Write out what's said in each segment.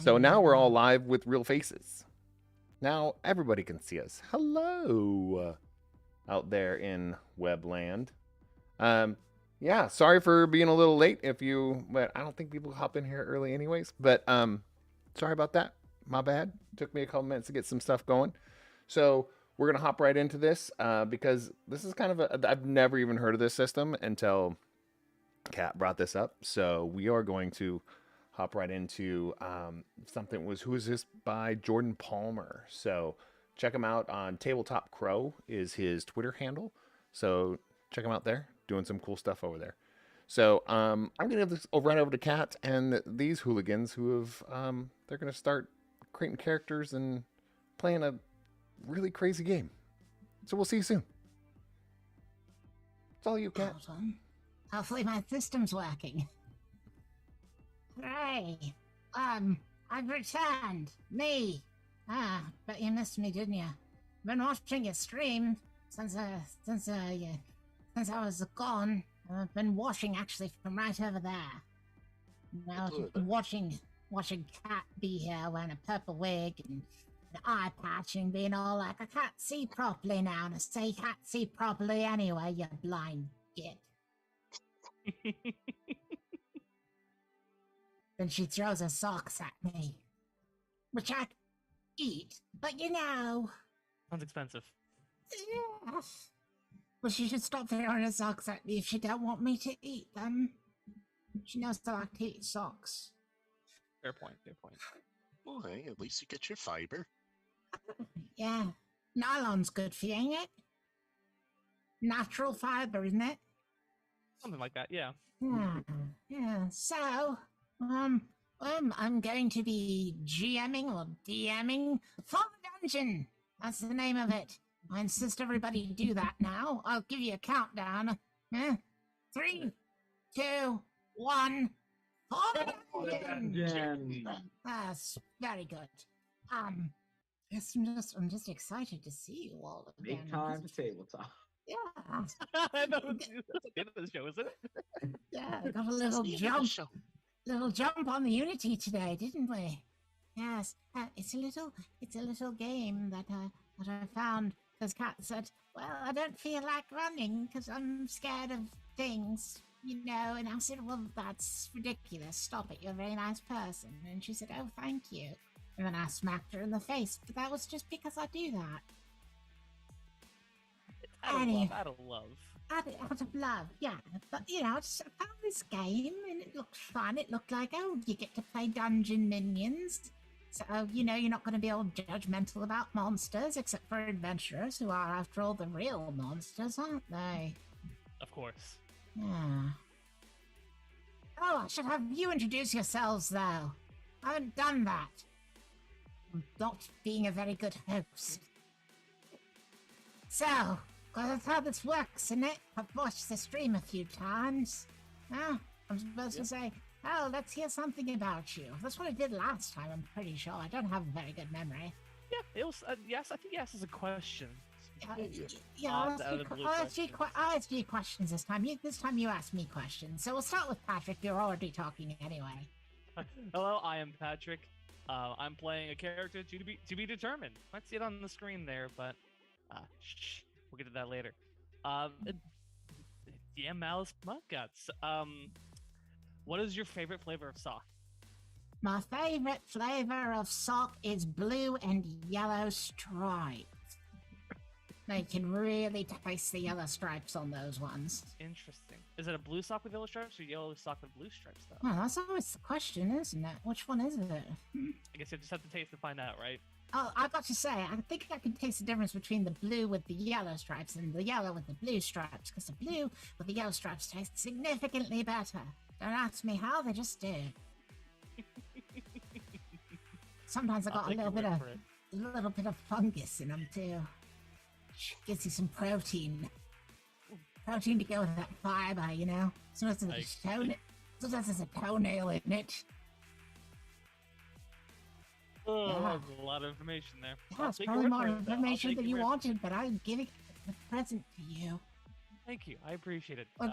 So now we're all live with real faces. Now everybody can see us. Hello out there in webland. Yeah, sorry for being a little late but I don't think people hop in here early anyways, but sorry about that. My bad. Took me a couple minutes to get some stuff going. So we're going to hop right into this because this is kind of I've never even heard of this system until Kat brought this up. So we are going to hop right into who is this by Jordan Palmer. So check him out on Tabletop Crow is his Twitter handle. So check him out there, doing some cool stuff over there. So I'm gonna give this right over to Kat and these hooligans who have they're gonna start creating characters and playing a really crazy game. So we'll see you soon. It's all you, Kat. Hold on. Hopefully my system's working. Hooray! I've returned. Me. But you missed me, didn't you? Been watching your stream since I was gone. I've been watching actually from right over there. Now watching Cat be here wearing a purple wig and an eye patch and being all like, I can't see properly now, and I say can't see properly anyway, you blind git. Then she throws her socks at me, which I eat, but you know. Sounds expensive. Yeah. Well, she should stop throwing her socks at me if she don't want me to eat them. She knows I like to eat socks. Fair point, fair point. Well, hey, at least you get your fiber. Yeah. Nylon's good for you, ain't it? Natural fiber, isn't it? Something like that, yeah. Yeah. So, I'm going to be GMing or DMing for the dungeon. That's the name of it. I insist everybody do that now. I'll give you a countdown. 3, 2, 1. For the dungeon. That's very good. Yes, I'm just excited to see you all again. Make time to tabletop. Yeah. That's the end of the show, isn't it? Yeah, I got a little jump on the Unity today, didn't we? Yes, it's a little game that I found because Kat said, well, I don't feel like running because I'm scared of things, you know, and I said, well, that's ridiculous. Stop it. You're a very nice person. And she said, oh, thank you. And then I smacked her in the face, but that was just because I do that. Out of love. Out of love, yeah. But, you know, I found this game and it looked fun. It looked like, oh, you get to play dungeon minions. So, you know, you're not going to be all judgmental about monsters, except for adventurers, who are, after all, the real monsters, aren't they? Of course. Yeah. Oh, I should have you introduce yourselves, though. I haven't done that. I'm not being a very good host. So, that's how this works, isn't it? I've watched the stream a few times. Oh, I'm supposed to say, oh, let's hear something about you. That's what I did last time, I'm pretty sure. I don't have a very good memory. Yeah, it was, yes, I think yes is a question. Yeah, I'll ask you questions this time. This time you ask me questions. So we'll start with Patrick. You're already talking anyway. Hello, I am Patrick. I'm playing a character to be determined. Might see it on the screen there, but shh, we'll get to that later. Yeah, Malice Mudguts. What is your favorite flavor of sock? My favorite flavor of sock is blue and yellow stripes. I can really taste the yellow stripes on those ones. Interesting. Is it a blue sock with yellow stripes or yellow sock with blue stripes, though? Well, that's always the question, isn't it? Which one is it? I guess you just have to taste to find out, right? Oh, I've got to say, I think I can taste the difference between the blue with the yellow stripes and the yellow with the blue stripes, because the blue with the yellow stripes tastes significantly better. Don't ask me how, they just do. Sometimes I got a little bit of fungus in them too. Gives you some protein. Protein to go with that fiber, you know? Sometimes there's a toenail in it. Oh, that's a lot of information there. Yeah, it's probably more information than you wanted, but I'm giving a present to you. Thank you. I appreciate it. Well,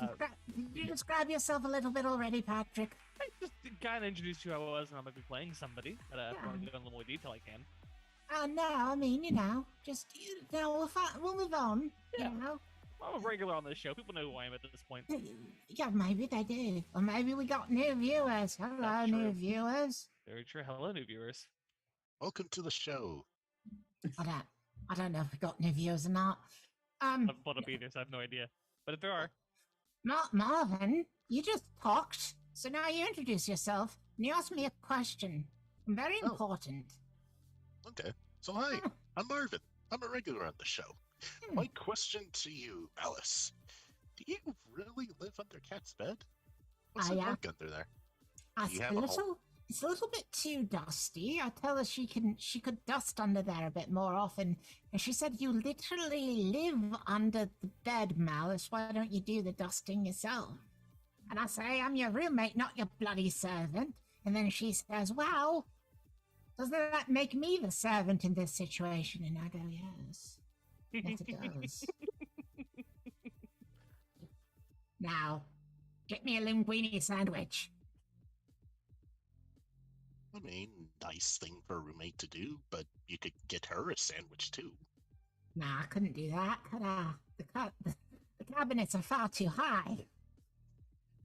did you describe yourself a little bit already, Patrick? I just kind of introduced who I was, and I might be playing somebody. But if you want to Yeah. go in a little more detail, I can. No, I mean, just, we'll move on, Yeah. you know? I'm a regular on this show. People know who I am at this point. Yeah, maybe they do. Or maybe we got new viewers. Hello, That's new true. viewers. Very true. Hello, new viewers. Welcome to the show. I don't know if we got new viewers or not. I've put up either, so I have no idea. But if there are, Marvin, you just talked, so now you introduce yourself, and you asked me a question. Very Oh. important. Okay. So hi, I'm Marvin. I'm a regular on the show. Hmm. My question to you, Malice. Do you really live under Cat's bed? What's it Yeah. like under there? It's You a have a little, it's a little bit too dusty. I tell her she could dust under there a bit more often, and she said you literally live under the bed, Malice. Why don't you do the dusting yourself? And I say I'm your roommate, not your bloody servant. And then she says, "Well, doesn't that make me the servant in this situation?" And I go, "Yes, yes, it does." Now, get me a linguine sandwich. I mean, nice thing for a roommate to do, but you could get her a sandwich too. Nah, I couldn't do that, could I? The cabinets are far too high.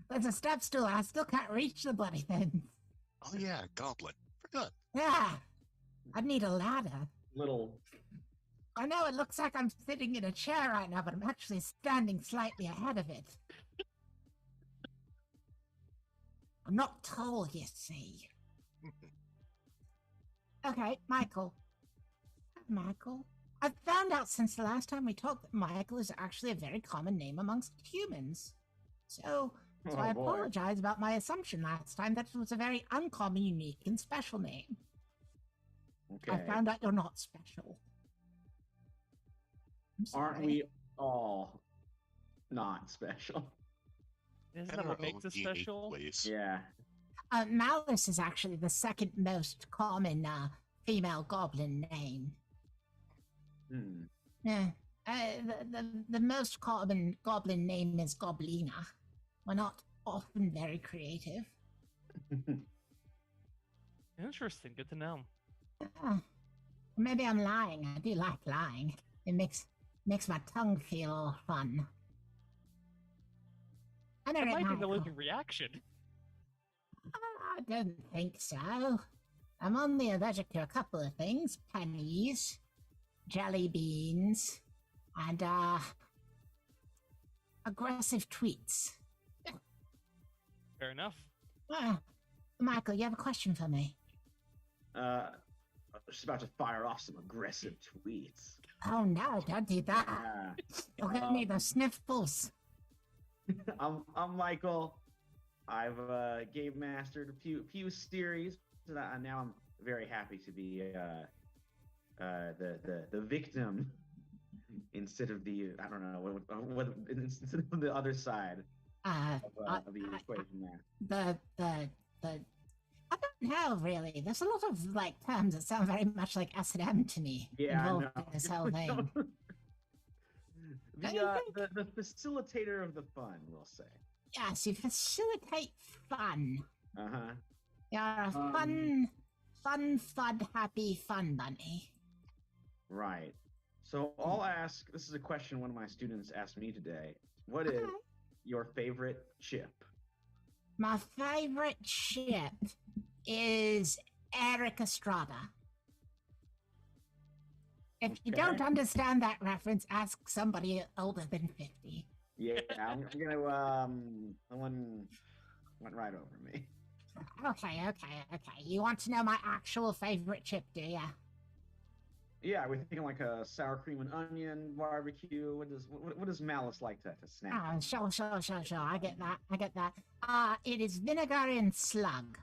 There's a step stool, I still can't reach the bloody thing. Oh yeah, goblin. Forgot. Yeah, I'd need a ladder. Little. I know it looks like I'm sitting in a chair right now, but I'm actually standing slightly ahead of it. I'm not tall, you see. Okay, Michael. Michael. I've found out since the last time we talked that Michael is actually a very common name amongst humans. So I boy. apologize about my assumption last time that it was a very uncommon, unique, and special name. Okay. I found out you're not special. I'm Aren't sorry. we all not special? isn't In that our what makes own it unique special? ways. Yeah. Malice is actually the second most common female goblin name. Hmm. Yeah. The most common goblin name is Goblina. We're not often very creative. Interesting. Good to know. Maybe I'm lying. I do like lying. It makes my tongue feel fun. I That know might be the Michael. allergic reaction. I don't think so. I'm only allergic to a couple of things: pennies, jelly beans, and aggressive tweets. Fair enough. Michael, you have a question for me? I was just about to fire off some aggressive tweets. Oh no, don't do that. Yeah. You'll give me the sniffles. I'm Michael. I've game mastered a few series, and now I'm very happy to be the victim instead of the I don't know what instead of the other side of the equation there. The I don't know really. There's a lot of like terms that sound very much like S&M to me Yeah, I involved know. in this whole thing. The facilitator of the fun, we'll say. Yes, you facilitate fun. Uh-huh. You're a fun, happy fun bunny. Right. So I'll ask, this is a question one of my students asked me today. What is Okay. your favorite chip? My favorite chip is Eric Estrada. If you Okay. don't understand that reference, ask somebody older than 50. Yeah, I'm gonna that one went right over me. Okay. You want to know my actual favorite chip, do ya? Yeah, we're thinking like a sour cream and onion barbecue. What does Malice like to snack? Oh, sure. I get that. It is vinegar and slug.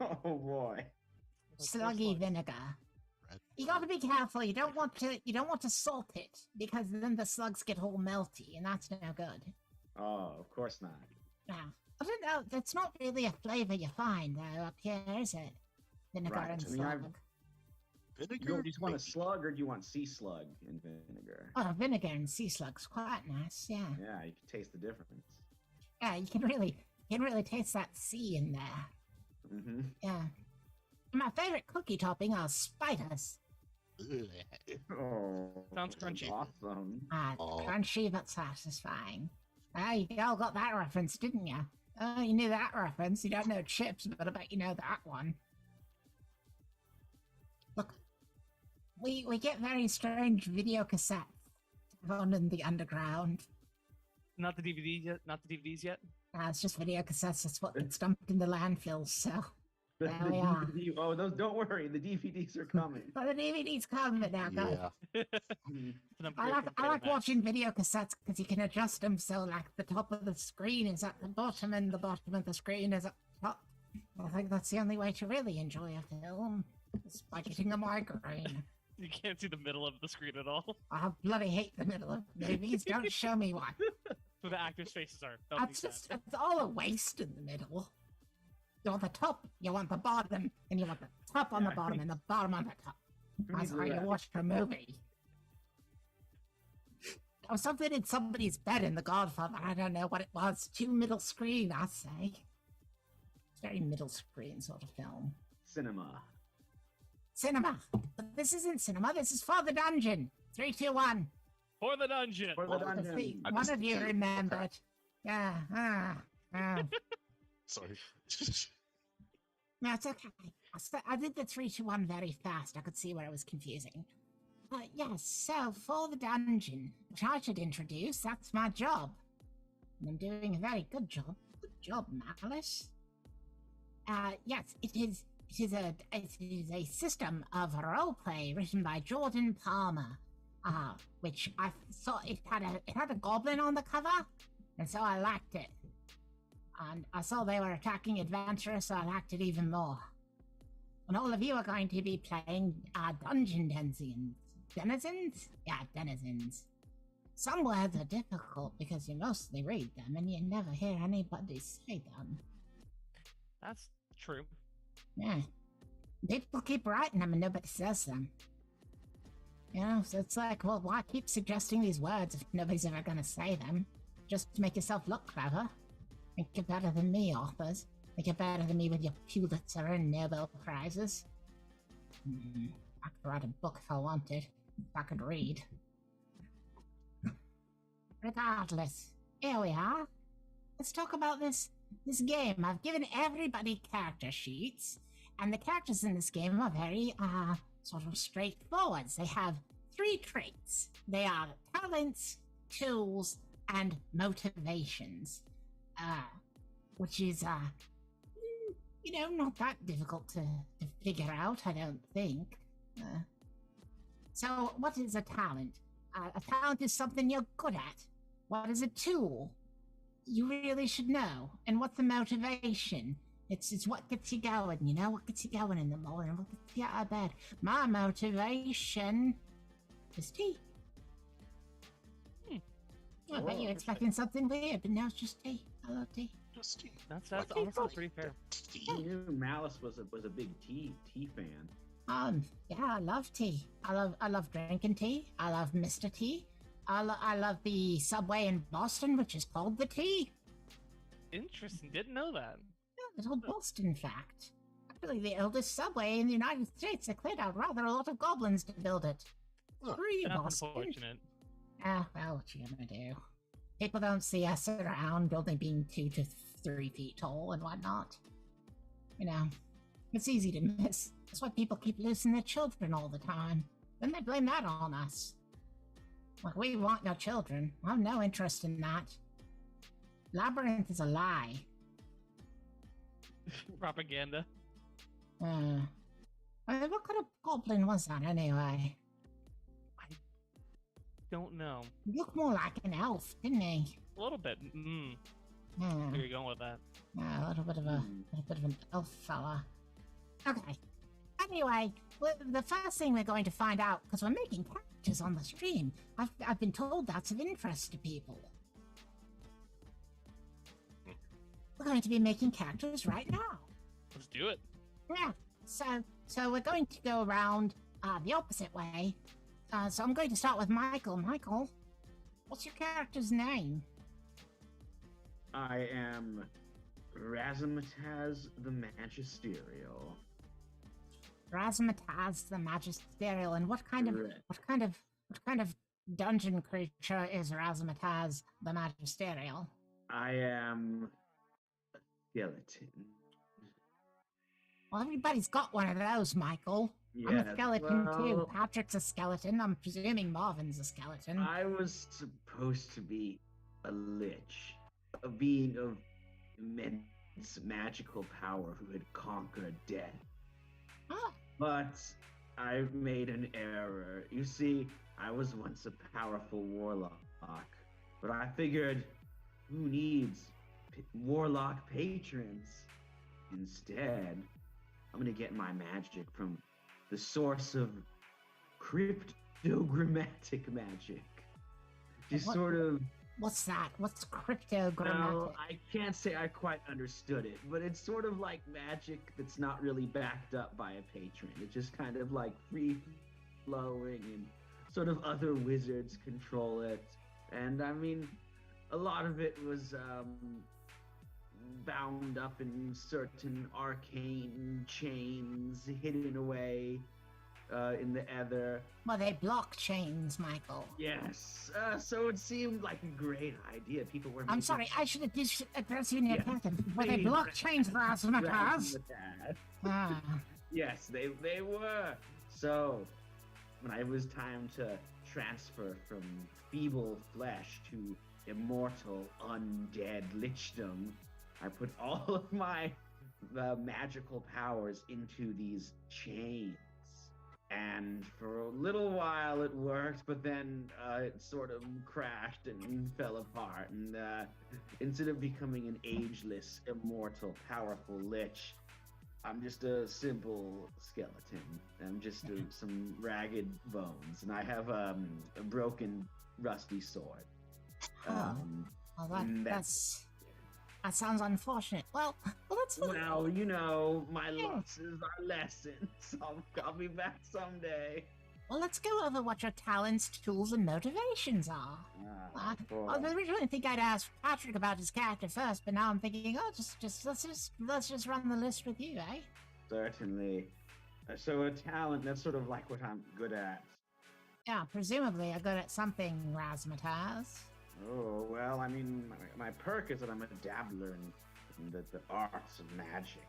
Oh boy. Sluggy vinegar. Right. You got to be careful. You don't want to salt it because then the slugs get all melty, and that's no good. Oh, of course not. Now, I don't know. That's not really a flavor you find though up here, is it? Vinegar Right, and I mean, slug. Vinegar? Do you just want a Maybe. slug, or do you want sea slug in vinegar? Oh, vinegar and sea slug's quite nice. Yeah, Yeah, you can taste the difference. yeah. You can really taste that sea in there. Mm-hmm. Yeah. My favorite cookie topping are spiders. Ugh. Oh, Sounds that's crunchy. awesome. Oh. Crunchy but satisfying. Ah, you all got that reference, didn't you? Oh, you knew that reference. You don't know chips, but I bet you know that one. Look, we get very strange video cassettes found in the underground. Not the DVD yet. Not the DVDs yet. It's just video cassettes. That's what gets dumped in the landfills. So there we are. DVD oh, those, don't worry, the DVDs are coming. But the DVD's coming now, guys. Yeah. Mhm. I like watching video cassettes because you can adjust them so like the top of the screen is at the bottom and the bottom of the screen is at the top. I think that's the only way to really enjoy a film is by getting a migraine. You can't see the middle of the screen at all. I bloody hate the middle of movies. Don't show me one. Where the actors' faces are. Don't That's need just it's all a waste in the middle. You want the top, you want the bottom, and you want the top on the bottom and the bottom on the top. That's how you watch a movie. Or something in somebody's bed in The Godfather. I don't know what it was. Too middle screen, I say. It's very middle screen sort of film. Cinema. Cinema. But this isn't cinema. This is For the Dungeon. 3, 2, 1. For the dungeon. For the Well, dungeon. See, I one just- of you remembered. Yeah. Sorry. No, it's okay. I did the 3, 2, 1 very fast. I could see where it was confusing. Yes, so for the dungeon, which I should introduce, that's my job. And I'm doing a very good job. Good job, Malice. Yes, it is a system of roleplay written by Jordan Palmer. Which I saw it had a goblin on the cover, and so I liked it. And I saw they were attacking adventurers, so I liked it even more. And all of you are going to be playing dungeon denizens? Yeah, denizens. Some words are difficult because you mostly read them and you never hear anybody say them. That's true. Yeah. People keep writing them and nobody says them. You know, so it's like, well, why keep suggesting these words if nobody's ever gonna say them? Just to make yourself look clever. Make it better than me, authors. Make it better than me with your Pulitzer and Nobel Prizes. I could write a book if I wanted. If I could read. Regardless, here we are. Let's talk about this game. I've given everybody character sheets, and the characters in this game are very, sort of straightforward. They have 3 traits. They are talents, tools, and motivations. Which is, not that difficult to figure out, I don't think. So, what is a talent? A talent is something you're good at. What is a tool? You really should know. And what's the motivation? It's what gets you going, what gets you going in the morning, what gets you out of bed. My motivation is tea. I bet you're expecting something weird, but no, it's just tea. I love tea. Just tea. That's Like, honestly pretty fair. tea. I knew Malice was a big tea fan. Yeah, I love tea. I love drinking tea. I love Mr. T. I love the subway in Boston, which is called the T. Interesting. Didn't know that. Yeah, little Boston fact. Actually, the oldest subway in the United States. They cleared out rather a lot of goblins to build it. Huh. Free That's Boston. unfortunate. Well, what you gonna do? People don't see us around only being 2 to 3 feet tall and whatnot. It's easy to miss. That's why people keep losing their children all the time. Then they blame that on us. Like, we want no children. I have no interest in that. Labyrinth is a lie. Propaganda. What kind of goblin was that anyway? Don't know. He looked more like an elf, didn't he? A little bit. Yeah. Where you going with that? Yeah, a little bit of an elf fella. Okay. Anyway, the first thing we're going to find out, because we're making characters on the stream, I've been told that's of interest to people. We're going to be making characters right now. Let's do it. Yeah. So we're going to go around the opposite way. So I'm going to start with Michael. Michael, what's your character's name? I am Razzmatazz the Magisterial. Razzmatazz the Magisterial, and what kind of dungeon creature is Razzmatazz the Magisterial? I am a skeleton. Well, everybody's got one of those, Michael. Yes, I'm a skeleton too. well, Patrick's a skeleton. I'm presuming Marvin's a skeleton. I was supposed to be a lich, a being of immense magical power who had conquered death. Oh, But I made an error. You see, I was once a powerful warlock, but I figured, who needs warlock patrons? Instead, I'm gonna get my magic from the source of cryptogrammatic magic. Just What- sort of. what's that? What's cryptogrammatic? Well, I can't say I quite understood it, but it's sort of like magic that's not really backed up by a patron. It's just kind of like free flowing, and sort of other wizards control it. And I mean, a lot of it was bound up in certain arcane chains hidden away in the ether. Well, they block chains, Michael. Yes, so it seemed like a great idea. People were. I'm making sorry, I should have addressed you in your Yes, captain. Were they please. block chains, Razzmatazz? Razzmatazz. Ah, Yes, they were. So, when it was time to transfer from feeble flesh to immortal undead lichdom, I put all of my magical powers into these chains. And for a little while it worked, but then it sort of crashed and fell apart. And instead of becoming an ageless, immortal, powerful lich, I'm just a simple skeleton. I'm just some ragged bones, and I have a broken, rusty sword. Oh. well, and that sounds unfortunate. Well, let's look. well, you know, my Yeah. losses are lessons. I'll be back someday. Well, let's go over what your talents, tools, and motivations are. I originally think I'd ask Patrick about his character first, but now I'm thinking, oh, let's just run the list with you, eh? Certainly. So a talent, that's sort of like what I'm good at. Yeah, presumably you're good at something, Razzmatazz. Oh, well, I mean, my perk is that I'm a dabbler in the arts of magic.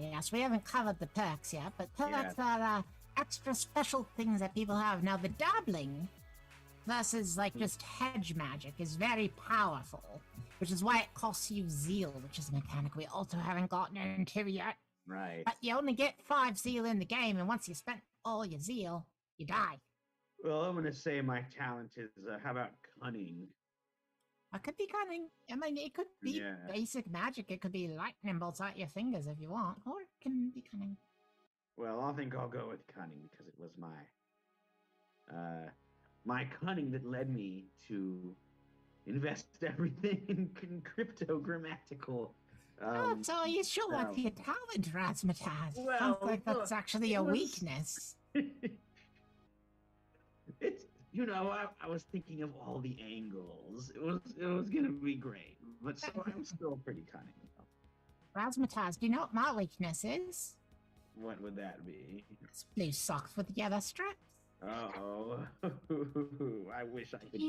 Yes, we haven't covered the perks yet, but perks Yeah. are extra special things that people have. Now, the dabbling versus, like, just hedge magic is very powerful, which is why it costs you zeal, which is a mechanic we also haven't gotten into yet. Right. But you only get 5 zeal in the game, and once you spent all your zeal, you die. Well, I'm gonna say my talent is, how about cunning? It could be cunning. I mean, it could be Yeah. basic magic. It could be lightning bolts out your fingers if you want, or it can be cunning. Well, I think I'll go with cunning because it was my cunning that led me to invest everything in cryptogrammatical. So are you sure well- what's your talent, Razzmatazz? Well, Sounds like that's look, actually it a was- weakness. It's I was thinking of all the angles. It was gonna be great, but so I'm still pretty cunning. Razzmatazz, do you know what my weakness is? What would that be? It's blue socks with yellow straps. Oh, I wish I could.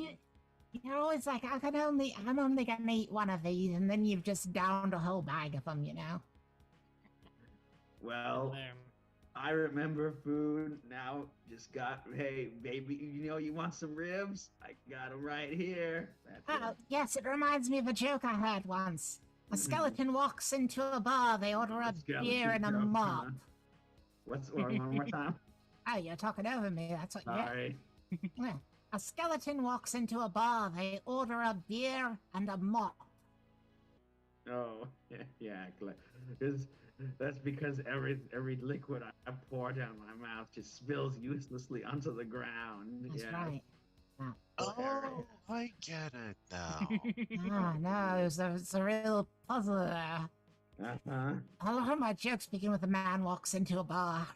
You're always like, I'm only gonna eat one of these, and then you've just downed a whole bag of them, you know? Well, There. I remember food. Now just got. Hey, baby, you want some ribs? I got them right here. That's Oh, it. yes, it reminds me of a joke I heard once. A skeleton walks into a bar, they order a Skeleton beer and a joke, mop. huh? One more time? Oh, you're talking over me, that's what you get. Sorry. Yeah. A skeleton walks into a bar, they order a beer and a mop. Oh, yeah. That's because every liquid I pour down my mouth just spills uselessly onto the ground. That's yeah. right. Oh, I get it now. Ah, no, it's a real puzzle there. Uh-huh. A lot of my jokes begin with a man walks into a bar.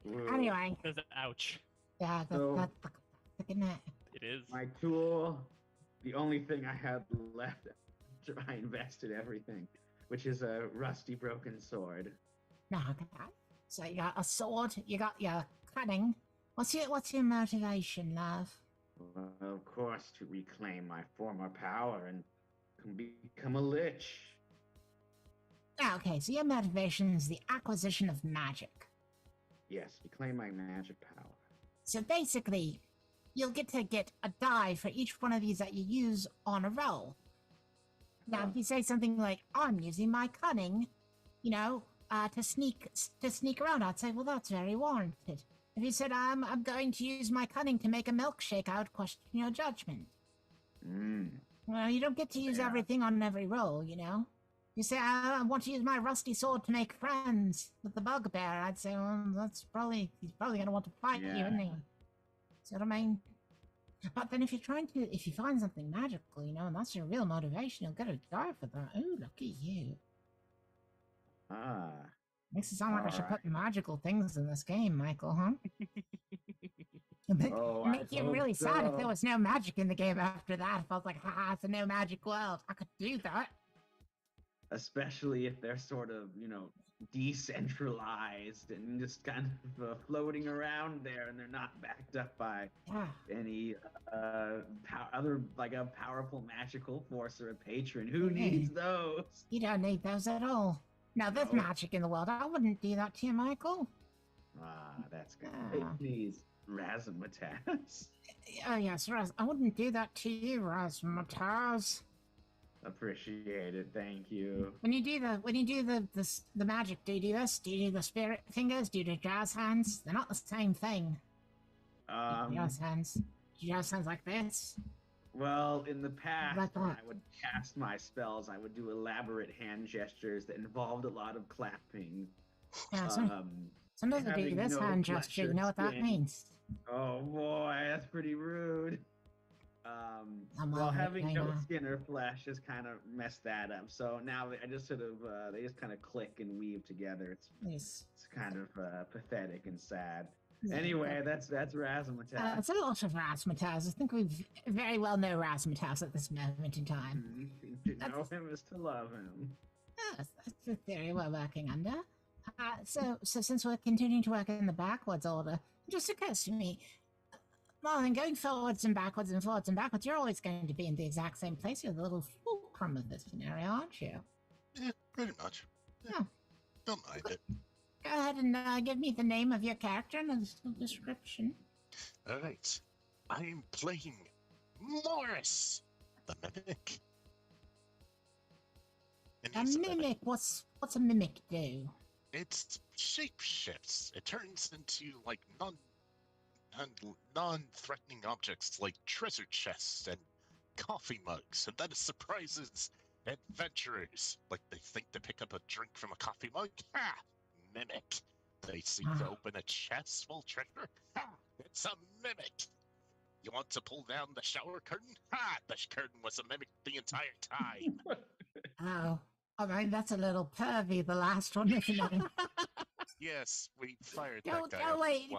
Anyway, There's an ouch. yeah, So- that's the net. It is. My tool, the only thing I had left after I invested everything, which is a rusty broken sword. No, okay. So you got a sword, you got your cunning. What's your motivation, love? Well, of course, to reclaim my former power and become a lich. Okay, so your motivation is the acquisition of magic. Yes, reclaim my magic power. So basically, you'll get to get a die for each one of these that you use on a roll. Now, if you say something like, "I'm using my cunning," to sneak around, I'd say, "Well, that's very warranted." If you said, "I'm going to use my cunning to make a milkshake," I would question your judgment. Well, you don't get to use Yeah. everything on every roll, You say, "I want to use my rusty sword to make friends with the bugbear," I'd say, "Well, he's probably going to want to fight you, isn't he?" See what I mean? But then if you find something magical, and that's your real motivation, you'll get a die for that. Ooh, look at you. Makes it sound like I should put magical things in this game, Michael, huh? Oh, I Make you hope really sad if so. there was no magic in the game after that. If I was like, it's a no magic world. I could do that. Especially if they're sort of, decentralized and just kind of floating around there, and they're not backed up by Yeah. any a powerful magical force or a patron. Who Yeah. needs those? You don't need those at all. Now, there's No. magic in the world. I wouldn't do that to you, Michael. That's good. Ah. Please, razzmatazz. Oh, yes, I wouldn't do that to you, Razmataz. Appreciate it, thank you. When you do the magic, do you do this? Do you do the spirit fingers? Do you do jazz hands? They're not the same thing. Jazz hands. Jazz hands like this. Well, in the past, Like when that. I would cast my spells, I would do elaborate hand gestures that involved a lot of clapping. Yeah, sometimes I do having this no hand flesh gesture. You or know what that skin. means? Oh boy, that's pretty rude. I'm Well, all right, having I no know. skin or flesh has kind of messed that up. So now I just sort of they just kind of click and weave together. It's Yes. kind of pathetic and sad. Anyway, that's razzmatazz. So lots of Razmataz. I think we very well know Razmataz at this moment in time. To know him is to love him. Yes, that's the theory we're working under. So since we're continuing to work in the backwards order, it just occurs to me, well, then going forwards and backwards and forwards and backwards, you're always going to be in the exact same place. You're the little fulcrum of this scenario, aren't you? Yeah, pretty much. Yeah. Don't mind it. Go ahead and give me the name of your character and a little description. All right. I'm playing Morris, the mimic. And A he's mimic. What's a mimic do? It shapeshifts. It turns into like non-threatening objects like treasure chests and coffee mugs, and then it surprises adventurers. Like they think to pick up a drink from a coffee mug. Ha! Mimic. They seek to open a chest full of treasure. Ha! It's a mimic. You want to pull down the shower curtain? Ha! The curtain was a mimic the entire time. Oh, all right, that's a little pervy. The last one, isn't it? Yes, we fired Go, that guy. go wait.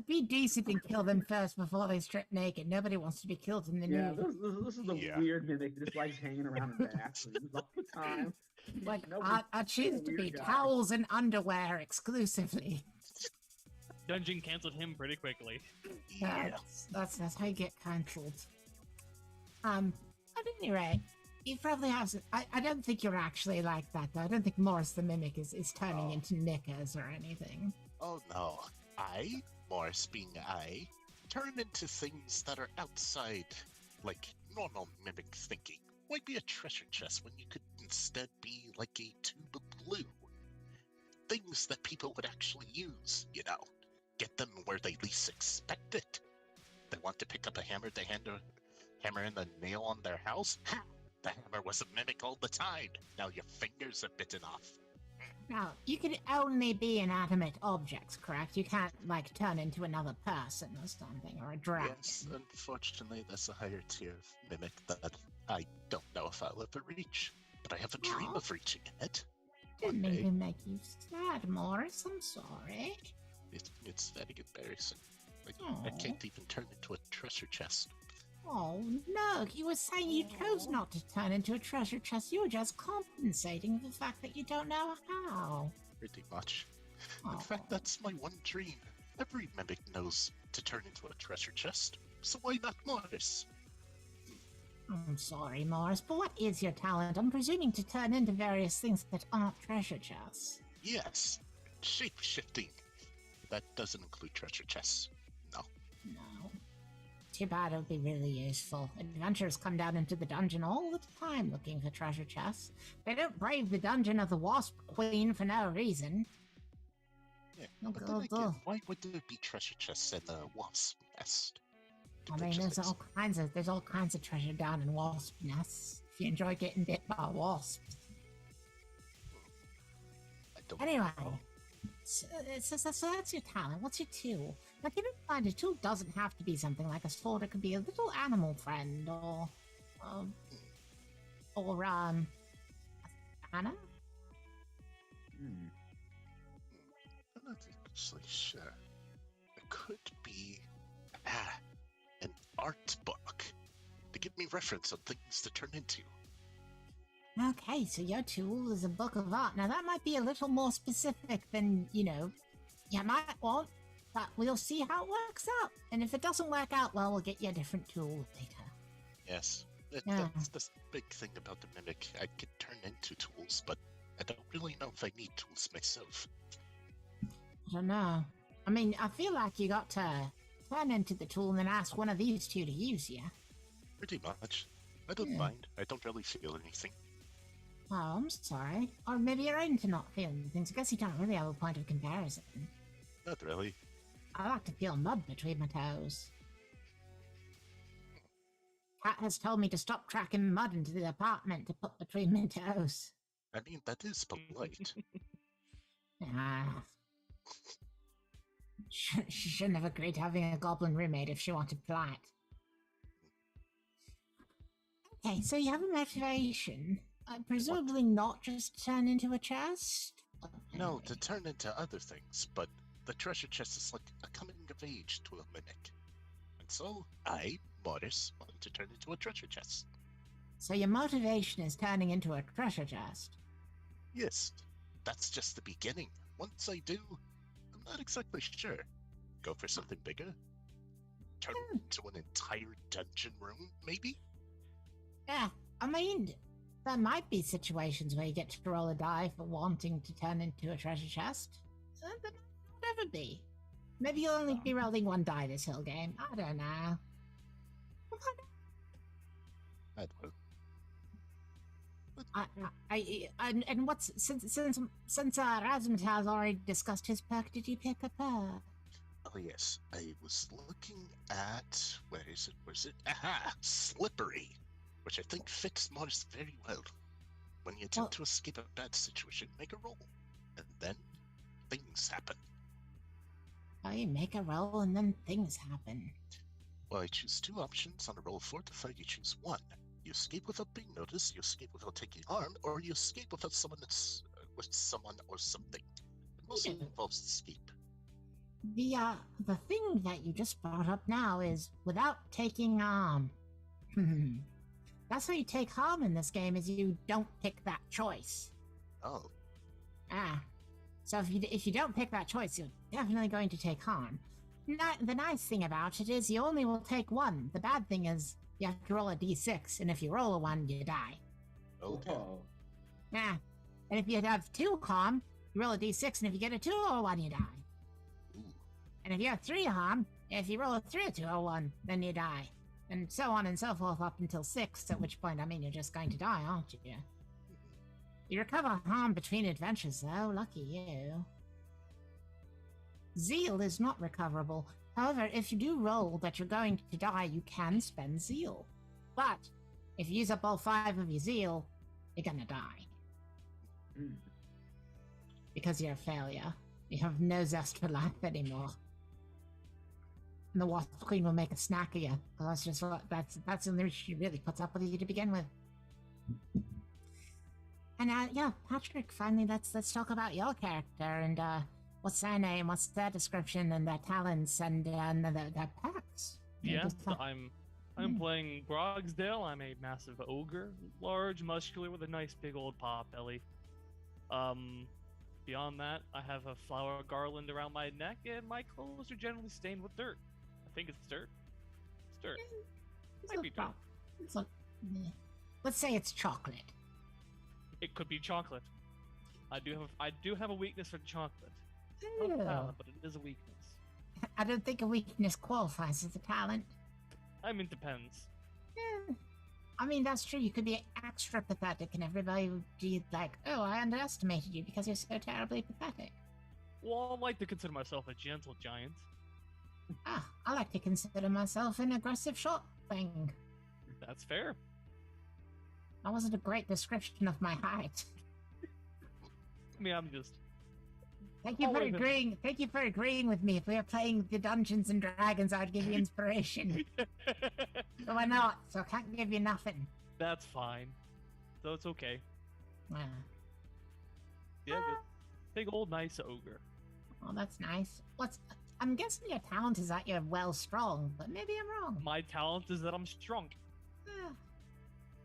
Be decent and kill them first before they strip naked. Nobody wants to be killed in the Yeah, nude. this is the Yeah. weird mimic that just likes hanging around in bathrooms all the time. Like, Nobody- I choose to be weird guy. towels and underwear exclusively. Dungeon canceled him pretty quickly. Yeah. That's how you get cancelled. At any rate, you probably have some, I don't think you're actually like that, though. I don't think Morris the Mimic is turning Oh. into knickers or anything. Oh no. I, Morris being I, turn into things that are outside, like normal mimic thinking. Might be a treasure chest when you could instead be like a tube of glue. Things that people would actually use, you know. Get them where they least expect it. They want to pick up a hammer, they hammer in the nail on their house. Ha! The hammer was a mimic all the time. Now your fingers are bitten off. Now, you can only be inanimate objects, correct? You can't, like, turn into another person or something, or a dragon. Yes, unfortunately, that's a higher tier of mimic that I don't know if I'll ever reach. But I have a dream Aw. of reaching it. Didn't One mean day. to make you sad, Morris. I'm sorry. It's very embarrassing. I Aw. can't even turn into a treasure chest. Oh, no, you were saying you chose not to turn into a treasure chest. You were just compensating for the fact that you don't know how. Pretty much. In Aw. fact, that's my one dream. Every mimic knows to turn into a treasure chest, so why not Malice? I'm sorry, Morris, but what is your talent? I'm presuming to turn into various things that aren't treasure chests. Yes, shape-shifting. That doesn't include treasure chests. No. No. Too bad. It would be really useful. Adventurers come down into the dungeon all the time looking for treasure chests. They don't brave the dungeon of the Wasp Queen for no reason. Yeah, Oh, but go, then go. again, why would there be treasure chests in the wasp nest? I mean, there's all kinds of treasure down in wasp nests. If you enjoy getting bit by wasps. I don't Anyway, know. so that's your talent. What's your tool? Now, keep in mind, a tool doesn't have to be something like a sword. It could be a little animal friend, or a banner. Hmm. I'm not actually sure. It could be an art book to give me reference on things to turn into. Okay, so your tool is a book of art. Now, that might be a little more specific than, you might want, but we'll see how it works out. And if it doesn't work out, well, we'll get you a different tool later. Yes, Yeah. that's the big thing about the mimic. I could turn into tools, but I don't really know if I need tools myself. I don't know. I mean, I feel like you got to turn into the tool and then ask one of these two to use you. Pretty much. I don't Yeah. mind. I don't really feel anything. Oh, I'm sorry. Or maybe you're into not feeling things. I guess you don't really have a point of comparison. Not really. I like to feel mud between my toes. Cat has told me to stop tracking mud into the apartment to put between my toes. I mean, that is polite. Ah. She shouldn't have agreed to having a goblin roommate if she wanted polite. Okay, so you have a motivation. Presumably not just turn into a chest? No, to turn into other things, but the treasure chest is like a coming of age to a mimic. And so, I, Morris, want to turn into a treasure chest. So your motivation is turning into a treasure chest? Yes, that's just the beginning. Once I do, I'm not exactly sure. Go for something bigger? Turn into an entire dungeon room, maybe? Yeah, I mean, there might be situations where you get to roll a die for wanting to turn into a treasure chest. There might never be. Maybe you'll only be rolling one die this whole game. I don't know. I don't know. And what's since Rasmus has already discussed his perk, did you pick a perk? Oh yes, I was looking at where is it? Aha! Slippery, which I think fits Mars very well. When you attempt to escape a bad situation, make a roll, and then things happen. Oh, you make a roll and then things happen. Well, I choose two options. On a roll of 4 to 5, you choose one. You escape without being noticed, you escape without taking harm, or you escape without someone that's with someone or something. It mostly involves escape. The thing that you just brought up now is without taking harm. That's how you take harm in this game, is you don't pick that choice. Oh. So if you don't pick that choice, you're definitely going to take harm. The nice thing about it is you only will take one. The bad thing is you have to roll a d6, and if you roll a 1, you die. Okay. Whoa. And if you have 2 harm, you roll a d6, and if you get a 2 or 1, you die. Ooh. And if you have 3 harm, if you roll a 3 or 2 or 1, then you die. And so on and so forth up until 6, at which point, I mean, you're just going to die, aren't you? You recover harm between adventures, though. Lucky you. Zeal is not recoverable. However, if you do roll that you're going to die, you can spend zeal. But if you use up all 5 of your zeal, you're gonna die. Because you're a failure. You have no zest for life anymore. And the Wasp Queen will make a snack of you. That's just that's the only reason she really puts up with you to begin with. And yeah, Patrick, finally let's talk about your character and what's their name, what's their description, and their talents, and their perks. Yeah, Just so like- I'm playing Grogsdale. I'm a massive ogre, large, muscular, with a nice big old pot belly. Beyond that, I have a flower garland around my neck, and my clothes are generally stained with dirt. I think it's dirt. It's dirt. It's Might be dirt. it's like, let's say it's chocolate. It could be chocolate. I do have a weakness for chocolate. Ew. Not a talent, but it is a weakness. I don't think a weakness qualifies as a talent. I mean, depends. Yeah. I mean, that's true. You could be extra pathetic, and everybody would be like, "Oh, I underestimated you because you're so terribly pathetic." Well, I like to consider myself a gentle giant. Ah, I like to consider myself an aggressive short thing. That's fair. That wasn't a great description of my height. I mean, I'm just. Thank you for Always a- agreeing. Thank you for agreeing with me. If we were playing the Dungeons and Dragons, I'd give you inspiration. But we're not, so I can't give you nothing. That's fine. So it's okay. Ah, Yeah, but big old nice ogre. well, that's nice. I'm guessing your talent is that you're well strong, but maybe I'm wrong. My talent is that I'm strong. Ah,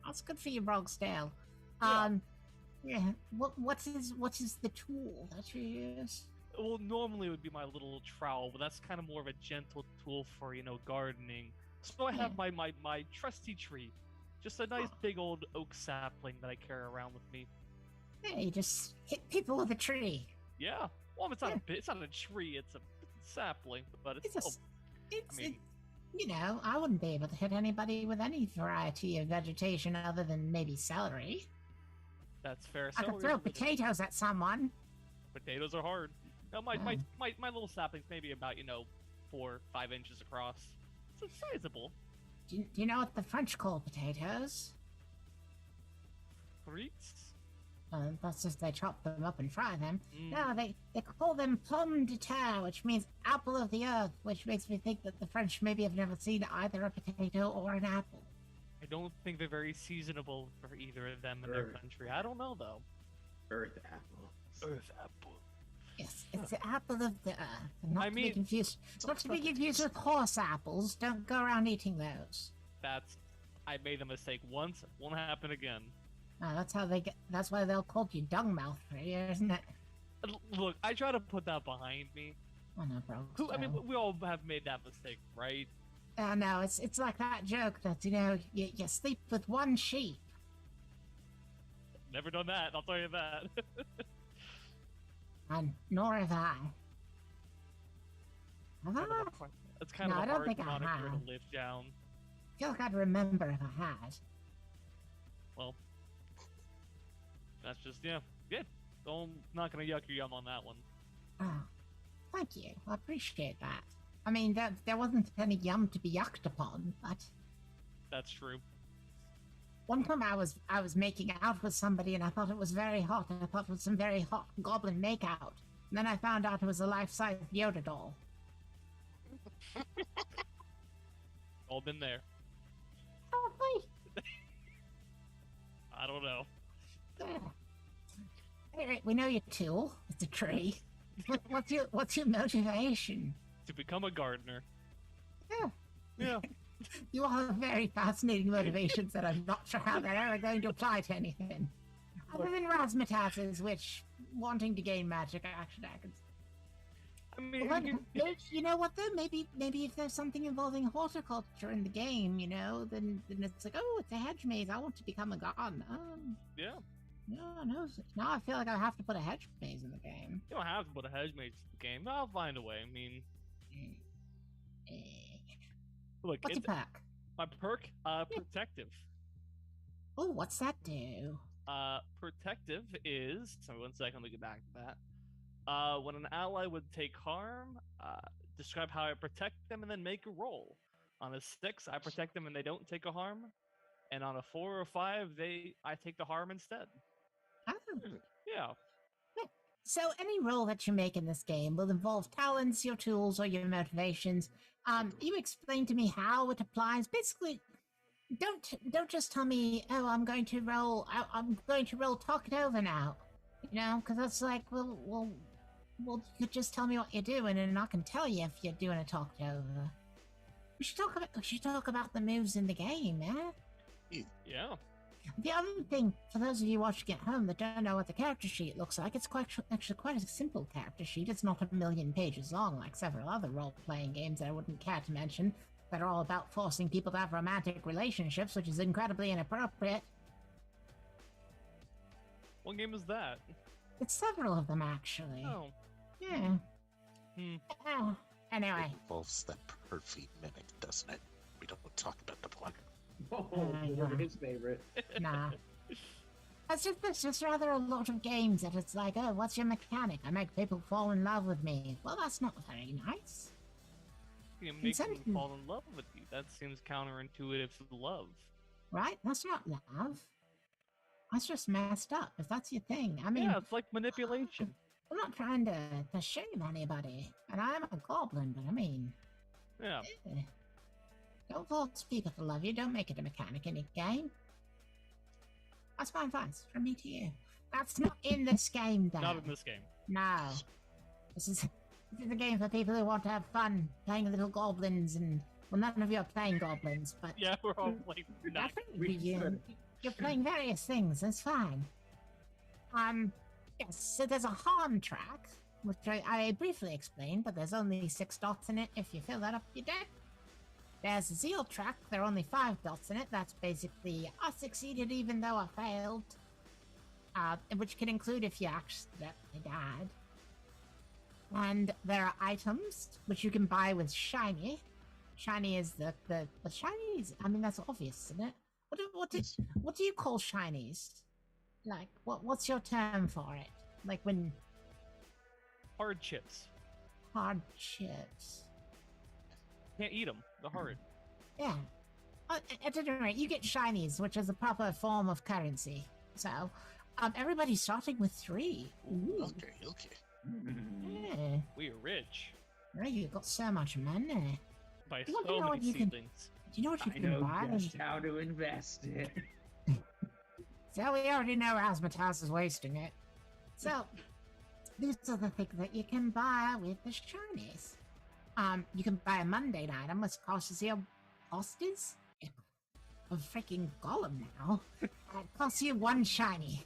that's good for you, Brogsdale. Yeah. Yeah. What is the tool that you use? Well, normally it would be my little trowel, but that's kind of more of a gentle tool for, gardening. So I have my trusty tree. Just a nice big old oak sapling that I carry around with me. Yeah, you just hit people with a tree. Yeah. Well, it's not it's not a tree, it's a sapling, but it's, It's I mean- I wouldn't be able to hit anybody with any variety of vegetation other than maybe celery. that's fair. I could Celery's throw a little- potatoes at someone. Potatoes are hard. No, my little sapling's maybe about 4 or 5 inches across. So it's sizable. Do you know what the French call potatoes? Frites? That's just they chop them up and fry them. Mm. No, they call them pomme de terre, which means apple of the earth, which makes me think that the French maybe have never seen either a potato or an apple. I don't think they're very seasonable for either of them in their Earth. country. I don't know though. Earth apple. Earth apple. Yes, it's the apple of the earth. And not I to be mean- confused. Not to be confused with horse apples. Don't go around eating those. I made the mistake once. Won't happen again. That's how they get. That's why they'll call you dung mouth for you, isn't it? Look, I try to put that behind me. Oh no, bro. I mean, we all have made that mistake, right? No, it's like that joke that you sleep with one sheep. Never done that. I'll tell you that. And nor have I. Have I? It's kind No, I of a don't hard think I moniker have. to live down. I feel like I'd remember if I had. Well, that's just yeah. I'm not gonna yuck your yum on that one. Oh, thank you. I appreciate that. I mean, there wasn't any yum to be yucked upon, but That's true. one time I was making out with somebody and I thought it was very hot. I thought it was some very hot goblin makeout. And then I found out it was a life-size Yoda doll. All been there. Probably. I don't know. Alright, we know your tool. It's a tree. What's your motivation? To become a gardener. Yeah. Yeah. You all have very fascinating motivations that I'm not sure how they're ever going to apply to anything. Other than razzmatazzes, which wanting to gain magic action items. I mean, Well, you know what though? Maybe if there's something involving horticulture in the game, then it's like, oh, it's a hedge maze. I want to become a gardener. yeah. No. Now I feel like I have to put a hedge maze in the game. You don't have to put a hedge mage in the game. I'll find a way. I mean, Eh. look, What's it's your perk? my perk. Protective. Oh, what's that do? Protective is. Sorry, 1 second. Let me get back to that. When an ally would take harm, describe how I protect them and then make a roll. On a 6, I protect them and they don't take a harm. And on a 4 or 5, I take the harm instead. Oh. Yeah. So any role that you make in this game will involve talents, your tools, or your motivations. You explain to me how it applies. Basically, don't just tell me, oh, I'm going to roll talk it over now. Because that's like, well, Well, you could just tell me what you're doing, and I can tell you if you're doing a talk over. We should talk about the moves in the game, yeah? Yeah. The other thing, for those of you watching at home that don't know what the character sheet looks like, it's actually quite a simple character sheet. It's not a million pages long like several other role-playing games that I wouldn't care to mention, that are all about forcing people to have romantic relationships, which is incredibly inappropriate. What game is that? It's several of them, actually. Oh. Yeah. Anyway. It involves that pervy mimic, doesn't it? We don't talk about the plot. Oh, yeah. his favorite. Nah. There's just rather a lot of games that it's like, oh, what's your mechanic? I make people fall in love with me. Well, that's not very nice. You make them Incentive. fall in love with you. That seems counterintuitive to love. Right? That's not love. That's just messed up, if that's your thing. I mean, Yeah, it's like manipulation. I'm not trying to shame anybody, and I'm a goblin, but I mean, Yeah. don't force people to love you. Don't make it a mechanic in a game. That's my advice from me to you. That's not in this game, though. Not in this game. No. This is a game for people who want to have fun playing little goblins, and well, none of you are playing goblins, but Yeah, we're all like not. you're playing various things. That's fine. Yes. So there's a harm track, which I briefly explained, but there's only 6 dots in it. If you fill that up, you're dead. There's a zeal track. There are only 5 dots in it. That's basically I succeeded even though I failed. Which can include if you accidentally died. And there are items which you can buy with shiny. Shiny is the shinies. I mean, that's obvious, isn't it? What do you call shinies? Like, what's your term for it? Like when Hard chips. hard chips. Can't eat them. They're hard. Yeah. At any rate, you get shinies, which is a proper form of currency. So, everybody's starting with 3. Ooh. Okay. Yeah. We are rich. Yeah, you got so much money. By You want to so know what many you can- seedlings. Do you know what you I can know buy? just how to invest it. So we already know Razzmatazz is wasting it. So, these are the things that you can buy with the shinies. You can buy a mundane item, which costs you a freaking golem now. It costs you 1 shiny.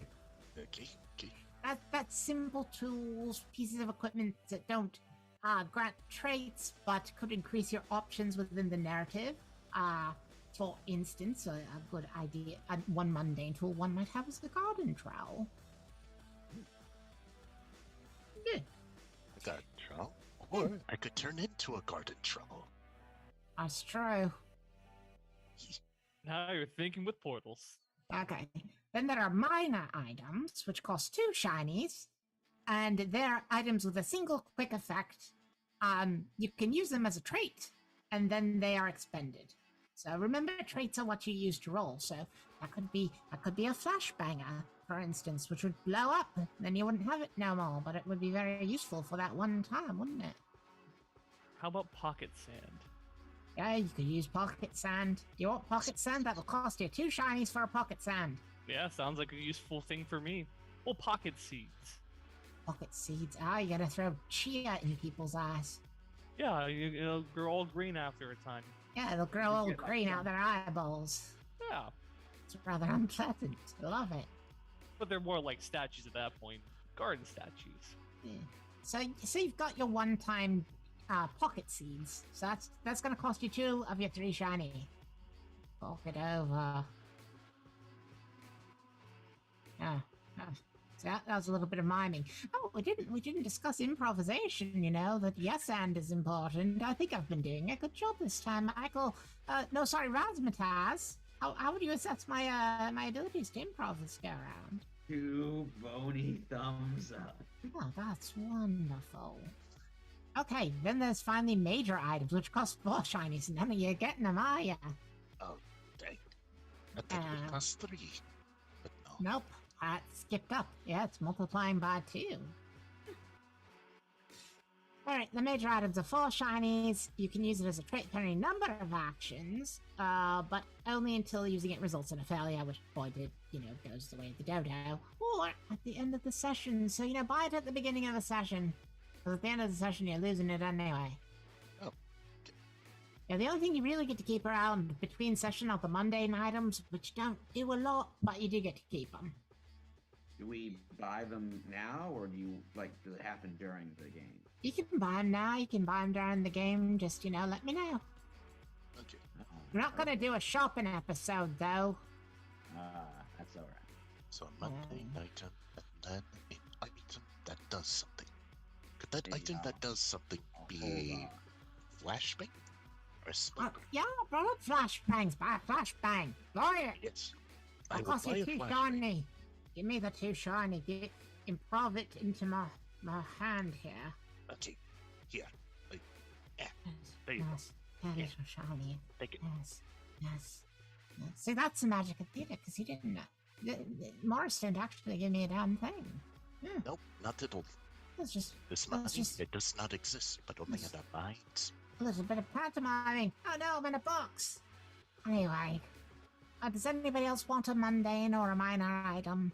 Okay. That's simple tools, pieces of equipment that don't grant traits, but could increase your options within the narrative. For instance, a good idea, one mundane tool one might have is the garden trowel. Yeah, A garden trowel? Or I could turn into a garden trowel. that's true. Now you're thinking with portals. Okay. Then there are minor items, which cost 2 shinies, and they're items with a single quick effect. You can use them as a trait, and then they are expended. So remember, traits are what you use to roll. So that could be a flashbanger, for instance, which would blow up. Then you wouldn't have it no more, but it would be very useful for that one time, wouldn't it? How about pocket sand? Yeah, you could use pocket sand. Do you want pocket sand? That'll cost you 2 shinies for a pocket sand. Yeah, sounds like a useful thing for me. Well, pocket seeds. Pocket seeds. You gotta throw chia in people's eyes. Yeah, it'll grow all green after a time. Yeah, they'll grow all green out their eyeballs. Yeah, It's rather unpleasant. I love it. but they're more like statues at that point. Garden statues. Yeah. So you've got your one-time pocket seeds. So that's gonna cost you 2 of your 3 shiny. Talk it over. So that was a little bit of miming. Oh, we didn't discuss improvisation. You know that yes and is important. I think I've been doing a good job this time, Michael. No, sorry, Razzmatazz. How would you assess my my abilities to improv this go around? 2 bony thumbs up. Oh, that's wonderful. Okay, then there's finally major items, which cost 4 shinies. None of you getting them, are ya? Oh, dang. I thought it would cost 3. But no. Nope. It skipped up. Yeah, it's multiplying by 2. Alright, the major items are 4 shinies. You can use it as a trait for any number of actions, but only until using it results in a failure, which boy did, goes the way of the dodo, or at the end of the session. So, buy it at the beginning of the session. Because at the end of the session, you're losing it anyway. Oh. Yeah, the only thing you really get to keep around between session are the mundane items, which don't do a lot, but you do get to keep them. Do we buy them now, or does it happen during the game? You can buy them now, you can buy them during the game, just, let me know. Okay. We're not gonna do a shopping episode, though. That's alright. So a mundane item, and then an item that does something. Could that item that does something be flashbang or smoke? Yeah, I brought up flashbangs. Buy a flashbang. Buy it. Yes. I Of will course, buy a it's too flashbang. shiny. Give me the too shiny. Improv it into my hand here. Okay. Here. Yes, There you go. yes, that is so shiny. Take it. Yes, yes. See, that's the magic of theater, because he didn't know. Morris didn't actually give me a damn thing. Nope, not at all. It's just This Well, money, it's just- it does not exist, but only in our minds. a little bit of pantomiming. Oh no, I'm in a box. Anyway, does anybody else want a mundane or a minor item?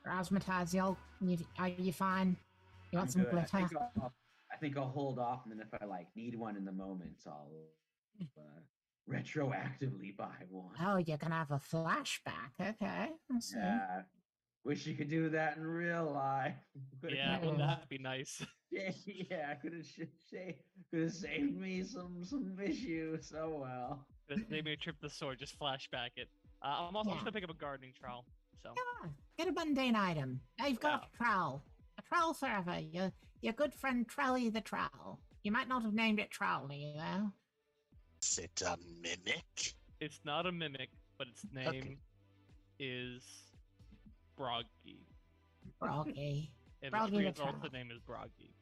Razzmatazz, are you fine? You want I'm some good. glitter? I think I'll hold off, and then if I need one in the moment, I'll retroactively buy one. Oh, you're gonna have a flashback. Okay, I see. Yeah. Wish you could do that in real life. Yeah, wouldn't that be nice? Yeah, could have saved me some issues. Oh well. Just maybe a trip to the store, just flashback it. I'm also Yeah. just gonna pick up a gardening trowel. So Yeah, get a mundane item. Now you've got a trowel. A trowel forever. Your good friend Trelly the Trowel. You might not have named it Trowley, though. Is it a mimic? it's not a mimic, but its name Okay. is Broggy. Broggy. And Broggy the the tree's also Trowel. name is Broggy.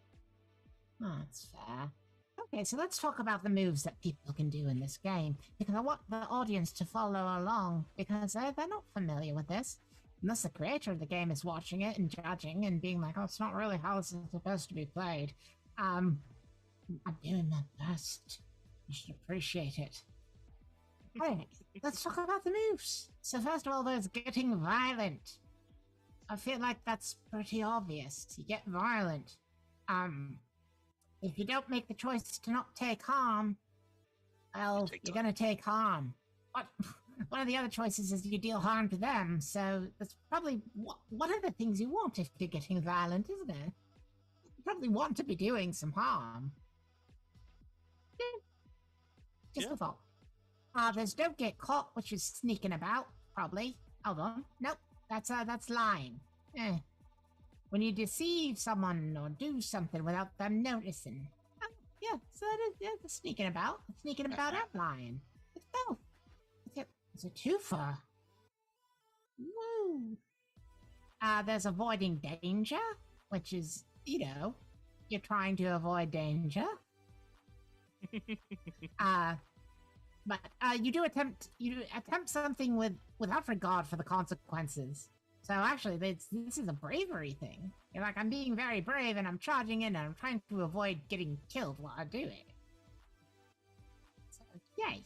Oh, that's fair. Okay, so let's talk about the moves that people can do in this game, because I want the audience to follow along, because they're not familiar with this. Unless the creator of the game is watching it and judging and being like, oh, it's not really how this is supposed to be played. I'm doing my best. You should appreciate it. Alright, let's talk about the moves. So first of all, there's getting violent. I feel like that's pretty obvious. You get violent. If you don't make the choice to not take harm, well, take you're harm. gonna take harm. But one of the other choices is you deal harm to them, so that's probably one of the things you want if you're getting violent, isn't it? You probably want to be doing some harm. Just Yeah. a thought. There's don't get caught, which is sneaking about, probably. Hold on. Nope, that's lying. When you deceive someone or do something without them noticing. Oh, yeah, so that is the sneaking about. Sneaking about and lying. It's both. It's a twofer. Woo! There's avoiding danger, which is, you're trying to avoid danger. But you attempt something without regard for the consequences. So actually, this is a bravery thing. You're like, I'm being very brave and I'm charging in and I'm trying to avoid getting killed while I do it. So, yay.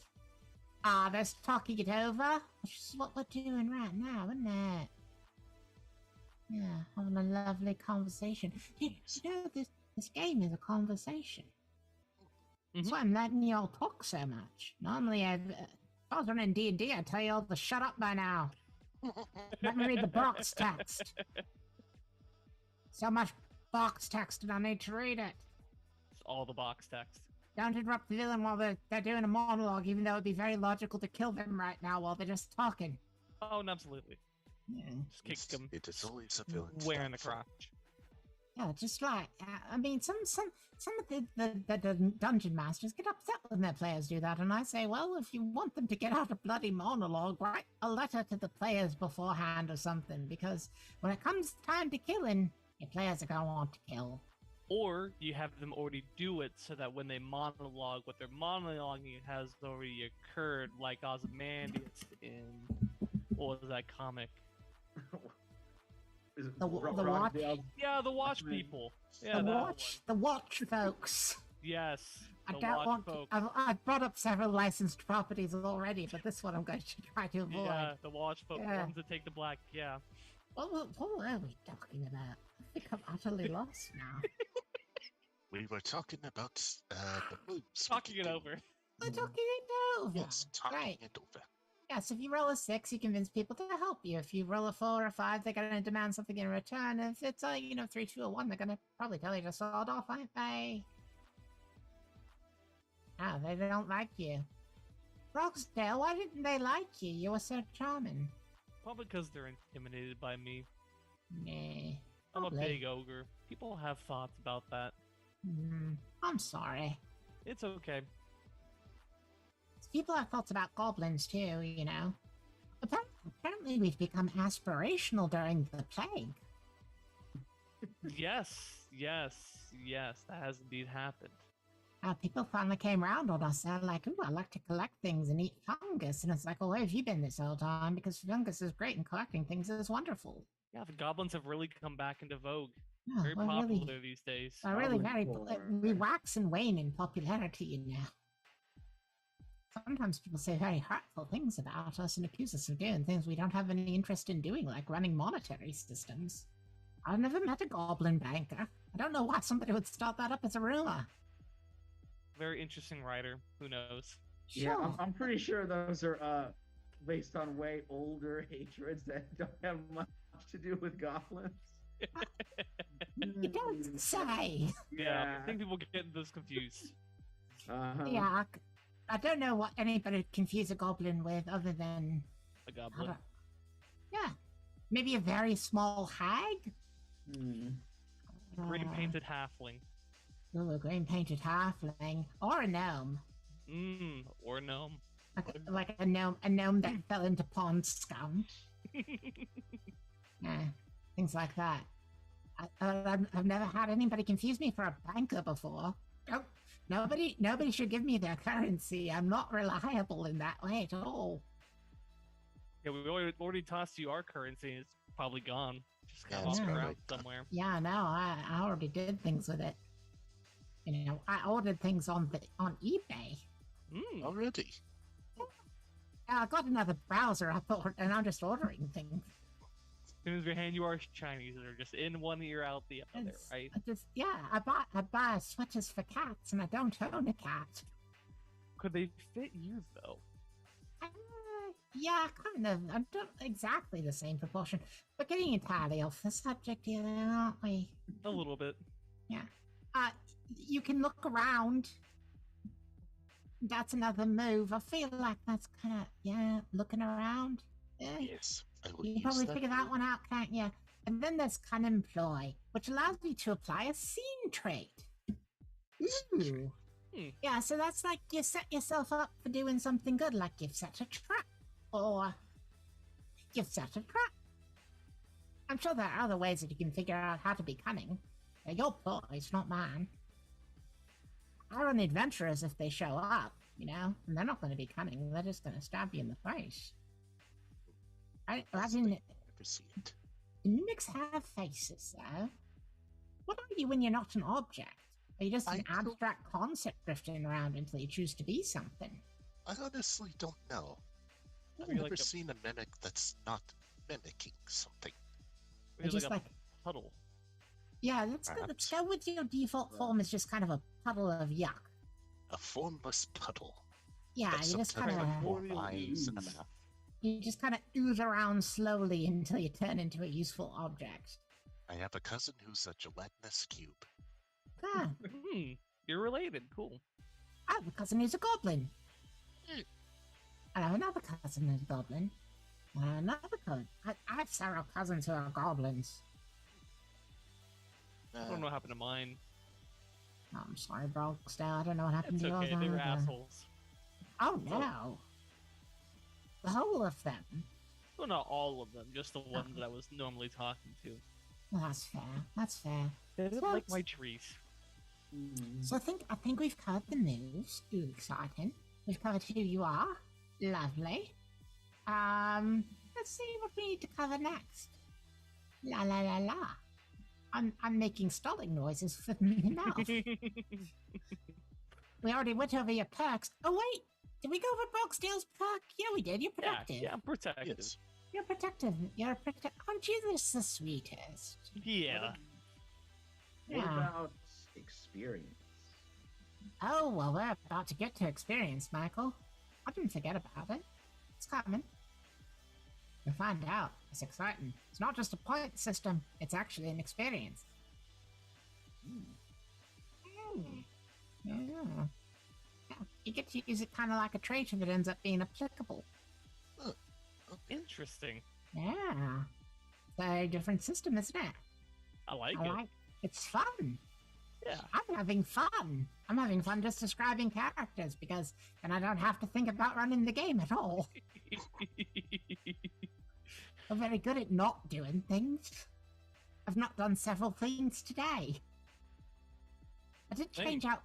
There's talking it over, which is what we're doing right now, isn't it? Yeah, having a lovely conversation. This game is a conversation. That's why I'm letting y'all talk so much. Normally, if I was running D&D, I'd tell you all to shut up by now. Let me read the box text. So much box text, and I need to read it. It's all the box text. Don't interrupt the villain while they're doing a monologue, even though it'd be very logical to kill them right now while they're just talking. Oh, and absolutely. Yeah, Just kick them It is always a villain. square in the crotch. yeah, just like I mean, some of the dungeon masters get upset when their players do that, and I say, well, if you want them to get out a bloody monologue, write a letter to the players beforehand or something, because when it comes time to killing, your players are gonna want to kill. Or you have them already do it so that when they monologue, what they're monologuing has already occurred, like Ozymandias in what was that comic? Is it The watch? Yeah, the Watch Watchmen. people. Yeah, that The watch folks. one. Yes. I the don't Watch want. folks. I've brought up several licensed properties already, but this one I'm going to try to avoid. Yeah, the Watch folks. Yeah. Ones that take the black. Yeah. What were we talking about? I totally lost now. We were talking about the moves. we Talking could it do. over. We're talking it over. Yes, talking Right. it over. Yes, if you roll a 6, you convince people to help you. If you roll a 4 or 5, they're going to demand something in return. If it's a, 3, 2, or 1, they're going to probably tell you to sawed off, aren't they? Oh, they don't like you. Roxdale, why didn't they like you? You were so charming. Probably because they're intimidated by me. Nah. I'm a Probably. big ogre. People have thoughts about that. I'm sorry. It's okay. People have thoughts about goblins too, Apparently we've become aspirational during the plague. Yes, that has indeed happened. People finally came round on us. They're like, ooh, I like to collect things and eat fungus. And it's like, well, where have you been this whole time? Because fungus is great and collecting things is wonderful. Yeah, the goblins have really come back into vogue. Yeah, Very we're popular really, these days. we're really very, Goblin we poor. wax and wane in popularity, Sometimes people say very hurtful things about us and accuse us of doing things we don't have any interest in doing, like running monetary systems. I've never met a goblin banker. I don't know why somebody would start that up as a rumor. Very interesting writer. Who knows? Yeah, Sure. I'm pretty sure those are based on way older hatreds that don't have much to do with goblins. You don't say. Yeah, I think people get this confused. Uh-huh. Yeah, I don't know what anybody would confuse a goblin with other than... A goblin. Yeah, maybe a very small hag? Hmm. Green painted halfling. Ooh, a green-painted halfling. Or a gnome. Or gnome. Like a gnome that fell into pond scum. Yeah, things like that. I've never had anybody confuse me for a banker before. Oh, nobody should give me their currency. I'm not reliable in that way at all. Yeah, we already tossed you our currency. It's probably gone. Just kind Yeah, of it's off probably around somewhere. Yeah, no, I already did things with it. I ordered things on eBay. Already. I got another browser up, and I'm just ordering things. As soon as we hand you our Chinese, they're just in one ear, out the other, It's- right? I buy sweaters for cats, and I don't own a cat. Could they fit you, though? Yeah, kind of. I don't exactly the same proportion. We're getting entirely off the subject here, aren't we? A little bit. You can look around. That's another move. I feel like that's kind of, looking around. Yes, I will You use can probably that figure that move. one out, can't you? And then there's Cun Employ, which allows you to apply a scene trait. Ooh. Yeah, so that's like you set yourself up for doing something good, like you've set a trap. Or you've set a trap. I'm sure there are other ways that you can figure out how to be cunning. They're your ploys, not mine. I run adventurers if they show up, and they're not going to be cunning. They're just going to stab you in the face. I Yes, mean, Never see it. mimics have faces, though. What are you when you're not an object? Are you just an I don't- abstract concept drifting around until you choose to be something? I honestly don't know. I've Maybe never like a- seen a mimic that's not mimicking something. They're Maybe just like like, a puddle. yeah, let's Perhaps. go with your default form is just kind of a puddle of yuck. A formless puddle. Yeah, That's you just sometimes kind with of more Corporeal eyes and a ooze. mouth. ooze around slowly until you turn into a useful object. I have a cousin who's a gelatinous cube. Ah, You're related. Cool. I have a cousin who's a goblin. Hmm. I have another cousin who's a goblin. And another cousin. I have several cousins who are goblins. I don't know what happened to mine. Oh, I'm sorry, Brogsdale. I don't know what happened It's to yours. okay. They were either. assholes. Oh no. The whole of them. Well, not all of them. Just the one that I was normally talking to. Well, that's fair. That's fair. They didn't So like it's- my trees. So I think we've covered the moves. Ooh, exciting. We've covered who you are. Lovely. Let's see what we need to cover next. La la la la. I'm making stalling noises with my mouth. We already went over your perks. Oh wait, did we go over Brogsdale's perk? Yeah, we did. You're yeah, protective. yeah, I'm protective. You're protective. Aren't you the sweetest? Yeah. What Yeah. about experience? Oh, well, we're about to get to experience, Michael. I didn't forget about it. It's coming. You'll find out. It's exciting. It's not just a point system, it's actually an experience. Yeah. Yeah. You get to use it kind of like a trait if it ends up being applicable. Interesting. Yeah. Very different system, isn't it? I like I it. like It's fun. Yeah. I'm having fun. I'm having fun just describing characters because then I don't have to think about running the game at all. I'm very good at not doing things. I've not done several things today. I did Hey. change out.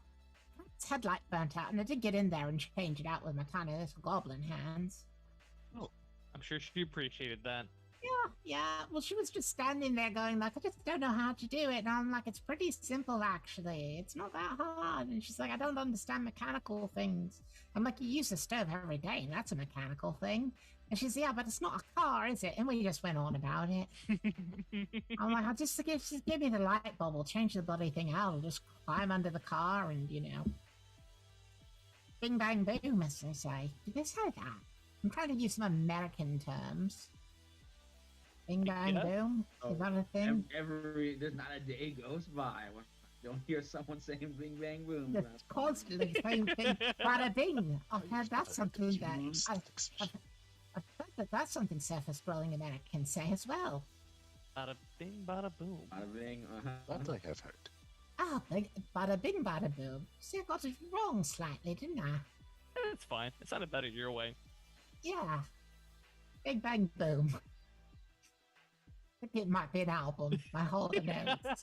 Its headlight burnt out, and I did get in there and change it out with my tiny little goblin hands. I'm sure she appreciated that. Yeah. Well, she was just standing there going like, I just don't know how to do it. And I'm like, it's pretty simple, actually. It's not that hard. And she's like, I don't understand mechanical things. I'm like, you use a stove every day, and that's a mechanical thing. And she's, yeah, but it's not a car, is it? And we just went on about it. I'm like, I'll just give me the light bulb. We'll change the bloody thing out. I'll just climb under the car and, bing, bang, boom, as they say. Did they say that? I'm trying to use some American terms. Bing, bang, Yeah. boom? Is that a thing? There's not a day goes by when I don't hear someone saying bing bang boom. That's constantly the same thing. Bada bing. I've heard that's something that I've heard that's something surface-scrolling Americans say as well. Bada bing, bada boom. Bada bing. That I have heard. Oh, bada bing, bada boom. See, I got it wrong slightly, didn't I? It's fine. It sounded better your way. Yeah. Big bang boom. I think it might be an album. My whole notes.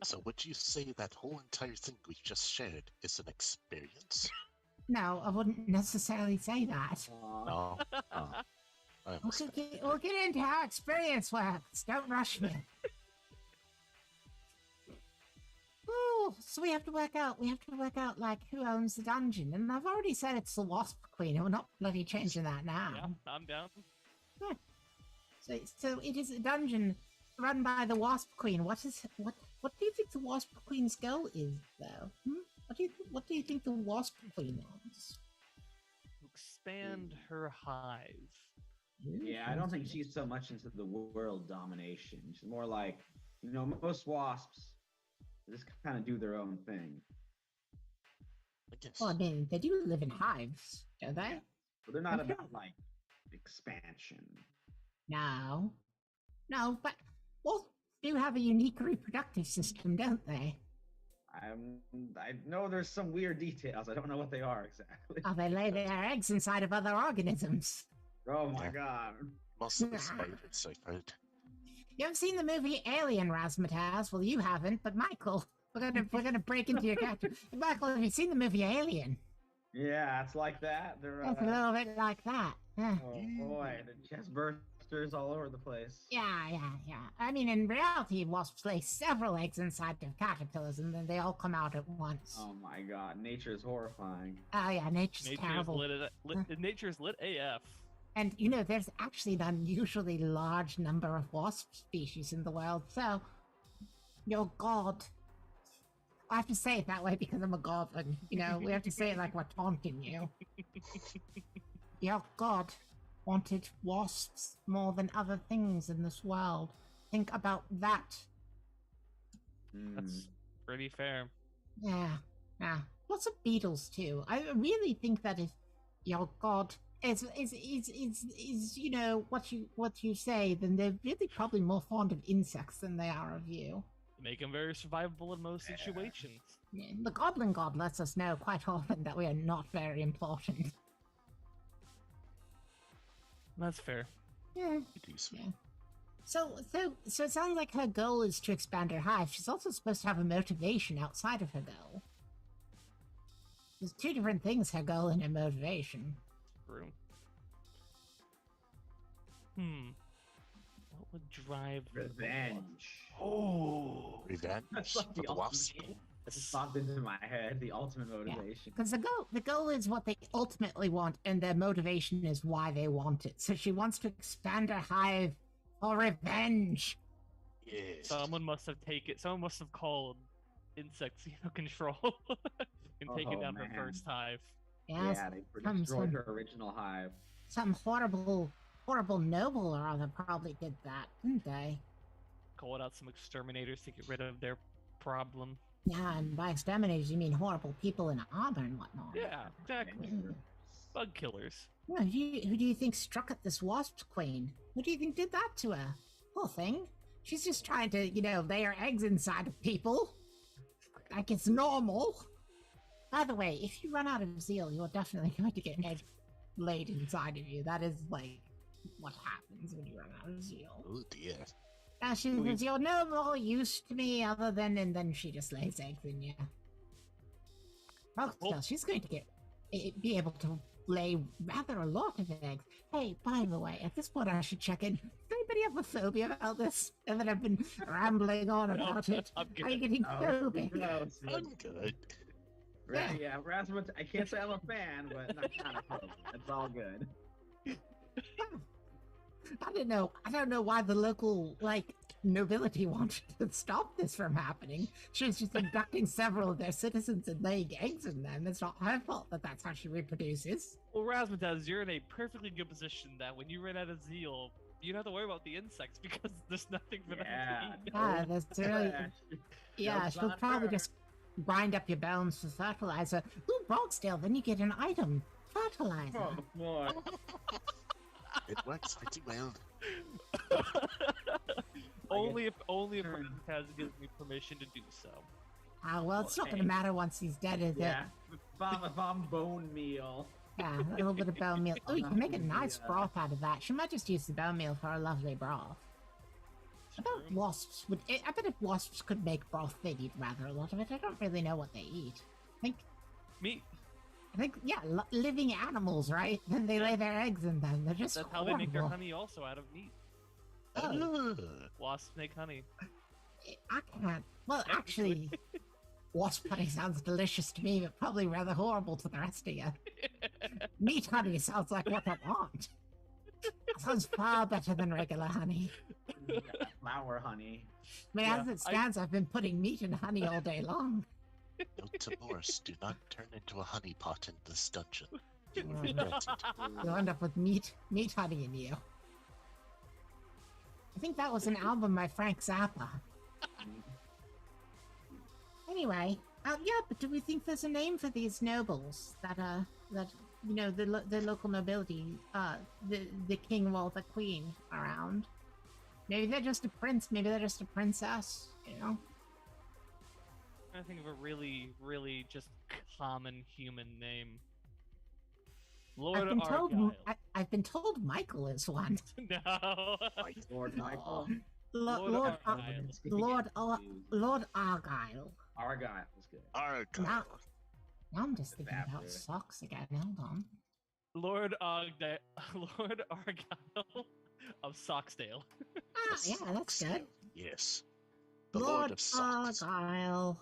So would you say that whole entire thing we just shared is an experience? No, I wouldn't necessarily say that. No. Oh. I understand. We'll get into how experience works. Don't rush me. Ooh, so we have to work out like who owns the dungeon. And I've already said it's the Wasp Queen, and we're not bloody changing that now. Yeah, I'm down. So it is a dungeon run by the Wasp Queen. What do you think the Wasp Queen's goal is, though? What do you think the Wasp Queen wants? Expand her hive. Yeah, I don't think she's so much into the world domination. She's more like, most wasps just kind of do their own thing. I guess. Well, I mean, they do live in hives, don't they? But they're not Okay. about, like, expansion. No, but wasps do have a unique reproductive system, don't they? I know there's some weird details. I don't know what they are exactly. Oh, they lay their eggs inside of other organisms. Oh my Yeah. god. Most of the spiders I've heard. You ever seen the movie Alien, Razmataz? Well, you haven't, but Michael, we're gonna break into your character. Michael, have you seen the movie Alien? Yeah, it's like that. They're It's a little bit like that. Yeah. oh boy, the chest bursters all over the place. Yeah. I mean, in reality, wasps lay several eggs inside of caterpillars, and then they all come out at once. Oh my god, nature is horrifying. Oh yeah, nature's Nature's terrible. Nature's lit AF. And there's actually an unusually large number of wasp species in the world. So, your god. I have to say it that way because I'm a goblin. We have to say it like we're taunting you. Your god wanted wasps more than other things in this world. Think about that. That's pretty fair. Yeah. Lots of beetles too. I really think that if your god is what you say, then they're really probably more fond of insects than they are of you. Make them very survivable in most situations. Yeah, the goblin god lets us know quite often that we are not very important. That's fair. Yeah. It is. Yeah. So it sounds like her goal is to expand her hive. She's also supposed to have a motivation outside of her goal. There's two different things, her goal and her motivation. True. What would drive the Revenge. Oh, Revenge That's like for the the wasp. ultimate. It just popped into my head. The ultimate motivation. Because the goal is what they ultimately want, and their motivation is why they want it. So she wants to expand her hive for revenge. Yes. Someone must have called insect control and taken Oh, down man. her first hive. Yes, Yeah, they some destroyed her original hive. horrible noble or other probably did that, didn't they? Called out some exterminators to get rid of their problem. Yeah, and by exterminators you mean horrible people in armor and whatnot. Yeah, exactly. Mm. Bug killers. Well, who do you think struck at this wasp queen? Who do you think did that to her? Poor thing. She's just trying to, lay her eggs inside of people. Like it's normal. By the way, if you run out of zeal, you're definitely going to get eggs laid inside of you. That is, like, what happens when you run out of zeal. Oh dear. Now she says, you're no more use to me other than, and then she just lays eggs in you. Well, still, she's going to be able to lay rather a lot of eggs. Hey, by the way, at this point I should check in. Does anybody have a phobia about this? And then I've been rambling on about it. I'm Are you getting phobic? I'm good. Yeah, Rasmus, I can't say I'm a fan, but not kind of. It's all good. I don't know why the local, nobility wanted to stop this from happening. She was just abducting several of their citizens and laying eggs in them. It's not her fault that that's how she reproduces. Well, Razzmatazz, you're in a perfectly good position that when you run out of zeal, you don't have to worry about the insects because there's nothing for them to eat. Yeah, that's really... Yeah, she'll probably just grind up your bones for fertilizer. Ooh, Bogsdale, then you get an item. Fertilizer. Oh, boy. It works pretty well. only if Razzmatazz gives me permission to do so. Ah, well, it's not going to matter once he's dead, is Yeah, it? bomb bone meal. Yeah, a little bit of bone meal. Oh, you can make a nice broth out of that. She might just use the bone meal for a lovely broth. I bet wasps if wasps could make broth, they'd eat rather a lot of it. I don't really know what they eat. Meat. I think, yeah, living animals, right? Then they lay their eggs in them. They're just That's how horrible. they make their honey also out of meat. Oh. Wasps make honey. I can't. Well, actually, wasp honey sounds delicious to me, but probably rather horrible to the rest of you. Meat honey sounds like what I want. Sounds far better than regular honey. Yeah, flower honey. I mean, as it stands, I've been putting meat in honey all day long. Note to Morse, do not turn into a honeypot in this dungeon. You will regret it. You'll end up with meat honey in you. I think that was an album by Frank Zappa. Anyway, yeah, but do we think there's a name for these nobles that the local nobility, the king or the queen around? Maybe they're just a prince, maybe they're just a princess, I think of a really, really just common human name. Lord Argyle. I've been told Michael is one. No. Lord Michael. Lord Argyle. Argyle is good. Argyle. Now I'm just thinking about After. socks again. Hold on. Lord Argyle of Socksdale. Yeah, that's good. Yes. The Lord of Socks. Argyle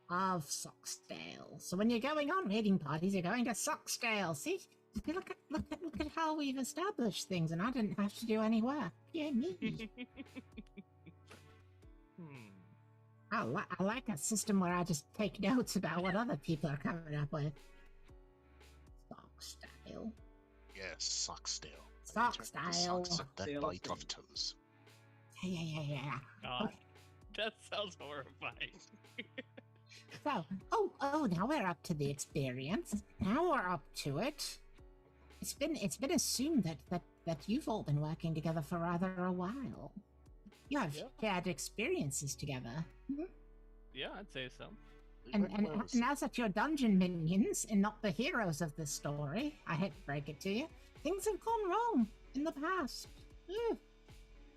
of Socksdale. So when you're going on raiding parties, you're going to Socksdale. See? Look at how we've established things, and I didn't have to do any work. Yeah, me. I like a system where I just take notes about what other people are coming up with. Socksdale. Yes, Socksdale. Socksdale. Socks that Dale, bite okay. off toes. Yeah. God, that sounds horrifying. So, now we're up to the experience. Now we're up to it. It's been assumed that you've all been working together for rather a while. You have shared experiences together. Yeah, I'd say so. And now that you're dungeon minions and not the heroes of this story, I hate to break it to you, things have gone wrong in the past.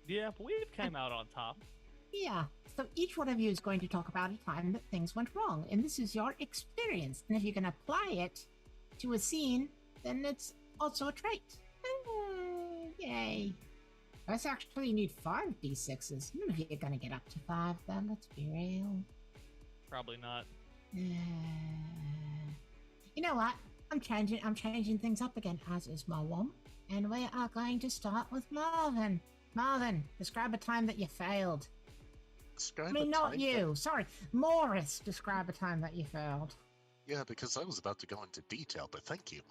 Yeah, but we've come out on top. Yeah, so each one of you is going to talk about a time that things went wrong, and this is your experience. And if you can apply it to a scene, then it's also a trait. Yay. I actually need 5 d6s. If you're gonna get up to 5, then let's be real. Probably not. You know what? I'm changing things up again, as is my one. And we are going to start with Marvin. Marvin, describe a time that you failed. describe I mean, a not time you. Sorry, Morris. Describe a time that you failed. Yeah, because I was about to go into detail, but thank you.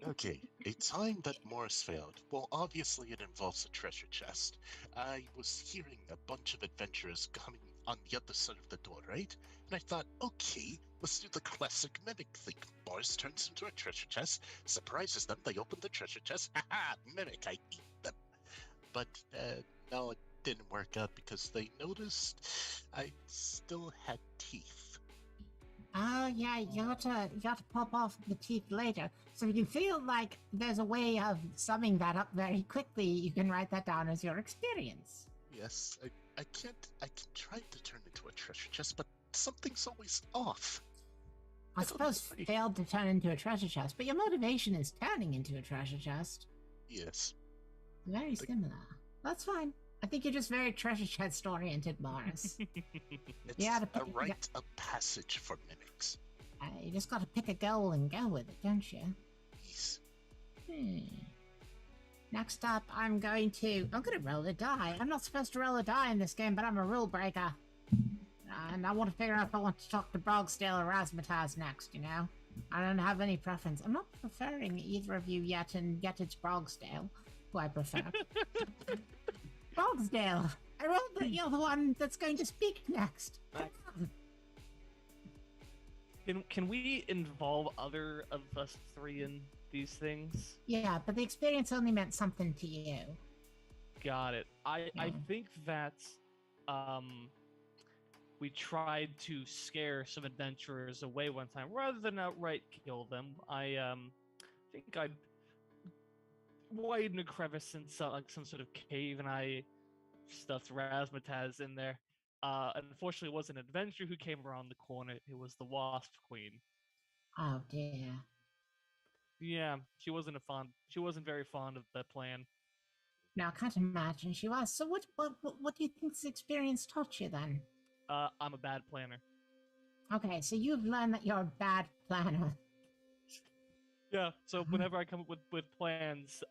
Okay, a time that Morris failed. Well, obviously it involves a treasure chest. I was hearing a bunch of adventurers coming on the other side of the door, right? And I thought, okay, let's do the classic mimic thing. Morris turns into a treasure chest, surprises them, they open the treasure chest, haha, mimic, I eat them. But, no, it didn't work out because they noticed I still had teeth. Oh yeah, you got to pop off the teeth later. So if you feel like there's a way of summing that up very quickly, you can write that down as your experience. Yes, I can try to turn into a treasure chest, but something's always off. I don't suppose know. failed to turn into a treasure chest, but your motivation is turning into a treasure chest. Yes. Very similar. That's fine. I think you're just very treasure chest oriented, Morris. It's Yeah, a rite of passage for mimics. You just got to pick a goal and go with it, don't you? Yes. Next up, I'm gonna roll a die. I'm not supposed to roll a die in this game, but I'm a rule breaker. And I want to figure out if I want to talk to Brogsdale or Razzmatazz next, you know? I don't have any preference. I'm not preferring either of you yet, and yet it's Brogsdale who I prefer. Brogsdale! I rolled that you're the one that's going to speak next. Can we involve other of us three in these things? Yeah, but the experience only meant something to you. Got it. I think that we tried to scare some adventurers away one time rather than outright kill them. I think I widened a crevice in some sort of cave, and I stuffed Razzmatazz in there. Unfortunately, it wasn't an adventurer who came around the corner. It was the Wasp Queen. Oh dear. Yeah, she wasn't very fond of that plan. Now I can't imagine she was. So what do you think this experience taught you then? I'm a bad planner. Okay, so you've learned that you're a bad planner. Yeah, so whenever I come up with plans,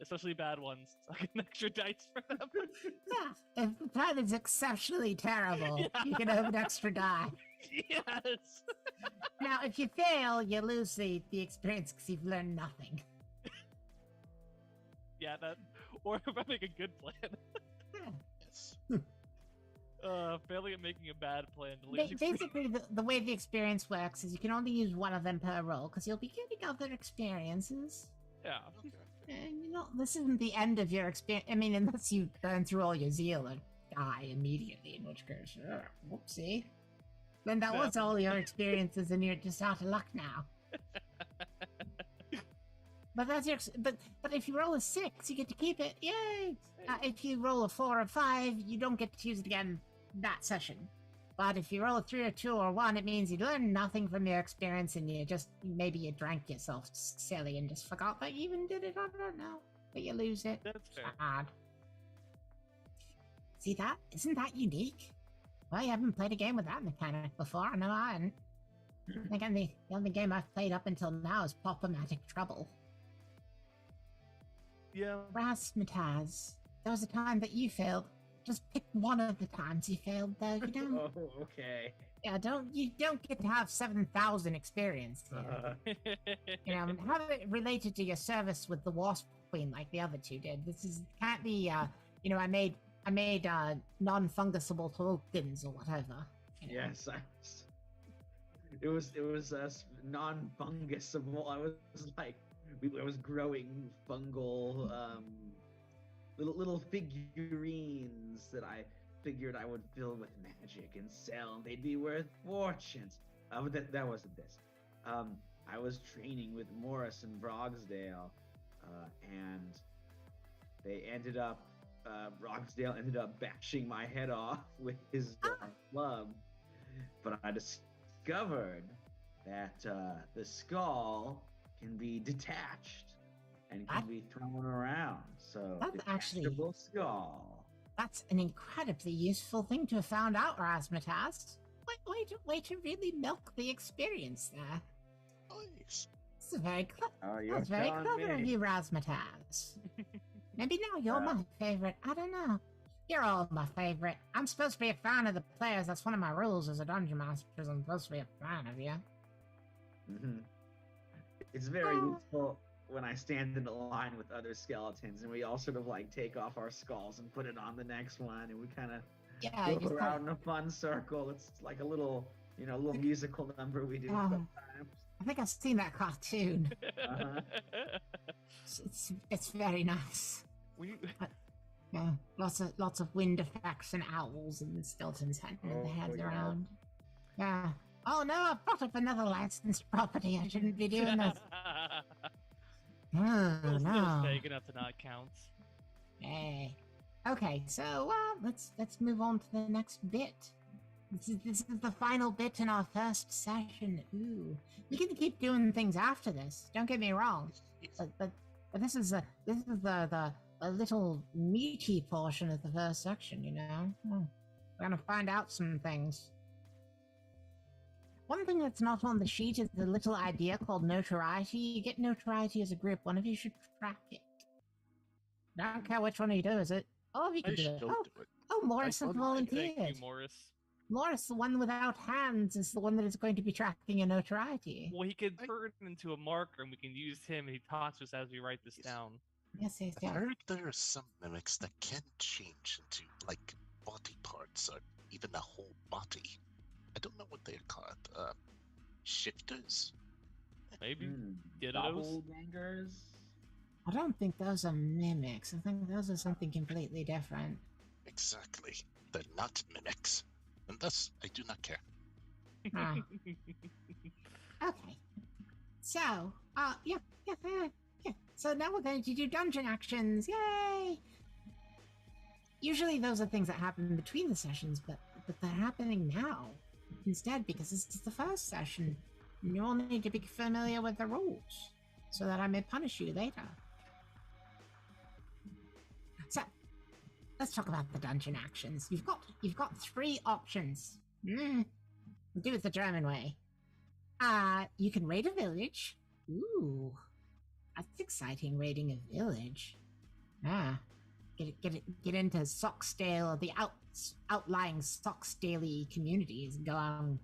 especially bad ones, I get an extra dice for them. Yeah, if the plan is exceptionally terrible, Yeah. you can have an extra die. Yes! Now, if you fail, you lose the experience because you've learned nothing. Yeah, or if I make a good plan. Yes. Failing at making a bad plan deletes Basically, the way the experience works is you can only use one of them per roll because you'll be getting other experiences. Yeah. Okay. And this isn't the end of your experience. I mean, unless you burn through all your zeal and die immediately, in which case, whoopsie. Then that was all your experiences, and you're just out of luck now. But that's but if you roll a 6, you get to keep it. Yay! If you roll a 4 or 5, you don't get to use it again that session. But if you roll a 3 or 2 or 1, it means you learn nothing from your experience, and maybe you drank yourself silly and just forgot that you even did it. I don't know. But you lose it. That's fair. Sad. See that? Isn't that unique? Well, you haven't played a game with that mechanic before. I know I hadn't. Again, the only game I've played up until now is Pop-O-Matic Trouble. Yeah. Razzmatazz, there was a time that you failed. Just pick one of the times you failed, though. You don't. Oh, okay. Yeah, you don't get to have 7,000 experience here. You know, and have it related to your service with the Wasp Queen like the other two did. Can't be. You know, I made non-fungusable tokens or whatever. You know? Yes, it was non-fungusable. I was growing fungal little figurines that I figured I would fill with magic and sell, and they'd be worth fortunes. But that wasn't this. I was training with Morris and Brogsdale, and they ended up. Brogsdale ended up bashing my head off with his club, but I discovered that the skull can be detached and can be thrown around. So That's actually detachable skull. That's an incredibly useful thing to have found out, Razzmatazz. Way to really milk the experience there. Nice. This is very clever. Oh, you're That's very telling clever of me. you, Razzmatazz. Maybe now you're my favorite. I don't know. You're all my favorite. I'm supposed to be a fan of the players. That's one of my rules as a dungeon master. I'm supposed to be a fan of you. Hmm. It's very useful when I stand in a line with other skeletons and we all sort of like take off our skulls and put it on the next one, and we kind of go around in a fun circle. It's like a little, little musical number we do sometimes. I think I've seen that cartoon. Uh-huh. It's very nice. Yeah, lots of wind effects and owls and the skeletons handing their heads around. Yeah. Oh no, I've brought up another licensed property. I shouldn't be doing this. Oh Still no. vague enough to not count. Hey. Okay, so let's move on to the next bit. This is the final bit in our first session. Ooh, you can keep doing things after this. Don't get me wrong, but this is the little meaty portion of the first section. We're gonna find out some things. One thing that's not on the sheet is the little idea called notoriety. You get notoriety as a group. One of you should track it. I don't care which one of you do, is it? All of you can do it. Oh, Morris has volunteered. Thank you, Morris. Morris, the one without hands, is the one that is going to be tracking your notoriety. Well, he could turn it into a marker, and we can use him, and he talks to us as we write this down. Yes. I heard there are some mimics that can change into, like, body parts, or even a whole body. I don't know what they're called. Shifters? Maybe. Dittos? Doppelgangers? I don't think those are mimics. I think those are something completely different. Exactly. They're not mimics. And thus, I do not care. Ah. Okay. So, yeah. So now we're going to do dungeon actions. Yay! Usually those are things that happen between the sessions, but they're happening now instead because this is the first session. And you all need to be familiar with the rules so that I may punish you later. So, let's talk about the dungeon actions. You've got 3 options. We'll do it the German way. You can raid a village. Ooh, that's exciting, raiding a village. Get into Soxdale, the outlying Soxdale communities, and go on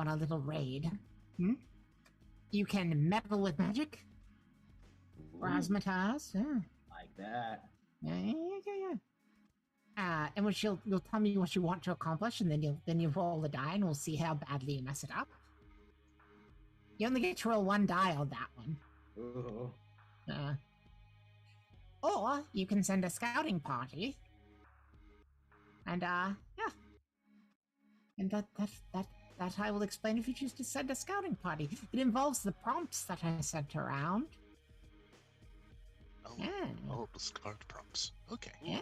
a little raid. You can meddle with magic. Razzmatazz. Like that. Yeah. In which you'll tell me what you want to accomplish, and then you roll the die, and we'll see how badly you mess it up. You only get to roll 1 die on that one. Ooh. Or you can send a scouting party, and and that I will explain if you choose to send a scouting party. It involves the prompts that I sent around. Oh, those card prompts. Okay. Yeah.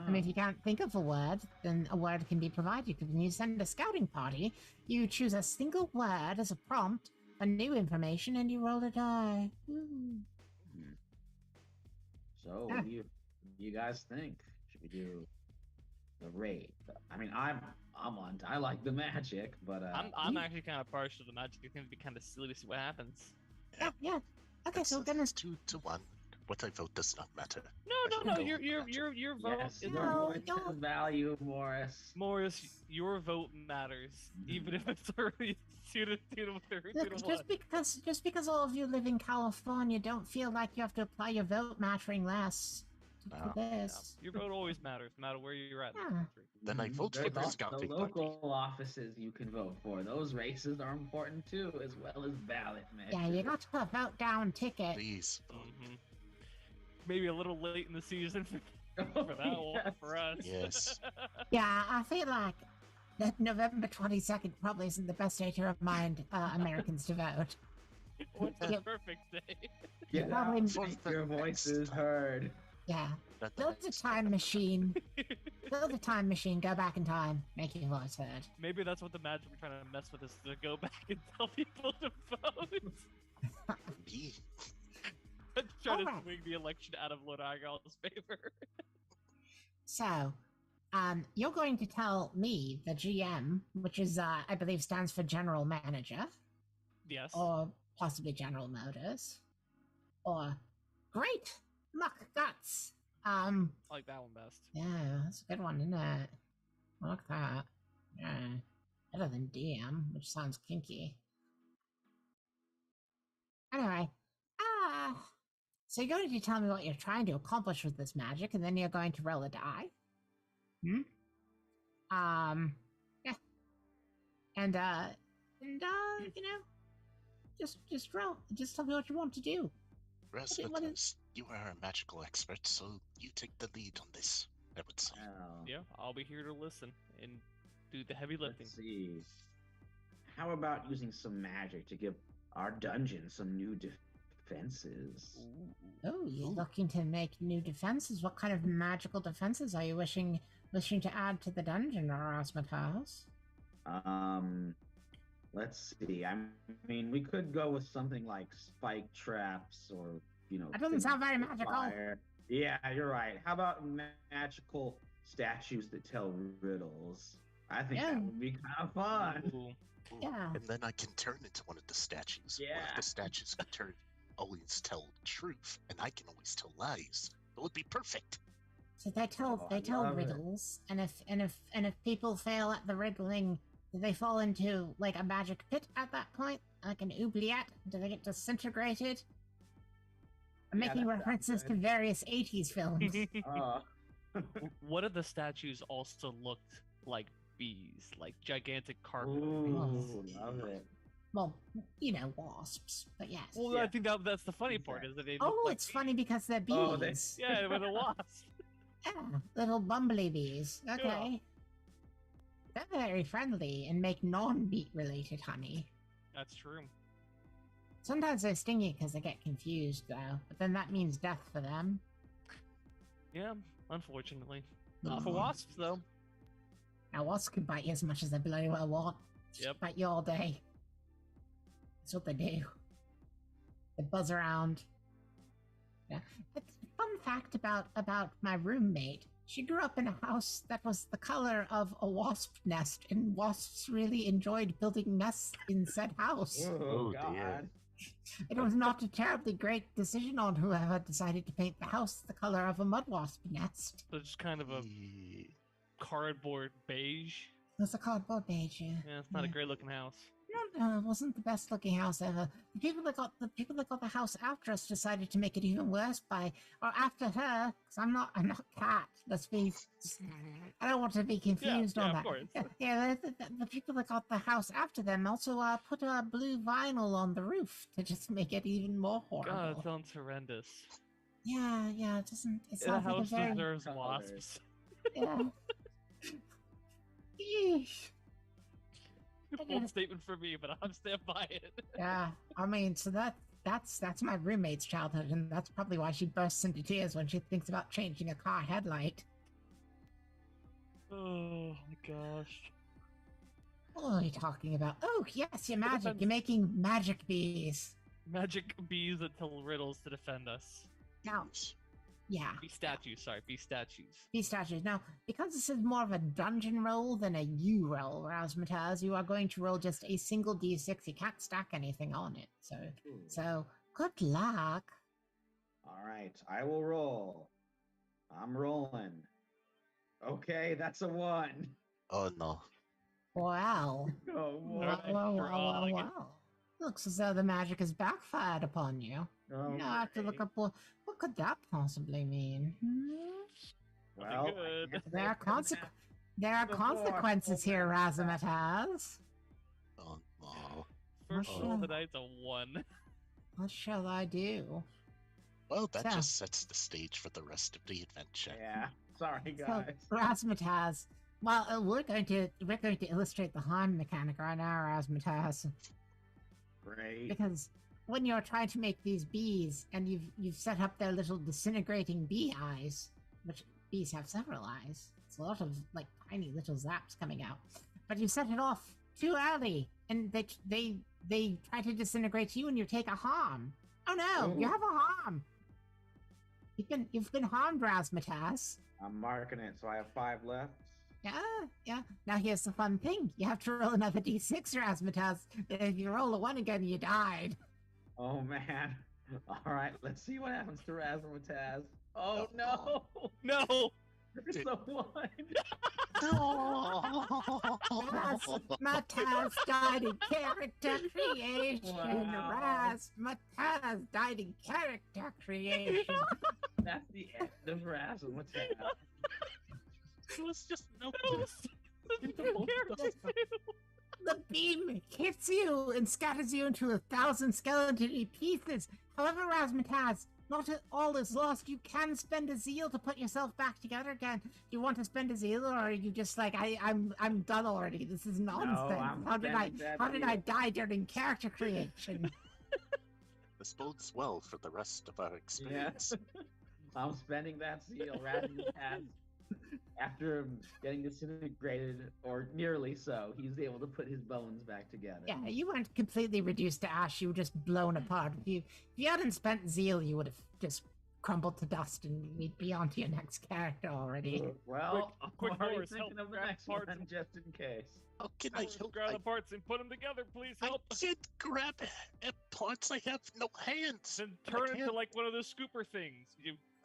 And if you can't think of a word, then a word can be provided. When you send a scouting party, you choose a single word as a prompt for new information, and you roll a die. Ooh. So, what do you guys think? Should we do the raid? I mean, I like the magic, but I'm actually kind of partial to the magic. It's going to be kind of silly to see what happens. Yeah. Okay, so then it's 2 to 1. What I vote does not matter. No. Your vote yes, is No, the value, Morris. Morris, your vote matters, even if it's already 2 to look, 1. just because all of you live in California, don't feel like you have to apply your vote mattering less to this. Your vote always matters, no matter where you're at in the Yeah. country. Then I vote for There's the also scouting the party. local offices you can vote for. Those races are important too, as well as ballot measures. Yeah, you got to vote down ticket. Please. Maybe a little late in the season for that one for us. Yes. Yeah, I feel like that November 22nd probably isn't the best day to remind Americans to vote. What's the Yep. perfect day? Get Probably- out, make your voices heard. Yeah. Build a time machine. Build a time machine, go back in time, make your voice heard. Maybe that's what the magic we're trying to mess with is to go back and tell people to vote. Me. Try to Alright. swing the election out of Lord Argyll's favor. So, you're going to tell me, the GM, which is, I believe stands for General Manager, Yes. or possibly General Motors, or Great Muck Guts. I like that one best. Yeah, that's a good one, isn't it? I like that. Yeah. Better than DM, which sounds kinky. Anyway, so you're going to tell me what you're trying to accomplish with this magic, and then you're going to roll a die? Hmm? Yeah. And you know, just roll. Just tell me what you want to do. Rasmutas, you are a magical expert, so you take the lead on this, I would say. Well, Yeah, I'll be here to listen and do the heavy lifting. let's see. How about using some magic to give our dungeon some new defenses? Oh, you're looking to make new defenses. What kind of magical defenses are you wishing to add to the dungeon, Erasmus? Let's see. I mean, we could go with something like spike traps, or That doesn't things sound very with magical. fire. Yeah, you're right. How about magical statues that tell riddles? I think Yeah. that would be kind of fun. Ooh. Ooh, Yeah. And then I can turn into one of the statues. One of Yeah. the statues can always tell truth, and I can always tell lies. It would be perfect. So they tell Oh, I love it. riddles, and if people fail at the riddling, do they fall into like a magic pit at that point, like an oubliette? Do they get disintegrated? I'm Yeah, making that sounds references to good. various '80s films. Uh, What if the statues also looked like bees, like gigantic carpet ooh, bees? love it. Well, wasps, but yes. Well, Yeah. I think that's the funny part is that they look Oh, like it's bees. funny because they're bees. Oh, they- Yeah, with a wasp. Yeah, little bumbly bees. Okay. They're very friendly and make non-beet related honey. That's true. Sometimes they're stingy because they get confused, though. But then that means death for them. Yeah, unfortunately. Not Oh. for wasps, though. Now, wasps can bite you as much as they bloody well want. Yep. Bite you all day. That's what they do. They buzz around. Yeah. But fun fact about my roommate. She grew up in a house that was the color of a wasp nest, and wasps really enjoyed building nests in said house. Oh, God. dear. It was not a terribly great decision on whoever decided to paint the house the color of a mud wasp nest. So it's kind of a Yeah. cardboard beige. It was a cardboard beige. Yeah, it's not a Yeah. great looking house. It wasn't the best looking house ever. The people that got the house after us decided to make it even worse or after her, because I'm not Cat. Let's be. I don't want to be confused yeah, on of that. course. Yeah, the people that got the house after them also put a blue vinyl on the roof to just make it even more horrible. God, it sounds horrendous. Yeah, it doesn't. It The sounds like a house very. deserves Colors. wasps. Yeah. Yeesh. Bold statement for me, but I'm stand by it. Yeah, I mean, so that's my roommate's childhood, and that's probably why she bursts into tears when she thinks about changing a car headlight. Oh my gosh. What are you talking about? Oh, yes, your magic. depends. You're making magic bees. Magic bees that tell riddles to defend us. Now, yeah, Bee statues, sorry, bee statues. bee statues. Now, because this is more of a dungeon roll than a U roll, Razmataz, you are going to roll just a single d6. You can't stack anything on it. So good luck. All right, I will roll. I'm rolling. Okay, that's a 1. Oh no. Well. Oh, Alright. what? Well. Looks as though the magic has backfired upon you. Oh, Now I have to look great. up what could that possibly mean. Well, I Good. can't There are say more than that. There are Before consequences here, opening that. Razamataz. Oh no. First Oh. roll of the night's a 1. What shall I do? Well, that So- just sets the stage for the rest of the adventure. Yeah, sorry So, guys. Razamataz. Well, we're going to illustrate the harm mechanic right now, Razamataz. Great. Because when you're trying to make these bees and you've set up their little disintegrating bee eyes, which bees have several eyes. It's a lot of like tiny little zaps coming out. But you set it off too early, and they try to disintegrate you, and you take a harm. Oh no, you Ooh. have a harm. You've been harmed, Razmataz. I'm marking it, so I have 5 left. Yeah. Now here's the fun thing. You have to roll another d6, Razmataz. If you roll a 1 again, you died. Oh man. All right, let's see what happens to Razzmatazz. Oh no! No. There's the one. Razzmatazz died in character creation. Wow. Razzmatazz died in character creation. That's the end of Razzmatazz. It was just no. The beam hits you and scatters you into 1,000 skeleton pieces. However, Razzmatazz, not all is lost. You can spend a zeal to put yourself back together again. Do you want to spend a zeal, or are you just like I'm done already? This is nonsense. I'm how did I spending that how did I zeal. die during character creation? This bodes well for the rest of our experience. I'm spending that zeal. Razzmatazz, after getting disintegrated, or nearly so, he's able to put his bones back together. Yeah, you weren't completely reduced to ash. You were just blown apart. If you hadn't spent zeal, you would have just crumbled to dust, and we'd be on to your next character already. Well, quick, I'm already Morris, thinking help of the grab next parts one and- just in case. How can I help? Grab the parts and put them together, please. I Help. can't grab parts. I have no hands. Then I turn into can't. like one of those scooper things.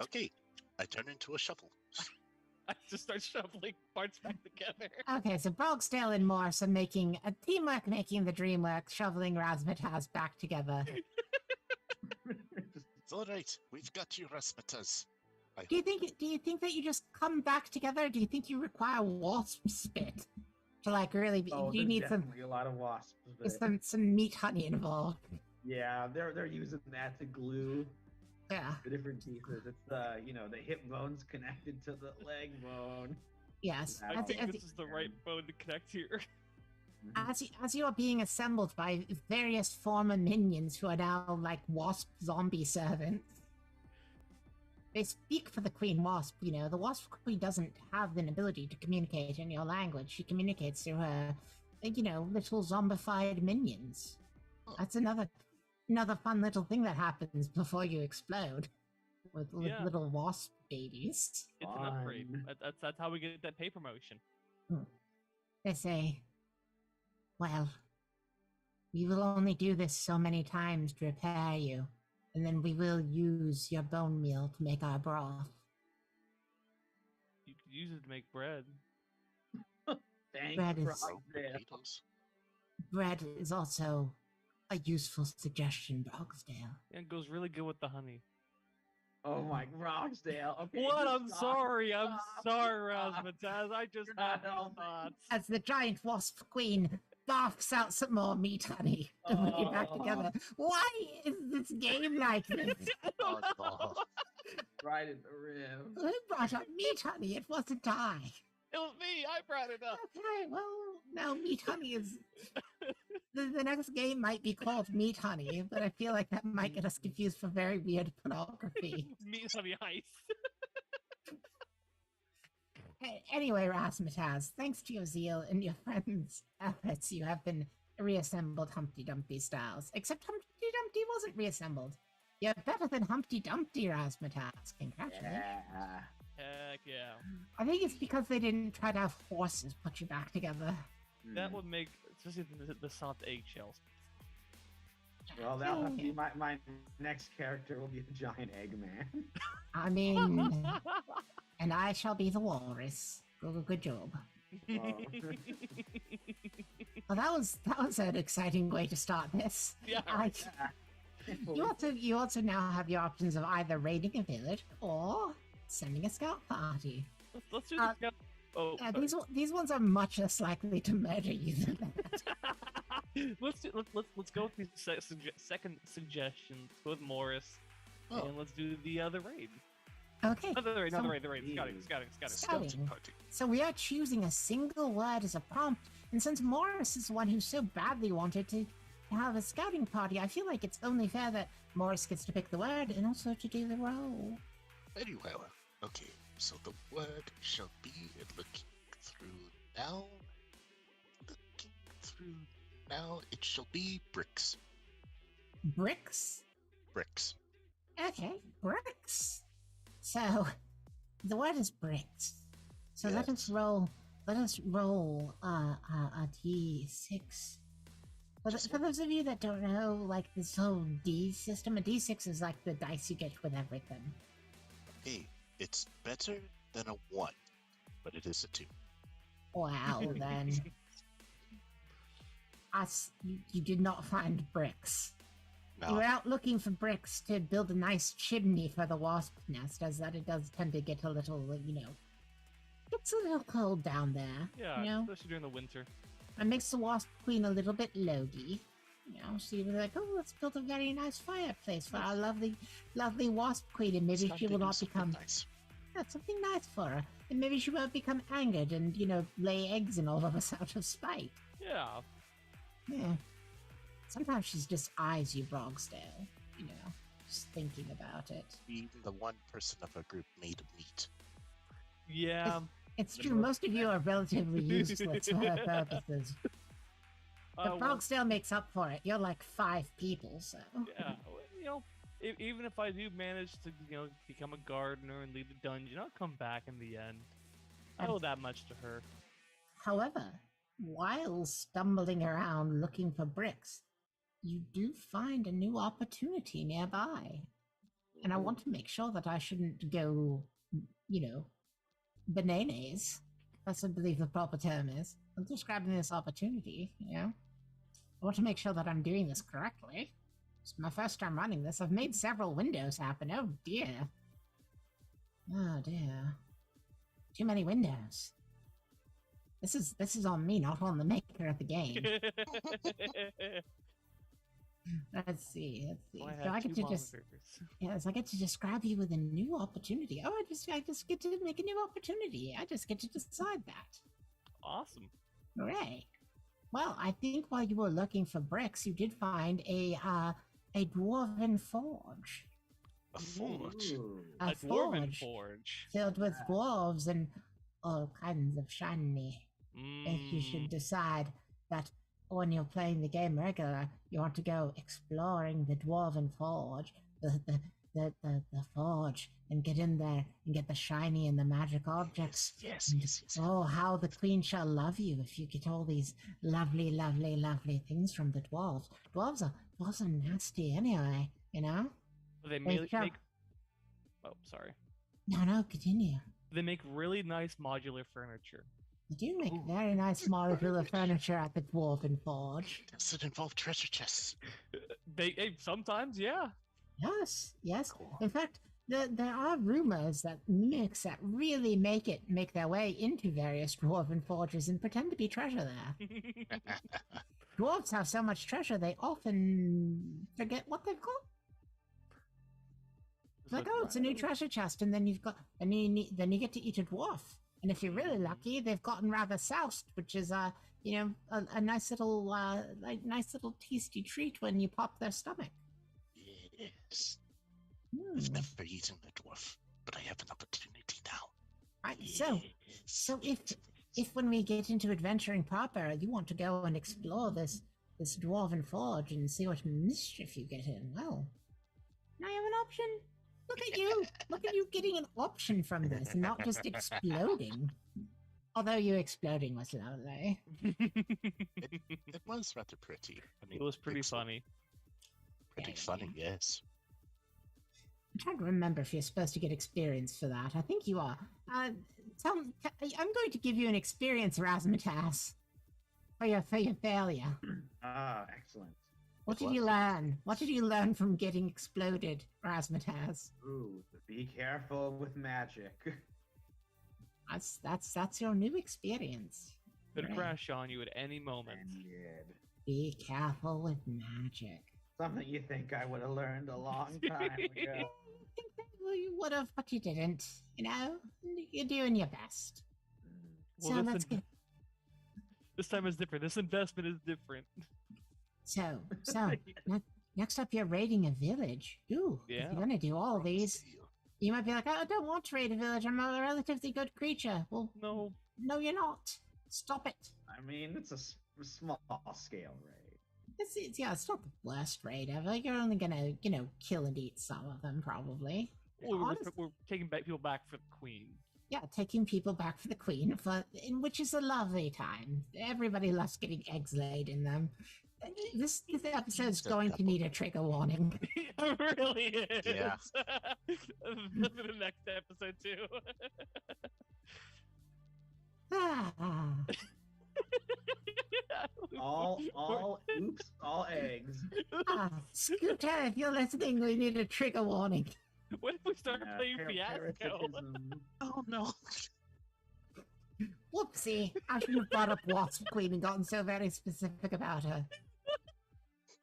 Okay, I turn into a shovel. I just start shoveling parts back together. Okay, so Brogsdale and Morse are making a teamwork, making the dream work, shoveling Razzmatazz back together. It's all right. We've got you, Razzmatazz. Do you think that you just come back together? Do you think you require wasp spit to like really? Do you there's need definitely a lot of wasps. is But some meat honey involved? yeah, they're using that to glue Yeah. the different pieces. It's the the hip bone's connected to the leg bone. Yes. I I As, think as, this is the right bone to connect here. as you are being assembled by various former minions who are now like wasp zombie servants. They speak for the Queen Wasp, the Wasp Queen doesn't have an ability to communicate in your language. She communicates through her, little zombified minions. That's another fun little thing that happens before you explode with Yeah. little wasp babies. It's an upgrade. Fun. That's how we get that pay promotion. They say, well, we will only do this so many times to repair you, and then we will use your bone meal to make our broth. You could use it to make bread. Thanks, Bread is- Brogsdale. Potatoes. Bread is also a useful suggestion, Brogsdale. Yeah, it goes really good with the honey. Oh my, Rogsdale. Okay, What? just I'm stop. sorry. I'm Stop. sorry, Stop. Razzmatazz. I just You're had not these helping. thoughts. As the giant wasp queen barfs out some more meat honey to put you back Oh. together. Why is this game like this? Oh, no. Right in the rib. Who brought up meat honey? It wasn't I. It was me. I brought it up. Okay, well, now meat honey is... The next game might be called Meat Honey, but I feel like that might get us confused for very weird pornography. Meat honey heist. Anyway, Razzmatazz, thanks to your zeal and your friends' efforts, you have been reassembled Humpty Dumpty styles. Except Humpty Dumpty wasn't reassembled. You're better than Humpty Dumpty, Razzmatazz. Congratulations. Yeah. Heck yeah. I think it's because they didn't try to have horses put you back together. That would make, especially the soft eggshells. Well, that'll have to be my next character will be a giant Eggman. I mean, and I shall be the walrus. Good job. Oh. Well, that was an exciting way to start this. Yeah. You also now have your options of either raiding a village or sending a scout party. Let's do the scout. Oh, Yeah, these ones are much less likely to murder you than that. let's go with the second suggestion with Morris, Oh. and let's do the raid. Okay. The raid. so- Scouting. Scouting. Party. So we are choosing a single word as a prompt, and since Morris is the one who so badly wanted to have a scouting party, I feel like it's only fair that Morris gets to pick the word and also to do the role. Very well. Okay, so the word shall be looking through now. Looking through now, it shall be bricks. Bricks? Bricks. Okay, bricks. So, the word is bricks. So let us roll a d6. For those of you that don't know, like this whole D system, a D6 is like the dice you get with everything. Hey, it's better than a 1, but it is a 2. Wow, then. You did not find bricks. You were No, out looking for bricks to build a nice chimney for the wasp nest, as that it does tend to get a little, gets a little cold down there. Yeah, You know? especially during the winter. It makes the wasp queen a little bit logy. She was like, oh, let's build a very nice fireplace for our lovely, lovely wasp queen, and it's maybe time she to will do not something become... nice. Yeah, something nice for her. And maybe she won't become angered and, lay eggs in all of us out of spite. Yeah. Yeah. Sometimes she just eyes you, Brogsdale. Just thinking about it. Being the one person of our group made of meat. Yeah. It's true, most of you are relatively useless for her purposes. But Well, Brogsdale makes up for it. You're like 5 people, so... yeah. Even if I do manage to, become a gardener and leave the dungeon, I'll come back in the end. I owe that much to her. However, while stumbling around looking for bricks, you do find a new opportunity nearby. And I want to make sure that I shouldn't go, bananas. That's, I believe, the proper term is. I'm describing this opportunity, I want to make sure that I'm doing this correctly. It's my first time running this. I've made several windows happen. Oh dear. Oh dear. Too many windows. This is on me, not on the maker of the game. Let's see. Well, I So have I get two to just monitors. I get to describe you with a new opportunity. Oh, I just get to make a new opportunity. I just get to decide that. Awesome. Hooray. Well, I think while you were looking for bricks, you did find a dwarven forge. A forge. Ooh. A Dwarven forge forge. filled with dwarves and all kinds of shiny. If you should decide that when you're playing the game regular, you want to go exploring the dwarven forge, the forge, and get in there and get the shiny and the magic objects. Yes. Oh, how the queen shall love you if you get all these lovely, lovely, lovely things from the dwarves. Dwarves are nasty anyway, They They make. shall- Oh, sorry. No, continue. They make really nice modular furniture. They do make very nice modular furniture at the dwarven forge. Does it involve treasure chests? Sometimes, yeah. Yes. In fact, there are rumors that mimics that really make their way into various dwarven forges and pretend to be treasure there. Dwarves have so much treasure they often forget what they've got. It's like, oh, it's a new treasure chest, and then you get to eat a dwarf. And if you're really lucky, they've gotten rather soused, which is a nice little tasty treat when you pop their stomach. Yes. Hmm. I've never eaten a dwarf, but I have an opportunity now. Right, so if when we get into adventuring proper, you want to go and explore this dwarven forge and see what mischief you get in, well, now you have an option. Look at you getting an option from this, and not just exploding. Although you exploding was lovely. It was rather pretty. I mean, It was pretty it's funny. Pretty Yeah. funny, yes. I'm trying to remember if you're supposed to get experience for that. I think you are. I'm going to give you an experience, Razmatas, for your failure. Ah, excellent. What did you learn? What did you learn from getting exploded, Razmatas? Ooh, be careful with magic. That's your new experience. Could Right. crash on you at any moment. And yet, Be careful with magic. something you think I would have learned a long time ago. I think that you would have, but you didn't. You're doing your best. Mm. So Well, let's get. This time is different. This investment is different. So next up, you're raiding a village. Ooh, if Yeah. you're gonna do all these, you might be like, oh, I don't want to raid a village. I'm a relatively good creature. Well, No. no, you're not. Stop it. I mean, it's a small scale raid. It's not the worst raid ever. You're only gonna, kill and eat some of them, probably. We're taking people back for the queen. Yeah, taking people back for the queen, which is a lovely time. Everybody loves getting eggs laid in them. This episode's Just a going to couple. need a trigger warning. It really is. Yeah. That's for the next episode too. Ah. All eggs. Scooter, if you're listening, we need a trigger warning. What if we start playing Fiasco? Parasitism. Oh no. Whoopsie! I should have brought up Wasp Queen and gotten so very specific about her.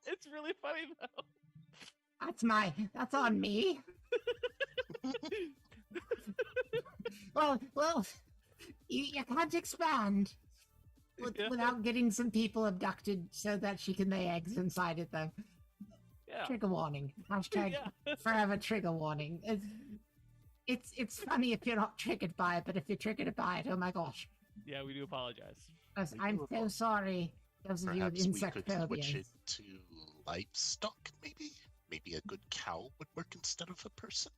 It's really funny though. That's on me. Well, you can't expand without getting some people abducted so that she can lay eggs inside of them. Yeah. Trigger warning. Hashtag Yeah. forever trigger warning. It's funny if you're not triggered by it, but if you're triggered by it, oh my gosh. Yeah, we do apologize. Yes, We I'm do so apologize. sorry. Those of you with Perhaps we insect could switch phobias. it to livestock, maybe? Maybe a good cow would work instead of a person?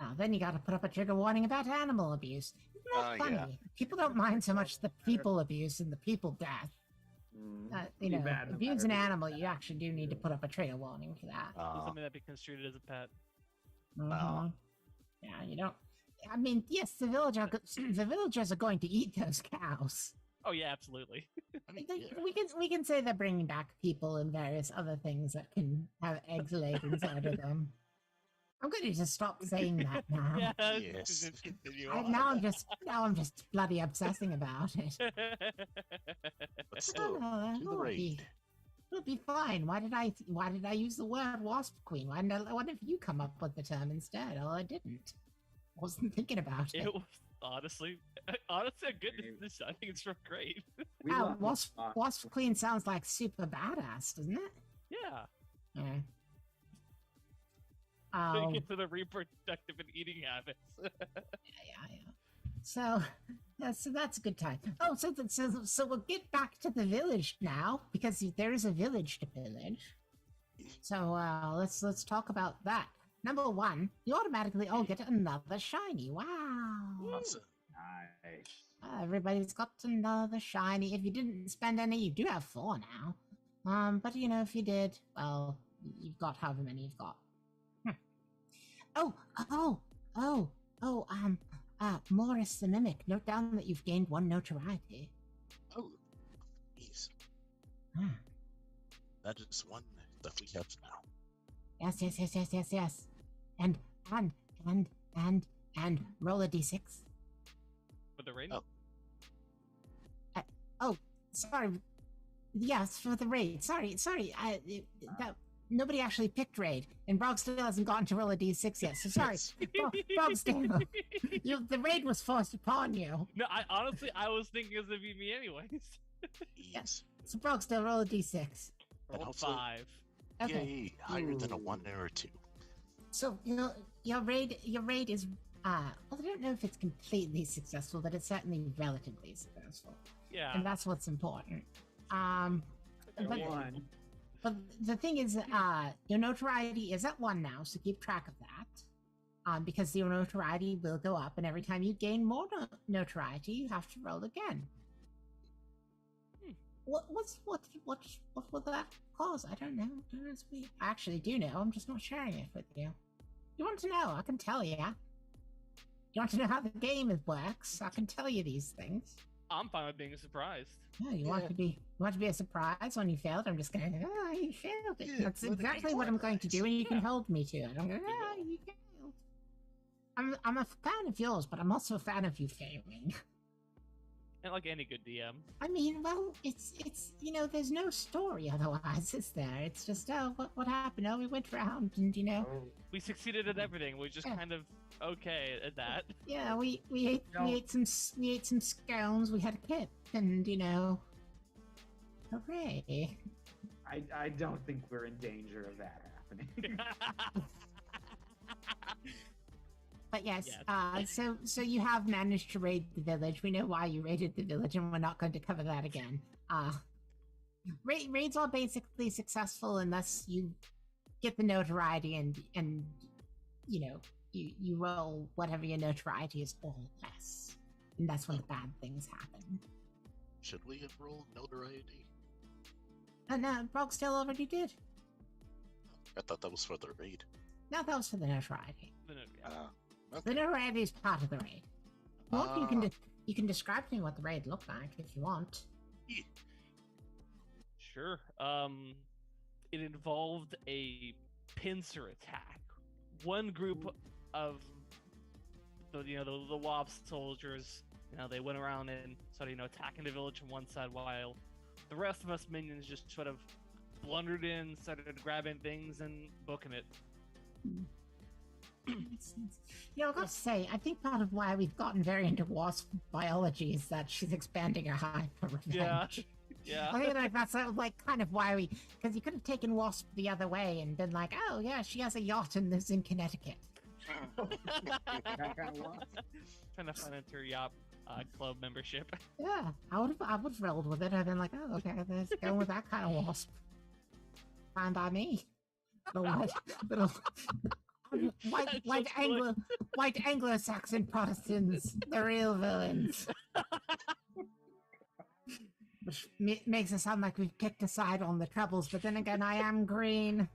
Oh, then you gotta put up a trigger warning about animal abuse. Isn't that funny? yeah. People don't mind so much the people abuse and the people death. You Pretty know, bad no abuse matter an who it's animal, at. you actually do need to put up a trigger warning for that. Something that be construed as a pet. Mhm. Yeah, you don't. I mean, yes, the villagers are going to eat those cows. Oh yeah, absolutely. I mean, They- yeah. we can say they're bringing back people and various other things that can have eggs laid inside of them. I'm going to just stop saying that now. Yeah. Yes. Just continue Now on. I'm just bloody obsessing about it. But still, Oh, to the raid. It'll be fine. Why did I use the word wasp queen? Why did you come up with the term instead? Oh, I didn't. Wasn't thinking about it. It was honestly a good decision. I think it's great. We Oh, lost- wasp queen sounds like super badass, doesn't it? Yeah. Yeah. They get to the reproductive and eating habits. Yeah. So that's a good time. Oh, so we'll get back to the village now because there is a village to pillage. So let's talk about that. Number one, you automatically all get another shiny. Wow. Awesome. Nice. Everybody's got another shiny. If you didn't spend any, you do have 4 now. But you know, if you did, well, you've got however many you've got. Morris the Mimic, note down that you've gained 1 notoriety. Oh, jeez. Ah. That is one that we have now. Yes. And roll a d6. For the raid. Oh. Sorry. Yes, for the raid. Sorry. Nobody actually picked raid, and Brog still hasn't gotten to roll a d6 yet. So sorry, Brog still. The raid was forced upon you. No, I was thinking it was gonna be me anyways. Yes. So Brog still roll a d6. And Roll hopefully- 5. Okay. Yay, higher than a 1 or a 2. So your raid is well, I don't know if it's completely successful, but it's certainly relatively successful, Yeah. and that's what's important. But, One. but the thing is, your notoriety is at 1 now, so keep track of that. Because your notoriety will go up, and every time you gain more notoriety, you have to roll again. What will that cause? I don't know. I actually do know. I'm just not sharing it with you. You want to know? I can tell you. You want to know how the game works? I can tell you these things. I'm fine with being surprised. No, you want to be a surprise when you failed. I'm just going, you failed it. Yeah, That's let it be exactly what I'm going to do, and you can Yeah. hold me to it. I'm going, you failed. I'm a fan of yours, but I'm also a fan of you failing. And like any good DM. I mean, well, it's there's no story otherwise, is there? It's just what happened? Oh, we went round and We succeeded at everything. We're just Yeah. kind of okay at that. yeah, we ate No. we ate some scones. We had a kip, and hooray! I don't think we're in danger of that happening. But yes, Yes. so you have managed to raid the village. We know why you raided the village, and we're not going to cover that again. Raids are basically successful unless you get the notoriety and you roll whatever your notoriety is or less, and that's when the bad things happen. Should we have rolled notoriety? No, Brogstill already did. I thought that was for the raid. No, that was for the notoriety. Okay. The notoriety is part of the raid. If you want, you can describe to me what the raid looked like if you want. Yeah. Sure. It involved a pincer attack. One group of the Wasp soldiers, they went around and started, attacking the village from one side, while the rest of us minions just sort of blundered in, started grabbing things and booking it. I've got to say, I think part of why we've gotten very into wasp biology is that she's expanding her hive for revenge. Yeah. I think that's kind of why because you could have taken Wasp the other way and been like, oh yeah, she has a yacht and lives in Connecticut. Trying to find her yacht club membership. Yeah, I would have rolled with it. I've been like, oh okay, let's go with that kind of Wasp. Fine by me. White Anglo-Saxon Protestants, the real villains. Which makes it sound like we've picked a side on the troubles, but then again, I am green.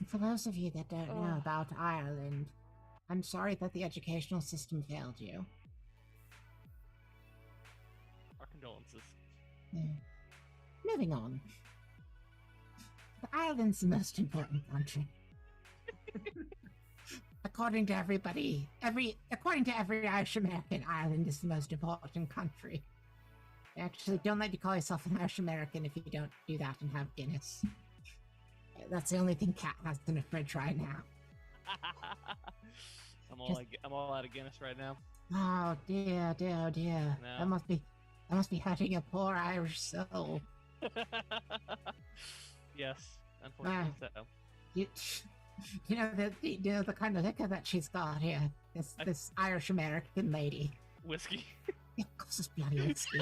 For those of you that don't know about Ireland, I'm sorry that the educational system failed you. Our condolences. Moving on. Ireland's the most important country. According to every Irish American, Ireland is the most important country. Actually, don't let you call yourself an Irish American if you don't do that and have Guinness. That's the only thing Cat has in the fridge right now. I'm all out of Guinness right now. Oh dear. No. That must be hurting your poor Irish soul. Yes, unfortunately so. The kind of liquor that she's got here. This Irish American lady. Whiskey. Yeah, of course it's bloody whiskey.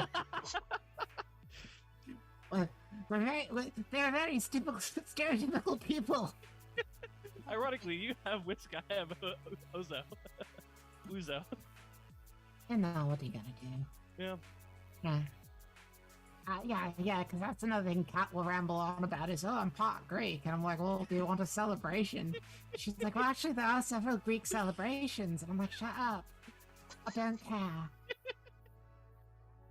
They're very stereotypical people. Ironically, you have whiskey, I have Ouzo. You know, what are you gonna do? Yeah, because that's another thing Kat will ramble on about is, I'm part Greek. And I'm like, well, do you want a celebration? She's like, well, actually, there are several Greek celebrations. And I'm like, shut up. I don't care.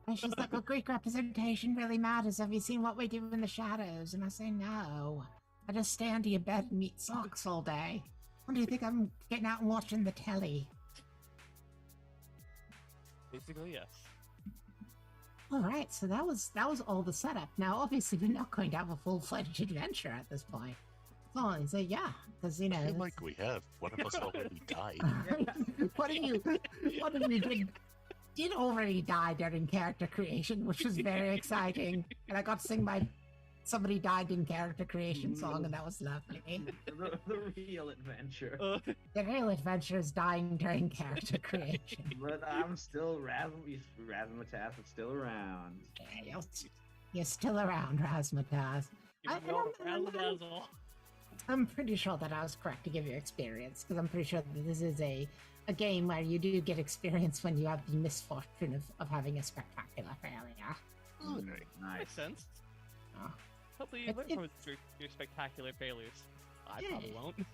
And she's like, well, Greek representation really matters. Have you seen what we do in the shadows? And I say, no. I just stay under your bed and eat socks all day. When do you think I'm getting out and watching the telly? Basically, yes. All right, so that was all the setup. Now, obviously, we're not going to have a full-fledged adventure at this point. Oh, so yeah, because I feel like we have. One of us already died. One of you did already die during character creation, which was very exciting, and I got to sing my "Somebody Died in Character Creation" song, and that was lovely. The real adventure. The real adventure is dying during character creation. But I'm still Razmataz is still around. Yeah, you're still around, Razmataz. I'm pretty sure that I was correct to give you experience, because I'm pretty sure that this is a game where you do get experience when you have the misfortune of having a spectacular failure. Okay. Nice. Makes sense. Oh. Hopefully you learn from your spectacular failures. I probably won't.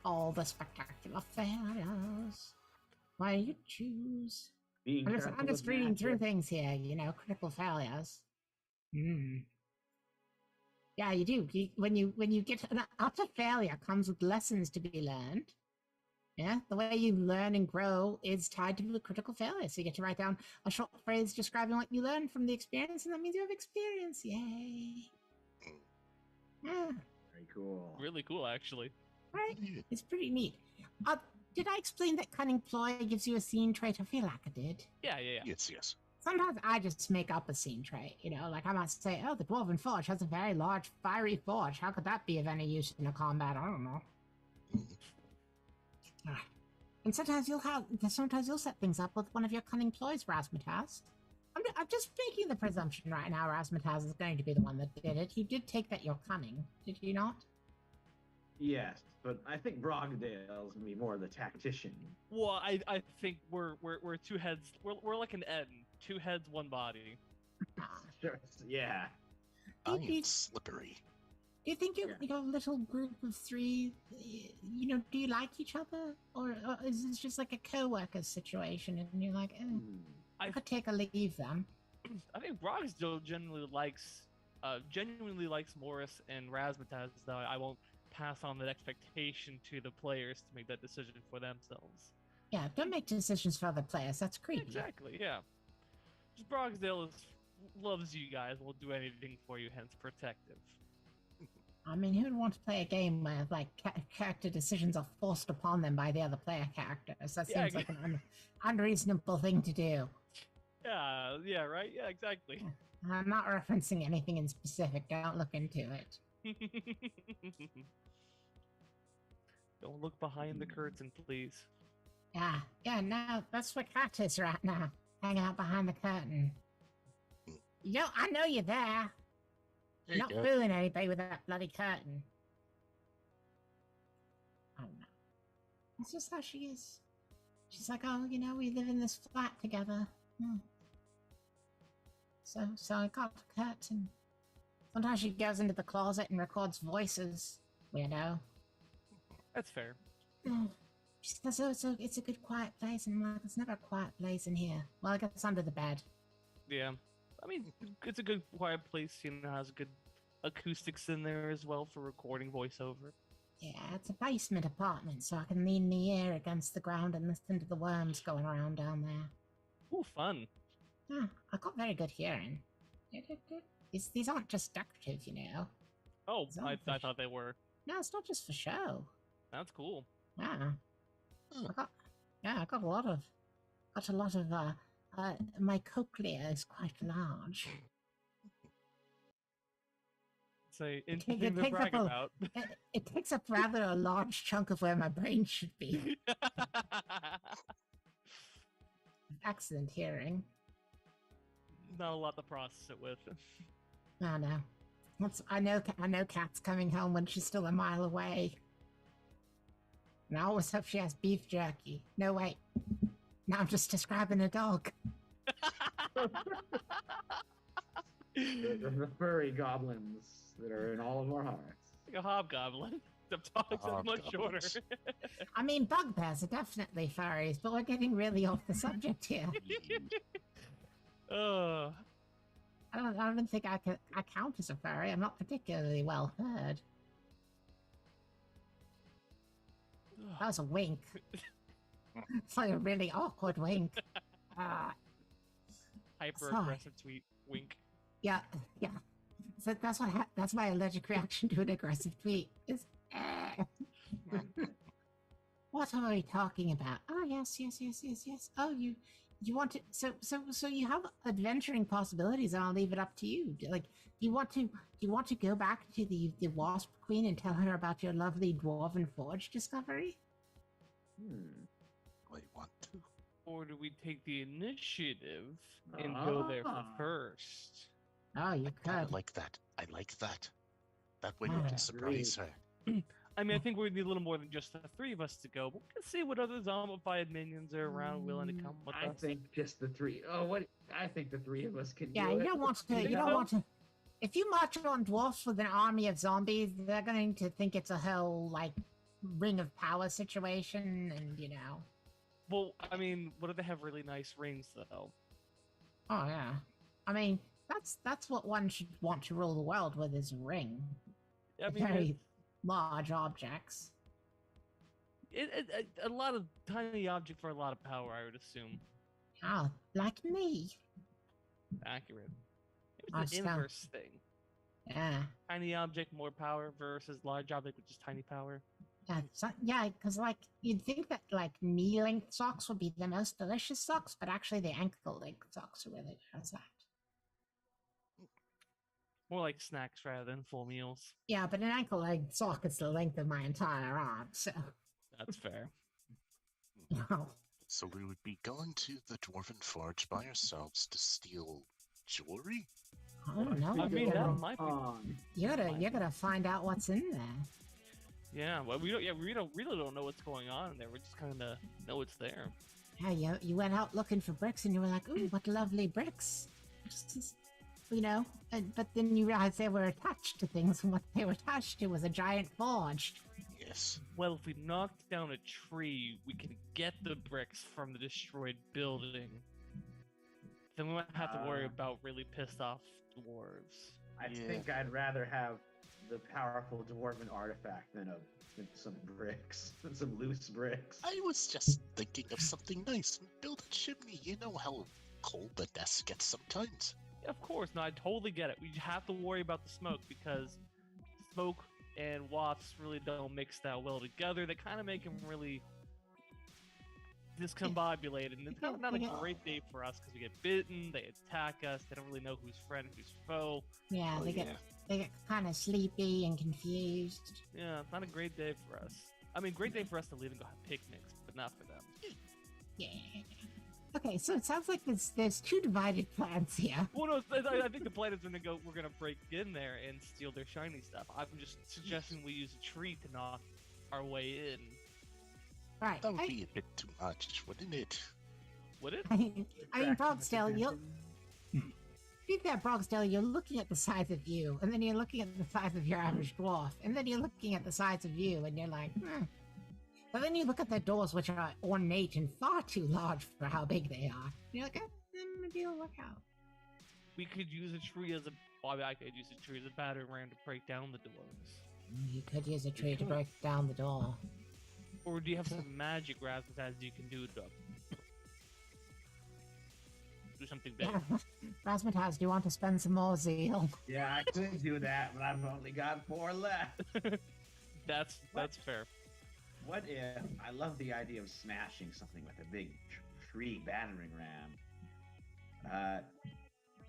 All the spectacular failures. Why you choose? I'm just reading through things here, critical failures. Yeah, you do. When you get an utter failure comes with lessons to be learned. Yeah, the way you learn and grow is tied to the critical failure. So you get to write down a short phrase describing what you learned from the experience, and that means you have experience. Yay! Yeah. Very cool. Really cool, actually. Right? It's pretty neat. Did I explain that Cunning Ploy gives you a scene trait? I feel like I did. Yeah. Yes. Sometimes I just make up a scene trait, like I might say, the Dwarven Forge has a very large fiery forge. How could that be of any use in a combat? I don't know. And sometimes you'll set things up with one of your cunning ploys, Razmataz. I'm just making the presumption right now Razmataz is going to be the one that did it. He did take that you're cunning, did he not? Yes, but I think Brogdale's gonna be more the tactician. Well, I think we're two heads. We're like an N. 2 heads, 1 body. Sure. Yeah. Do I you, am slippery. do you think Yeah. your little group of 3, do you like each other? Or is this just like a co-worker situation and you're like, I I could take a leave then? I think Brogsdale genuinely likes Morris and Razmataz, though I won't pass on that expectation to the players to make that decision for themselves. Yeah, don't make decisions for other players. That's creepy. Exactly, yeah. Just Brogsdale loves you guys, will do anything for you, hence protective. I mean, who would want to play a game where like character decisions are forced upon them by the other player characters? That Yeah, seems like an unreasonable thing to do. Yeah, right? Yeah, exactly. I'm not referencing anything in specific. Don't look into it. Don't look behind the curtain, please. Yeah, no, that's what Cat is right now. Hanging out behind the curtain. I know you're there. There you Not go. fooling anybody with that bloody curtain. I don't know. It's just how she is. She's like, oh, we live in this flat together. So I got the curtain. Sometimes she goes into the closet and records voices. Weirdo. That's fair. She says, oh, it's a good quiet place. And I'm like, it's never a quiet place in here. Well, I guess under the bed. Yeah. I mean, it's a good quiet place, has good acoustics in there as well for recording voiceover. Yeah, it's a basement apartment, so I can lean the ear against the ground and listen to the worms going around down there. Ooh, fun. Yeah, I've got very good hearing. These aren't just decorative, Oh, It's I not thought they were. No, it's not just for show. That's cool. Yeah. Oh. I got a lot of my cochlea is quite large. It's a It interesting to takes brag up about. It takes up rather a large chunk of where my brain should be. Excellent hearing. Not a lot to process it with. I know. I know Kat's coming home when she's still a mile away. And I always hope she has beef jerky. No, wait. Now I'm just describing a dog. The furry goblins that are in all of our hearts. Like a hobgoblin. The dogs are much shorter. I mean, bugbears are definitely furries, but we're getting really off the subject here. Oh, I don't think I count as a furry. I'm not particularly well furred. That was a wink. It's like a really awkward wink. hyper aggressive tweet. Wink. Yeah. So that's my allergic reaction to an aggressive tweet. Is what are we talking about? Oh yes. Oh, you want to so you have adventuring possibilities, and I'll leave it up to you. Like, do you want to go back to the Wasp Queen and tell her about your lovely Dwarven Forge discovery? I want to. Or do we take the initiative and go there first? Oh, you I could. like that. I like that. That way we Ah, can surprise her. I mean, I think we need a little more than just the 3 of us to go. But we can see what other zombified minions are around willing to come with I us. think just the 3. Oh, what? I think the 3 of us can Yeah, do you it. don't want to. You don't want to. If you march on dwarfs with an army of zombies, they're going to think it's a whole like ring of power situation, and Well, I mean, what if they have really nice rings, though? Oh yeah. I mean, that's what one should want to rule the world with, is a ring. I mean, Very large objects. a lot of tiny object for a lot of power, I would assume. Oh, like me. Accurate. It I was the sound- inverse thing. Yeah. Tiny object, more power, versus large object, which is tiny power. Yeah, because like you'd think that like knee-length socks would be the most delicious socks, but actually the ankle-length socks are really how's that? More like snacks rather than full meals. Yeah, but an ankle-length sock is the length of my entire arm, so That's fair. So we would be going to the Dwarven Forge by ourselves to steal jewelry? I don't know. I mean, you that gotta, might be. you gotta find out what's in there. Yeah, well, we don't. Yeah, we really don't know what's going on in there. We just kind of know it's there. Yeah, you went out looking for bricks and you were like, ooh, what lovely bricks. You know, but then you realized they were attached to things, and what they were attached to was a giant forge. Yes. Well, if we knock down a tree, we can get the bricks from the destroyed building. Then we won't have to worry about really pissed off dwarves. I Yeah. think I'd rather have the powerful dwarven artifact than some bricks, than some loose bricks. I was just thinking of something nice and build a chimney. You know how cold the desk gets sometimes. Yeah, of course, no, I totally get it. We have to worry about the smoke because smoke and wasps really don't mix that well together. They kind of make them really discombobulated, and it's not a great day for us because we get bitten, they attack us, they don't really know who's friend, who's foe. Yeah, Oh, they get kind of sleepy and confused. Yeah, it's not a great day for us. I mean, great day for us to leave and go have picnics, but not for them. Yeah. Okay, so it sounds like there's two divided plans here. Well, no, I think the plan is we're gonna break in there and steal their shiny stuff. I'm just suggesting we use a tree to knock our way in. Right. That would be a bit too much, wouldn't it? Would it? I mean, Brogsdale, you're looking at the size of you, and then you're looking at the size of your average dwarf, and then you're looking at the size of you, and you're like, But then you look at the doors, which are ornate and far too large for how big they are. You're like, maybe it'll work out. We could use a tree as a. Well, I could use a tree as a battering ram to break down the doors. You could use a tree to break down the door. Or do you have some magic Razzmatazz you can do to do something big? Yeah. Razzmatazz, do you want to spend some more zeal? Yeah, I could do that, but I've only got 4 left. That's fair. What if I love the idea of smashing something with a big tree battering ram?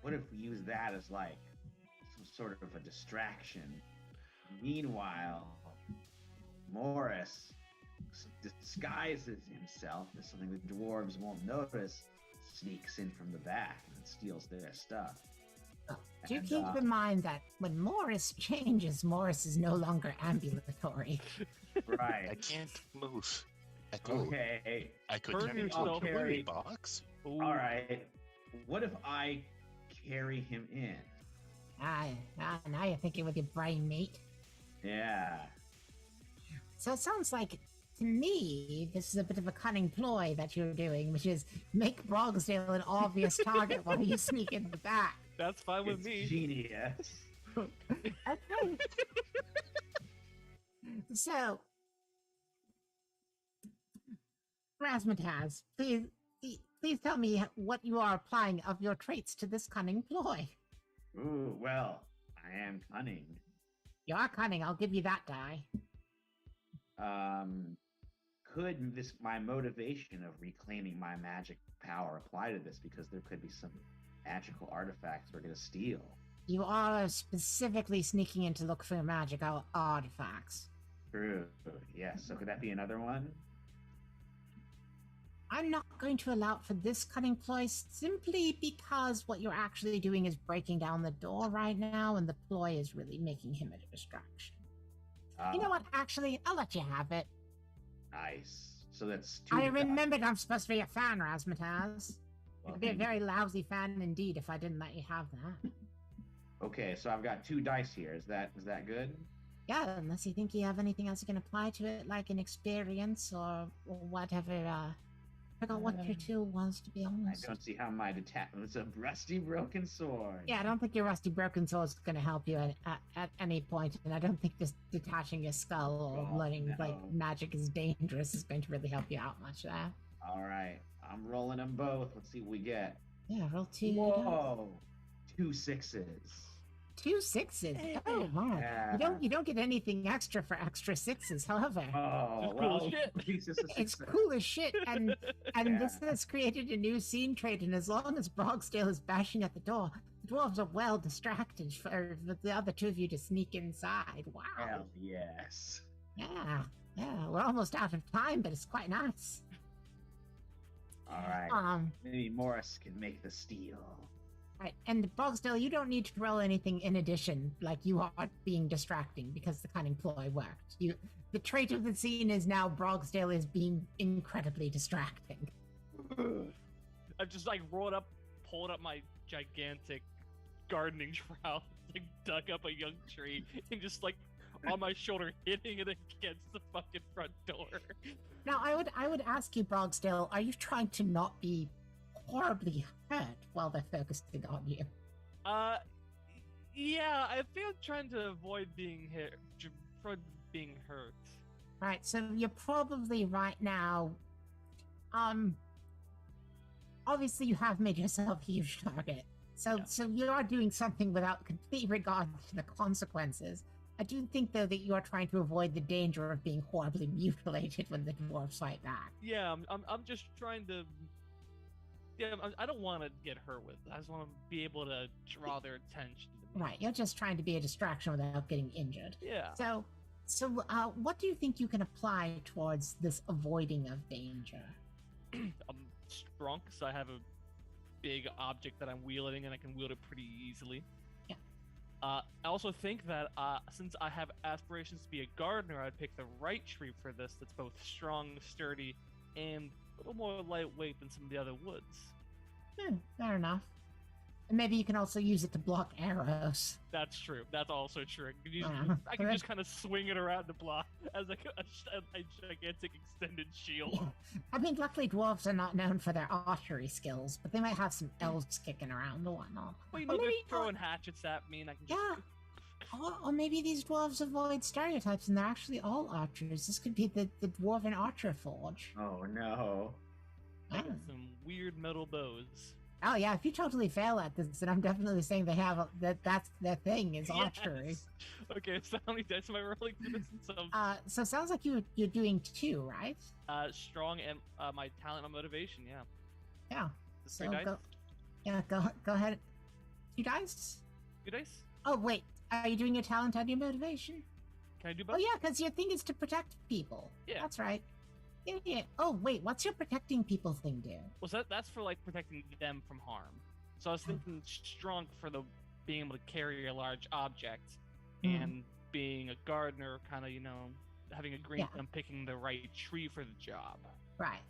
What if we use that as like some sort of a distraction? Meanwhile, Morris disguises himself as something the dwarves won't notice, sneaks in from the back and steals their stuff. Do keep in mind that when Morris changes, Morris is no longer ambulatory. Right. I can't move. Okay. I could Burn carry yourself. a carry Carry- box. Ooh. All right. What if I carry him in? Now you're thinking with your brain, mate. Yeah. So it sounds like, to me, this is a bit of a cunning ploy that you're doing, which is make Brogsdale an obvious target while you sneak in the back. That's fine with It's me. genius. Okay. So, Razzmatazz, please tell me what you are applying of your traits to this cunning ploy. Ooh, well, I am cunning. You are cunning, I'll give you that die. Could my motivation of reclaiming my magic power apply to this? Because there could be some magical artifacts we're gonna steal. You are specifically sneaking in to look for magical artifacts. True. Yes. So could that be another one? I'm not going to allow for this cunning ploy simply because what you're actually doing is breaking down the door right now, and the ploy is really making him a distraction. You know what? Actually, I'll let you have it. Nice. So that's 2. I remembered I'm supposed to be a fan, Razzmatazz. Well, I'd be a very lousy fan indeed if I didn't let you have that. Okay, so I've got 2 dice here. Is that good? Yeah, unless you think you have anything else you can apply to it, like an experience or whatever. I forgot what your tool was, to be I honest. don't see how my it's a rusty broken sword. Yeah, I don't think your rusty broken sword is going to help you at any point, and I don't think just detaching your skull or Oh, learning like no. magic is dangerous is going to really help you out much there. All right, I'm rolling them both. Let's see what we get. Yeah, roll 2. Whoa, 2 6s. 2 6s. Oh, wow. Yeah. You don't get anything extra for extra 6s. However, Oh, It's cool well, as shit. this is a it's success. cool as shit, and Yeah. this has created a new scene trait. And as long as Brogsdale is bashing at the door, the dwarves are well distracted for the other 2 of you to sneak inside. Wow. Hell yes. Yeah, we're almost out of time, but it's quite nice. All right. Um, Maybe Morris can make the steal. right, and Brogsdale, you don't need to roll anything in addition, like you are being distracting because the cunning ploy worked. The trait of the scene is now Brogsdale is being incredibly distracting. I've just like pulled up my gigantic gardening trowel, like dug up a young tree, and just like on my shoulder, hitting it against the fucking front door. Now, I would ask you, Brogsdale, are you trying to not be horribly hurt while they're focusing on you? Yeah, I think I'm trying to avoid being hurt. Right, so you're probably right now, obviously you have made yourself a huge target. So, Yeah. so you are doing something without complete regard to the consequences. I do think, though, that you are trying to avoid the danger of being horribly mutilated when the dwarves fight back. Yeah, I'm just trying to. Yeah, I don't want to get hurt with it. I just want to be able to draw their attention to me. Right, you're just trying to be a distraction without getting injured. Yeah. So, what do you think you can apply towards this avoiding of danger? I'm strong, so I have a big object that I'm wielding, and I can wield it pretty easily. Yeah. I also think that since I have aspirations to be a gardener, I'd pick the right tree for this. That's both strong, sturdy, and a little more lightweight than some of the other woods. Fair enough. And maybe you can also use it to block arrows. That's true. That's also true. I can Correct. just kind of swing it around the block as like a gigantic extended shield. I mean, luckily dwarves are not known for their archery skills, but they might have some elves kicking around or whatnot. Well, you Or know, they're maybe- throwing hatchets at me, and I can just. Yeah. Or maybe these dwarves avoid stereotypes and they're actually all archers. This could be the dwarven archer forge. Oh no. Like some weird metal bows. Oh yeah, if you totally fail at this, then I'm definitely saying they have that's their thing is archery. Yes. Okay, so how many dice am I rolling for this? Some So it sounds like you're doing 2, right? strong and my talent and motivation. Yeah. Yeah. Just So three dice. go ahead. 2 dice. 2 dice. Oh wait, are you doing your talent and your motivation? Can I do both? Oh yeah, because your thing is to protect people. Yeah. That's right. Yeah. Oh wait, what's your protecting people thing do? Well, so that's for like protecting them from harm. So I was thinking strong for the being able to carry a large object, Hmm. and being a gardener, kind of having a green Yeah. thumb, picking the right tree for the job. Right.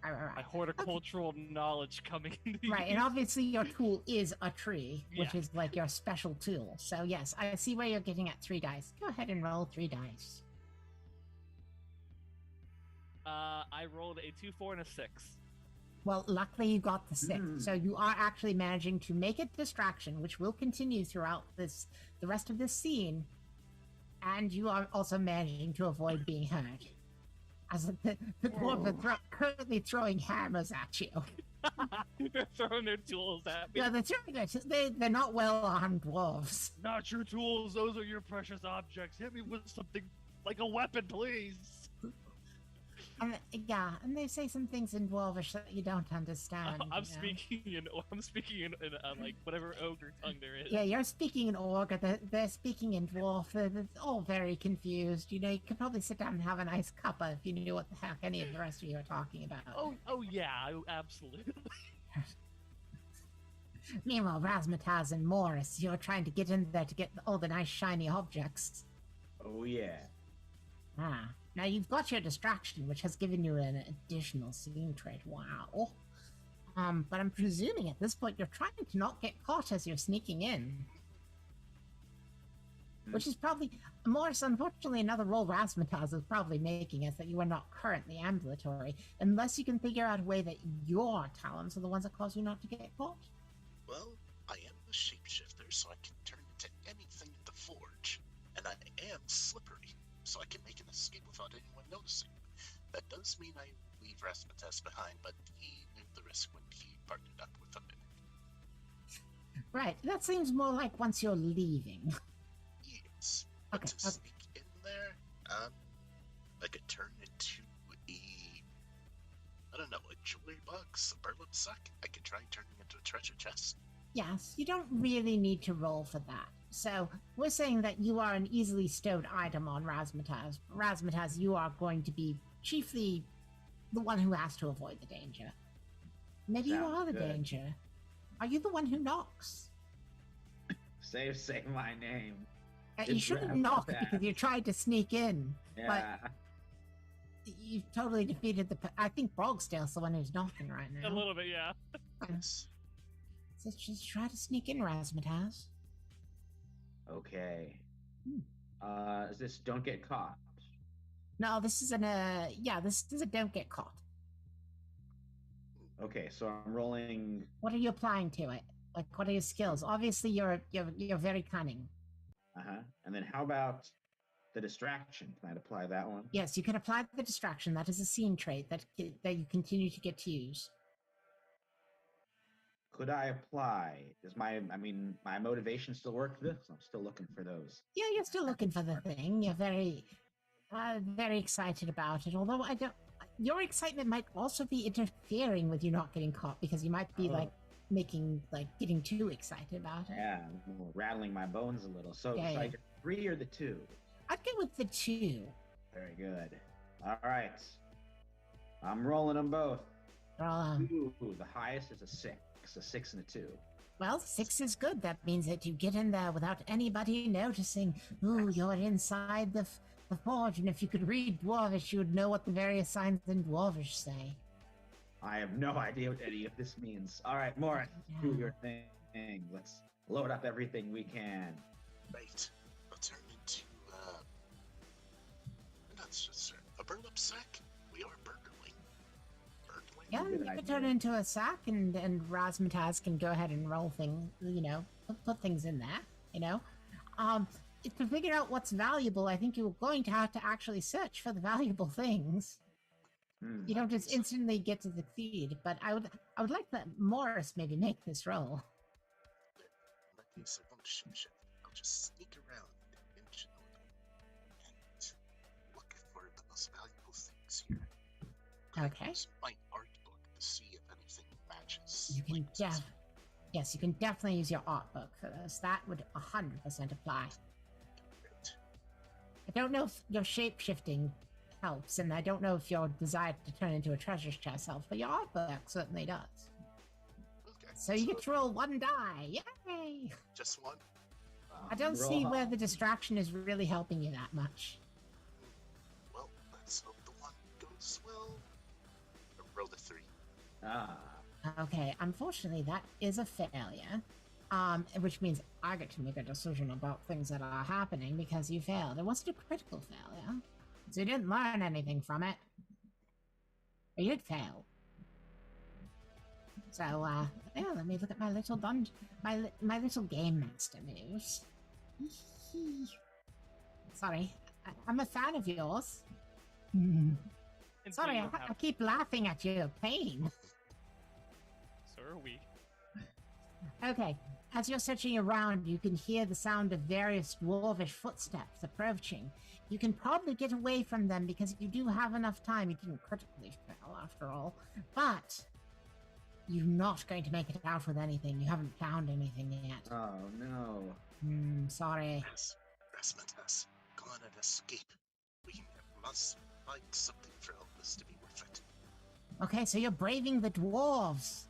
My Right. horticultural knowledge coming into Right, and use. obviously your tool is a tree, which Yeah. is like your special tool. So yes, I see where you're getting at 3 dice. Go ahead and roll 3 dice. I rolled a 2, 4, and a 6. Well, luckily you got the 6, so you are actually managing to make a distraction, which will continue throughout the rest of this scene, and you are also managing to avoid being hurt. As the dwarves are currently throwing hammers at you. They're throwing their tools at me. Yeah, they're throwing it. They're not well armed dwarves. Not your tools. Those are your precious objects. Hit me with something like a weapon, please. And they say some things in dwarvish that you don't understand. I'm you know? speaking in like whatever ogre tongue there is. Yeah, you're speaking in orc, they're speaking in dwarf. It's all very confused. You know, you could probably sit down and have a nice cuppa if you knew what the heck any of the rest of you are talking about. Oh yeah, absolutely. Meanwhile, Razmataz and Morris, you're trying to get in there to get all the nice shiny objects. Oh yeah. Ah, now you've got your distraction, which has given you an additional scene trait. Wow. But I'm presuming at this point you're trying to not get caught as you're sneaking in. Which is probably, Morris, unfortunately, another role Razmataz is probably making is that you are not currently ambulatory, unless you can figure out a way that your talents are the ones that cause you not to get caught. Well, I am the shapeshifter, so I can turn into anything in the forge. And I am slippery, so I can make an escape without anyone noticing. That does mean I leave Rasputas behind, but he knew the risk when he partnered up with him. Right, that seems more like once you're leaving. Yes, but Okay, to okay. sneak in there, I could turn into I don't know, a jewelry box, a burlap sack. I could try turning into a treasure chest. Yes, you don't really need to roll for that. So, we're saying that you are an easily stowed item on Razmataz. Razmataz, you are going to be chiefly the one who has to avoid the danger. Maybe you Sounds are the good. danger. Are you the one who knocks? Say my name. You It's shouldn't knock Razmataz. because you tried to sneak in. Yeah. you've totally defeated I think Brogsdale's the one who's knocking right now. A little bit, yeah. Yes. So just try to sneak in, Razmataz. Okay. Hmm. Is this don't get caught? No, this is this is a don't get caught. Okay, so I'm rolling. What are you applying to it? Like, what are your skills? Obviously, you're very cunning. And then how about the distraction? Can I apply that one? Yes, you can apply the distraction. That is a scene trait that you continue to get to use. Could I apply? Does my motivation still work for this? I'm still looking for those. Yeah, you're still looking for the thing. You're very excited about it. Although I don't. Your excitement might also be interfering with you not getting caught because you might be getting too excited about it. Yeah, rattling my bones a little. So, Yeah, so I yeah. get 3 or the 2? I'd go with the 2. Very good. All right. I'm rolling them both. Ooh, the highest is a 6. A 6 and a 2. Well, 6 is good. That means that you get in there without anybody noticing. Ooh, you're inside the forge, and if you could read Dwarvish, you would know what the various signs in Dwarvish say. I have no idea what any of this means. All right, Morris, do your thing. Let's load up everything we can. Right. I'll turn into, that's just a burlap sack. We are burgling. Yeah, Good you can idea. turn it into a sack, and Razmataz can go ahead and roll things, put things in there, To figure out what's valuable, I think you're going to have to actually search for the valuable things. You don't just instantly get to succeed, but I would like that Morris maybe make this roll. In that case, I won't shift. I'll just sneak around intentionally and look for the most valuable things here. Okay. Use my art book to see if anything matches. You can likenesses. Yes, you can definitely use your art book for this. That would 100% apply. Great. I don't know if your shape-shifting helps, and I don't know if your desire to turn into a treasure chest helps, but your art book certainly does. Okay. So you get to roll 1 die. Yay! Just one. I don't Roll see high. where the distraction is really helping you that much. Well, let's hope the one goes well. Roll the 3. Okay, unfortunately, that is a failure. Which means I get to make a decision about things that are happening because you failed. It wasn't a critical failure, so you didn't learn anything from it. But you did fail. So, yeah, let me look at my little my little game master moves. Sorry, I'm a fan of yours. Sorry, I keep laughing at your pain. So are we. Okay, as you're searching around, you can hear the sound of various dwarvish footsteps approaching. You can probably get away from them because you do have enough time. You didn't critically fail, after all. But you're not going to make it out with anything. You haven't found anything yet. Oh no. Sorry. Yes. Rasmatas, go on and escape. We must find something for all this to be worth it. Okay, so you're braving the dwarves.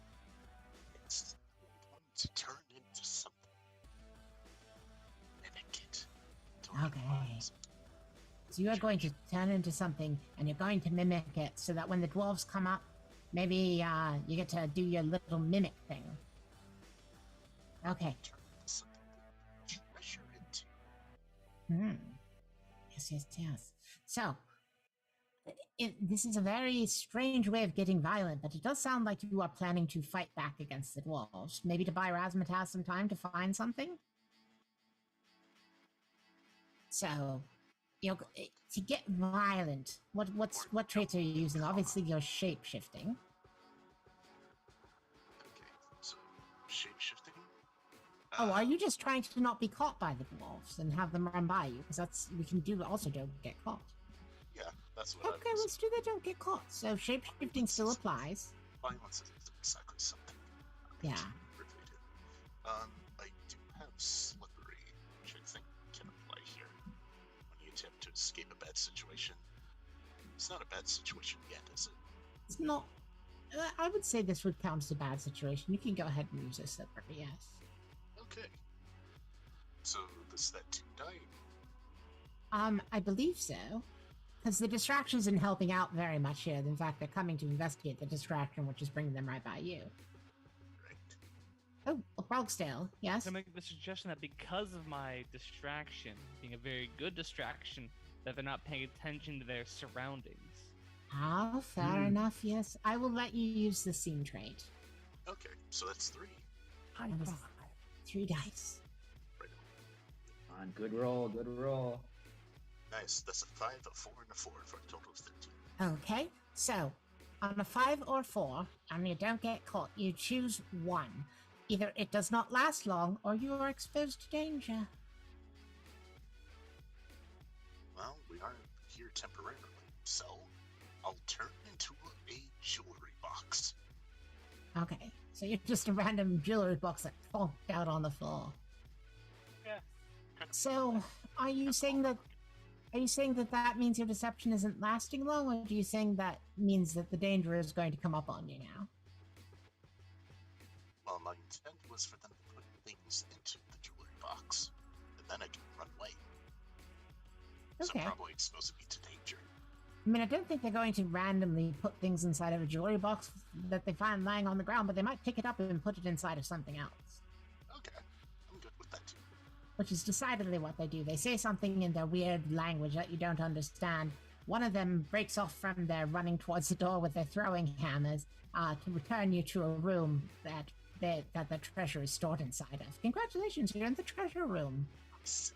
It's going to turn into something. Mimic it. Okay. So you are going to turn into something, and you're going to mimic it, so that when the dwarves come up, maybe you get to do your little mimic thing. Okay. Turn into something to treasure into. Yes. So, this is a very strange way of getting violent, but it does sound like you are planning to fight back against the dwarves. Maybe to buy Razmataz some time to find something? So, to get violent, what traits are you using? Obviously, you're shape-shifting. Okay, so shape-shifting? Oh, are you just trying to not be caught by the dwarves and have them run by you? Because we can also don't get caught. Yeah, that's what Okay, I was. let's do the don't get caught. So shape-shifting still applies. Violence isn't exactly something. Yeah. Related. I do have slippery, which I think can apply here. When you attempt to escape a bad situation. It's not a bad situation yet, is it? It's not. I would say this would count as a bad situation. You can go ahead and use this, yes. Okay. So this that 2 die? I believe so. Because the distraction isn't helping out very much here. In fact, they're coming to investigate the distraction, which is bringing them right by you. Right. Oh, a Brogstale, yes? To make the suggestion that because of my distraction being a very good distraction, that they're not paying attention to their surroundings. Ah, fair enough, yes. I will let you use the scene trait. Okay, so that's 3. That was 3 dice. Right. On, good roll, good roll. Nice. That's a 5, a 4, and a 4 for a total of 13. Okay, so on a 5 or 4, and you don't get caught, you choose one. Either it does not last long, or you are exposed to danger. Well, we are here temporarily, so I'll turn into a jewelry box. Okay, so you're just a random jewelry box that plonked out on the floor. Yeah. Kind of So, are you saying that that means your deception isn't lasting long, or are you saying that means that the danger is going to come up on you now? Well, my intent was for them to put things into the jewelry box, and then I can run away. Okay. So probably expose me to danger. I mean, I don't think they're going to randomly put things inside of a jewelry box that they find lying on the ground, but they might pick it up and put it inside of something else. Okay, I'm good with that too. Which is decidedly what they do. They say something in their weird language that you don't understand. One of them breaks off from there, running towards the door with their throwing hammers, to return you to a room that the treasure is stored inside of. Congratulations, you're in the treasure room. Nice.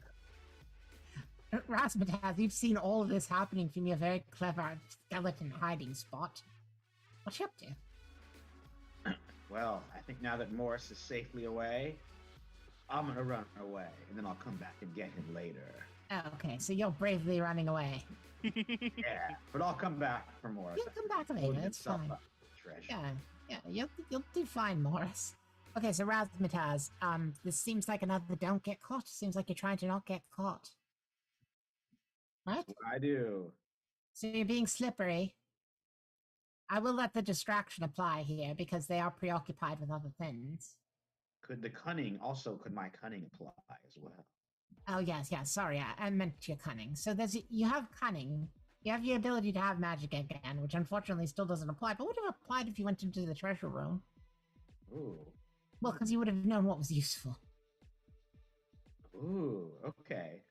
Rasmataz, you've seen all of this happening from your very clever skeleton hiding spot. What you up to? Well, I think now that Morris is safely away, I'm gonna run away, and then I'll come back and get him later. Oh, okay, so you're bravely running away. Yeah, but I'll come back for Morris. You'll come back Load later, it's himself fine. up with treasure. Yeah, you'll do fine, Morris. Okay, so Razmataz, this seems like another don't get caught. Seems like you're trying to not get caught. Right? I do. So you're being slippery. I will let the distraction apply here because they are preoccupied with other things. Could my cunning apply as well? Oh, yes, sorry, I meant your cunning. So you have cunning. You have your ability to have magic again, which unfortunately still doesn't apply, but would have applied if you went into the treasure room. Ooh. Well, because you would have known what was useful. Ooh, okay.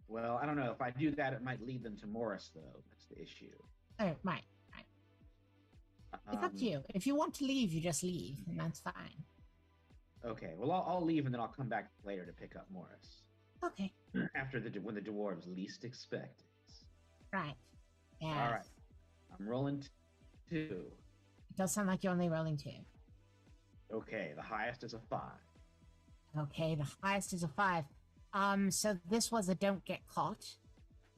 Well, I don't know. If I do that, it might lead them to Morris, though. That's the issue. Oh, right. It's up to you. If you want to leave, you just leave, and that's fine. Okay, well, I'll leave, and then I'll come back later to pick up Morris. Okay. After when the dwarves least expect it. Right. Yeah. All right. I'm rolling 2. It does sound like you're only rolling 2. Okay, the highest is a 5. Okay, the highest is a 5. So this was a don't get caught.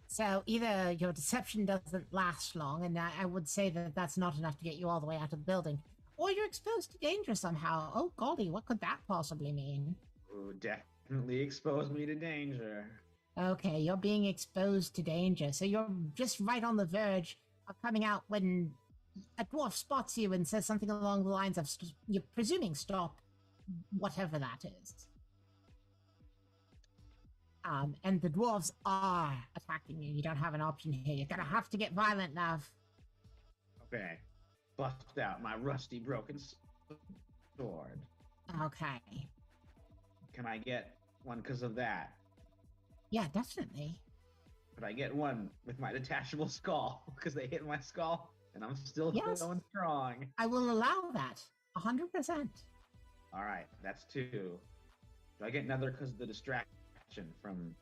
So either your deception doesn't last long, and I would say that that's not enough to get you all the way out of the building, or you're exposed to danger somehow. Oh, golly, what could that possibly mean? Ooh, definitely expose me to danger. Okay, you're being exposed to danger, so you're just right on the verge of coming out when a dwarf spots you and says something along the lines of, you're presuming stop, whatever that is. And the dwarves are attacking you. You don't have an option here. You're gonna have to get violent, love. Okay. Bust out my rusty broken sword. Okay. Can I get one because of that? Yeah, definitely. Could I get one with my detachable skull because they hit my skull and I'm still Yes. going strong? I will allow that. 100%. All right, that's 2. Do I get another because of the distraction from?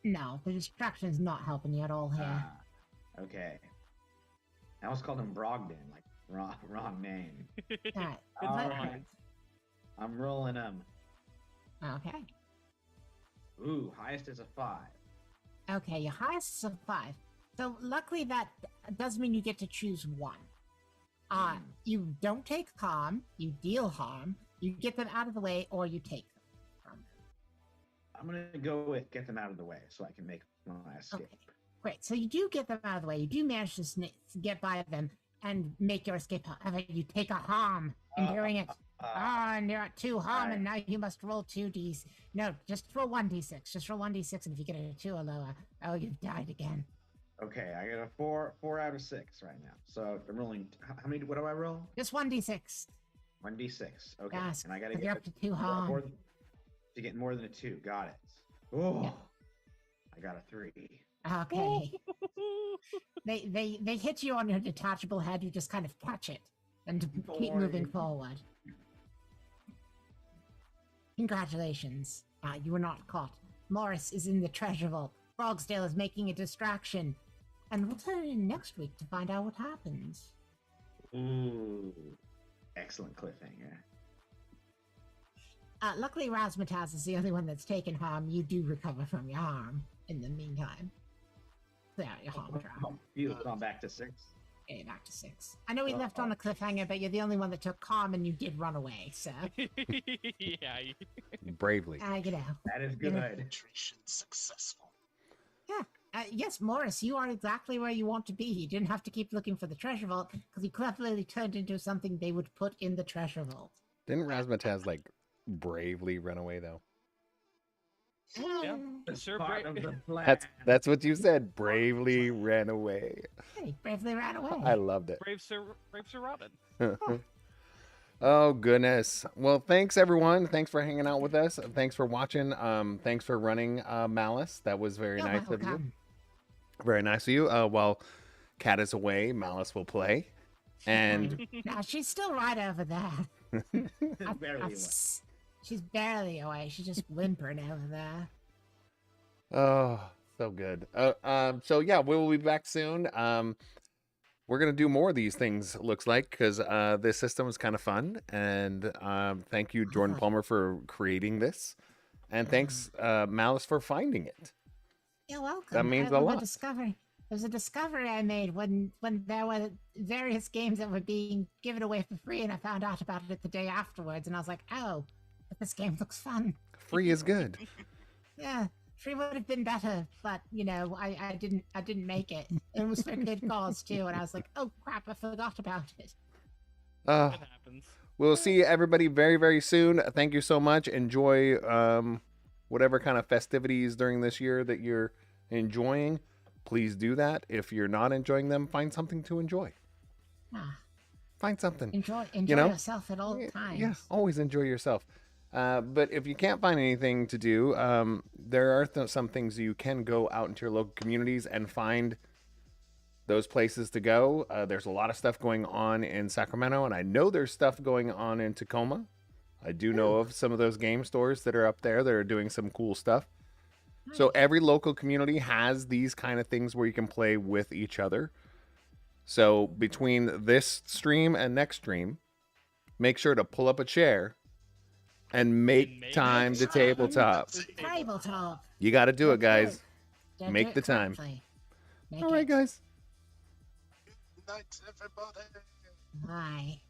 No, the distraction's not helping you at all here. Okay. I almost called him Brogdon, like wrong name. Alright. All right. I'm rolling them. Okay. Ooh, highest is a 5. Okay, your highest is a 5. So luckily that does mean you get to choose one. You don't take harm, you deal harm, you get them out of the way, or you take them from them. I'm gonna go with get them out of the way so I can make my escape. Okay, great. So you do get them out of the way. You do manage to get by them and make your escape. However, you take a harm in doing it. And you're at 2 harm, and now you must roll 2d. No, just roll 1d6. Just roll 1d6, and if you get a 2 or lower, oh, you've died again. Okay, I got a 4 out of 6 right now. So I'm rolling. How many? What do I roll? Just 1d6. 1d6. Okay, Yes, and I gotta if get you're up to 2 harm. to get more than a 2. Got it. Oh, Yeah. I got a 3. Okay. They hit you on your detachable head. You just kind of catch it and keep moving Boing. forward. Congratulations. You were not caught. Morris is in the treasure vault. Frogsdale is making a distraction. And we'll tune in next week to find out what happens. Ooh, excellent cliffhanger. Luckily, Razmataz is the only one that's taken harm. You do recover from your harm in the meantime. There, your harm drop. You've gone back to 6. Okay, back to 6. I know we left on a cliffhanger, but you're the only one that took harm and you did run away, so. Yeah. Bravely. You know. That is You know. good. Infiltration successful. Yes, Morris, you are exactly where you want to be. You didn't have to keep looking for the treasure vault because you cleverly turned into something they would put in the treasure vault. Didn't Razmataz like bravely run away though? Yeah. It's Sir part Bra- of the plan. That's what you said. Bravely ran away. Hey, bravely ran away. I loved it. Brave Sir Robin. Oh goodness. Well, thanks everyone. Thanks for hanging out with us. Thanks for watching. Thanks for running Malice. That was very You're nice of you. welcome. Very nice of you. While Cat is away, Malice will play. And Now she's still right over there. Barely away. She's barely away. She's just whimpering over there. oh, so good. So yeah, we will be back soon. We're gonna do more of these things. Looks like because this system is kind of fun. And thank you, Jordan Palmer, for creating this. And thanks, Malice, for finding it. You're welcome. That means It a was lot. Discovery. It was a discovery I made when there were various games that were being given away for free, and I found out about it the day afterwards, and I was like, oh, but this game looks fun. Free is good. Yeah, free would have been better, but you know, I didn't make it. It was for a good cause too, and I was like, oh crap, I forgot about it. Uh, It happens. We'll see everybody very, very soon. Thank you so much. Enjoy whatever kind of festivities during this year that you're enjoying. Please do that. If you're not enjoying them, find something to enjoy. Ah, Find something. enjoy know? yourself at all times. Yeah, always enjoy yourself. But if you can't find anything to do, there are some things you can go out into your local communities and find those places to go. There's a lot of stuff going on in Sacramento, and I know there's stuff going on in Tacoma. I do know of some of those game stores that are up there that are doing some cool stuff. So every local community has these kind of things where you can play with each other. So between this stream and next stream, make sure to pull up a chair and make time to tabletop. Tabletop. You got to do it, guys. Don't Make do it the time. correctly. Make All right, it. guys. Good night, everybody. Bye.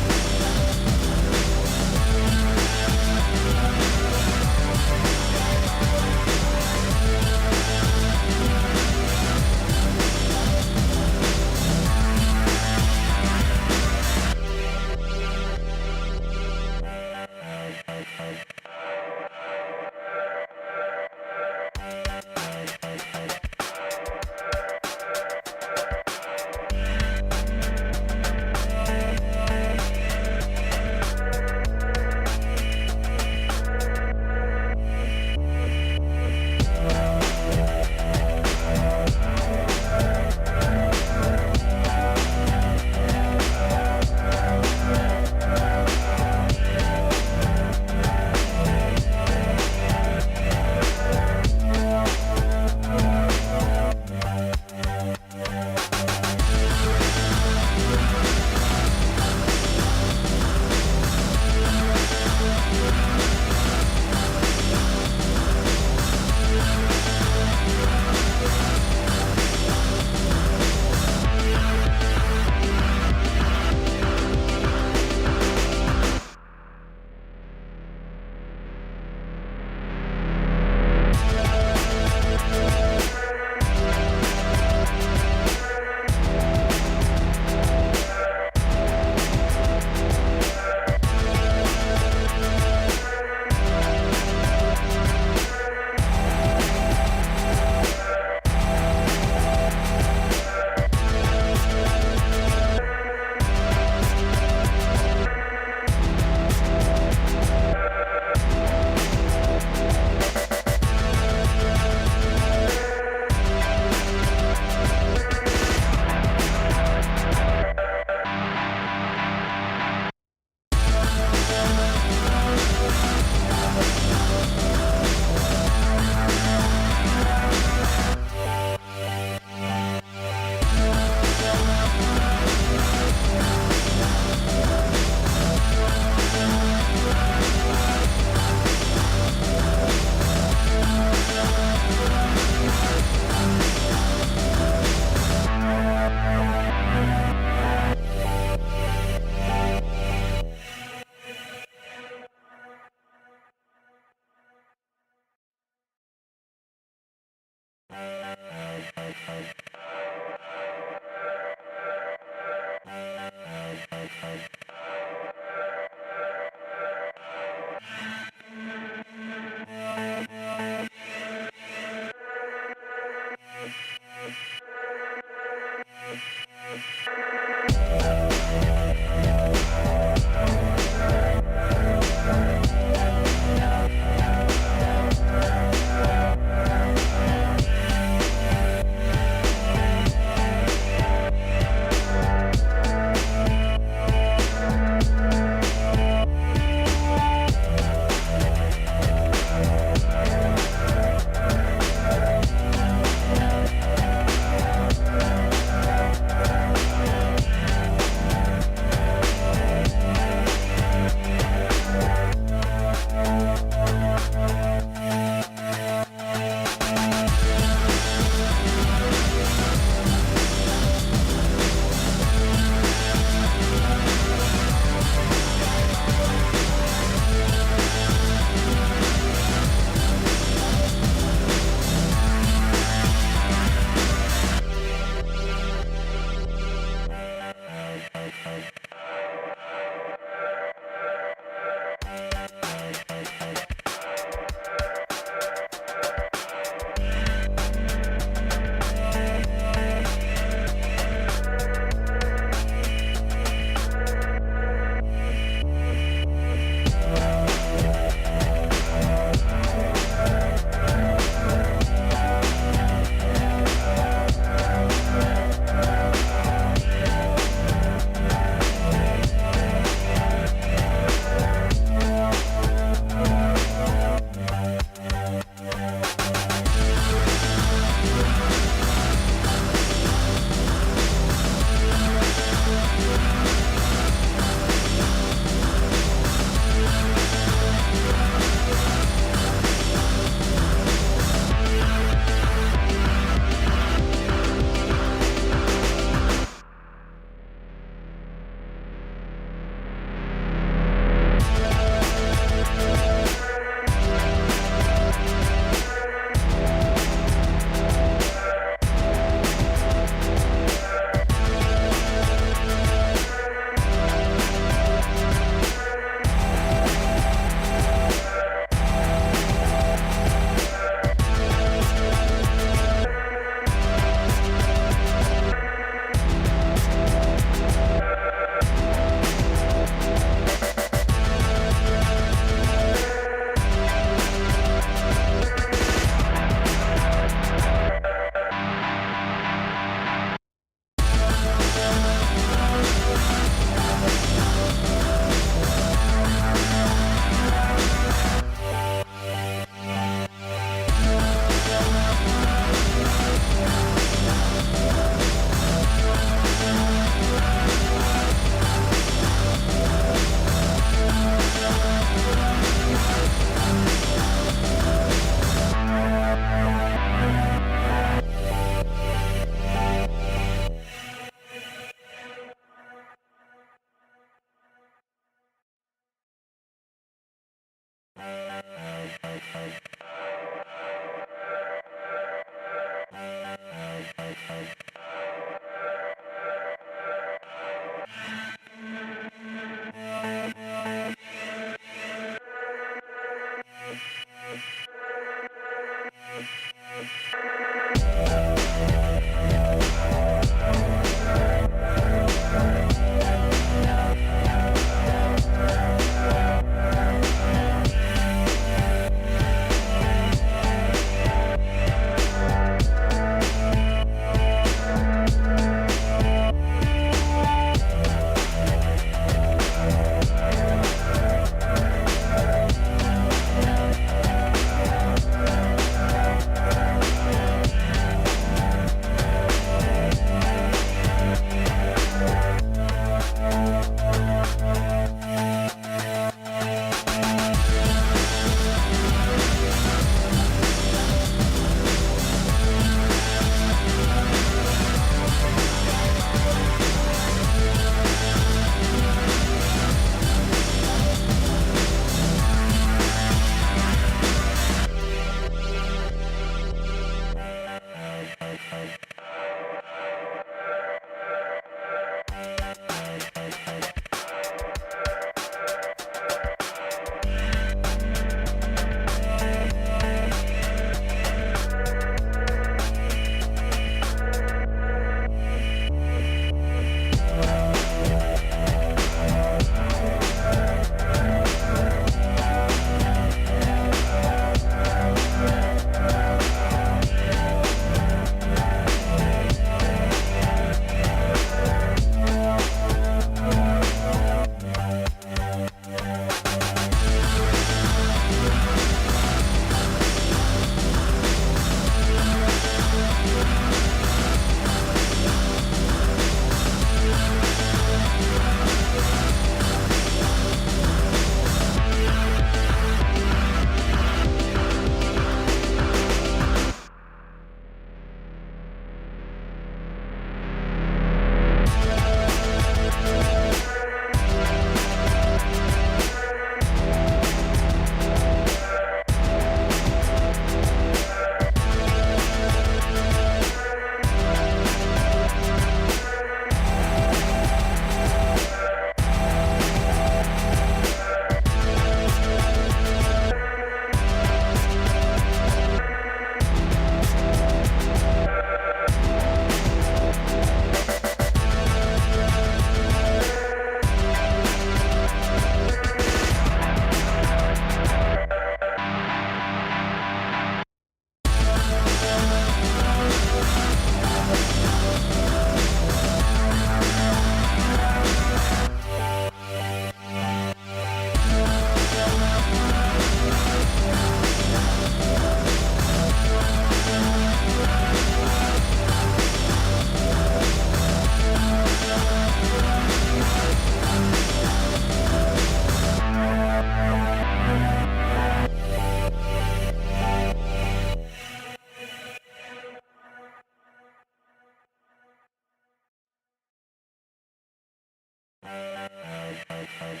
Bye.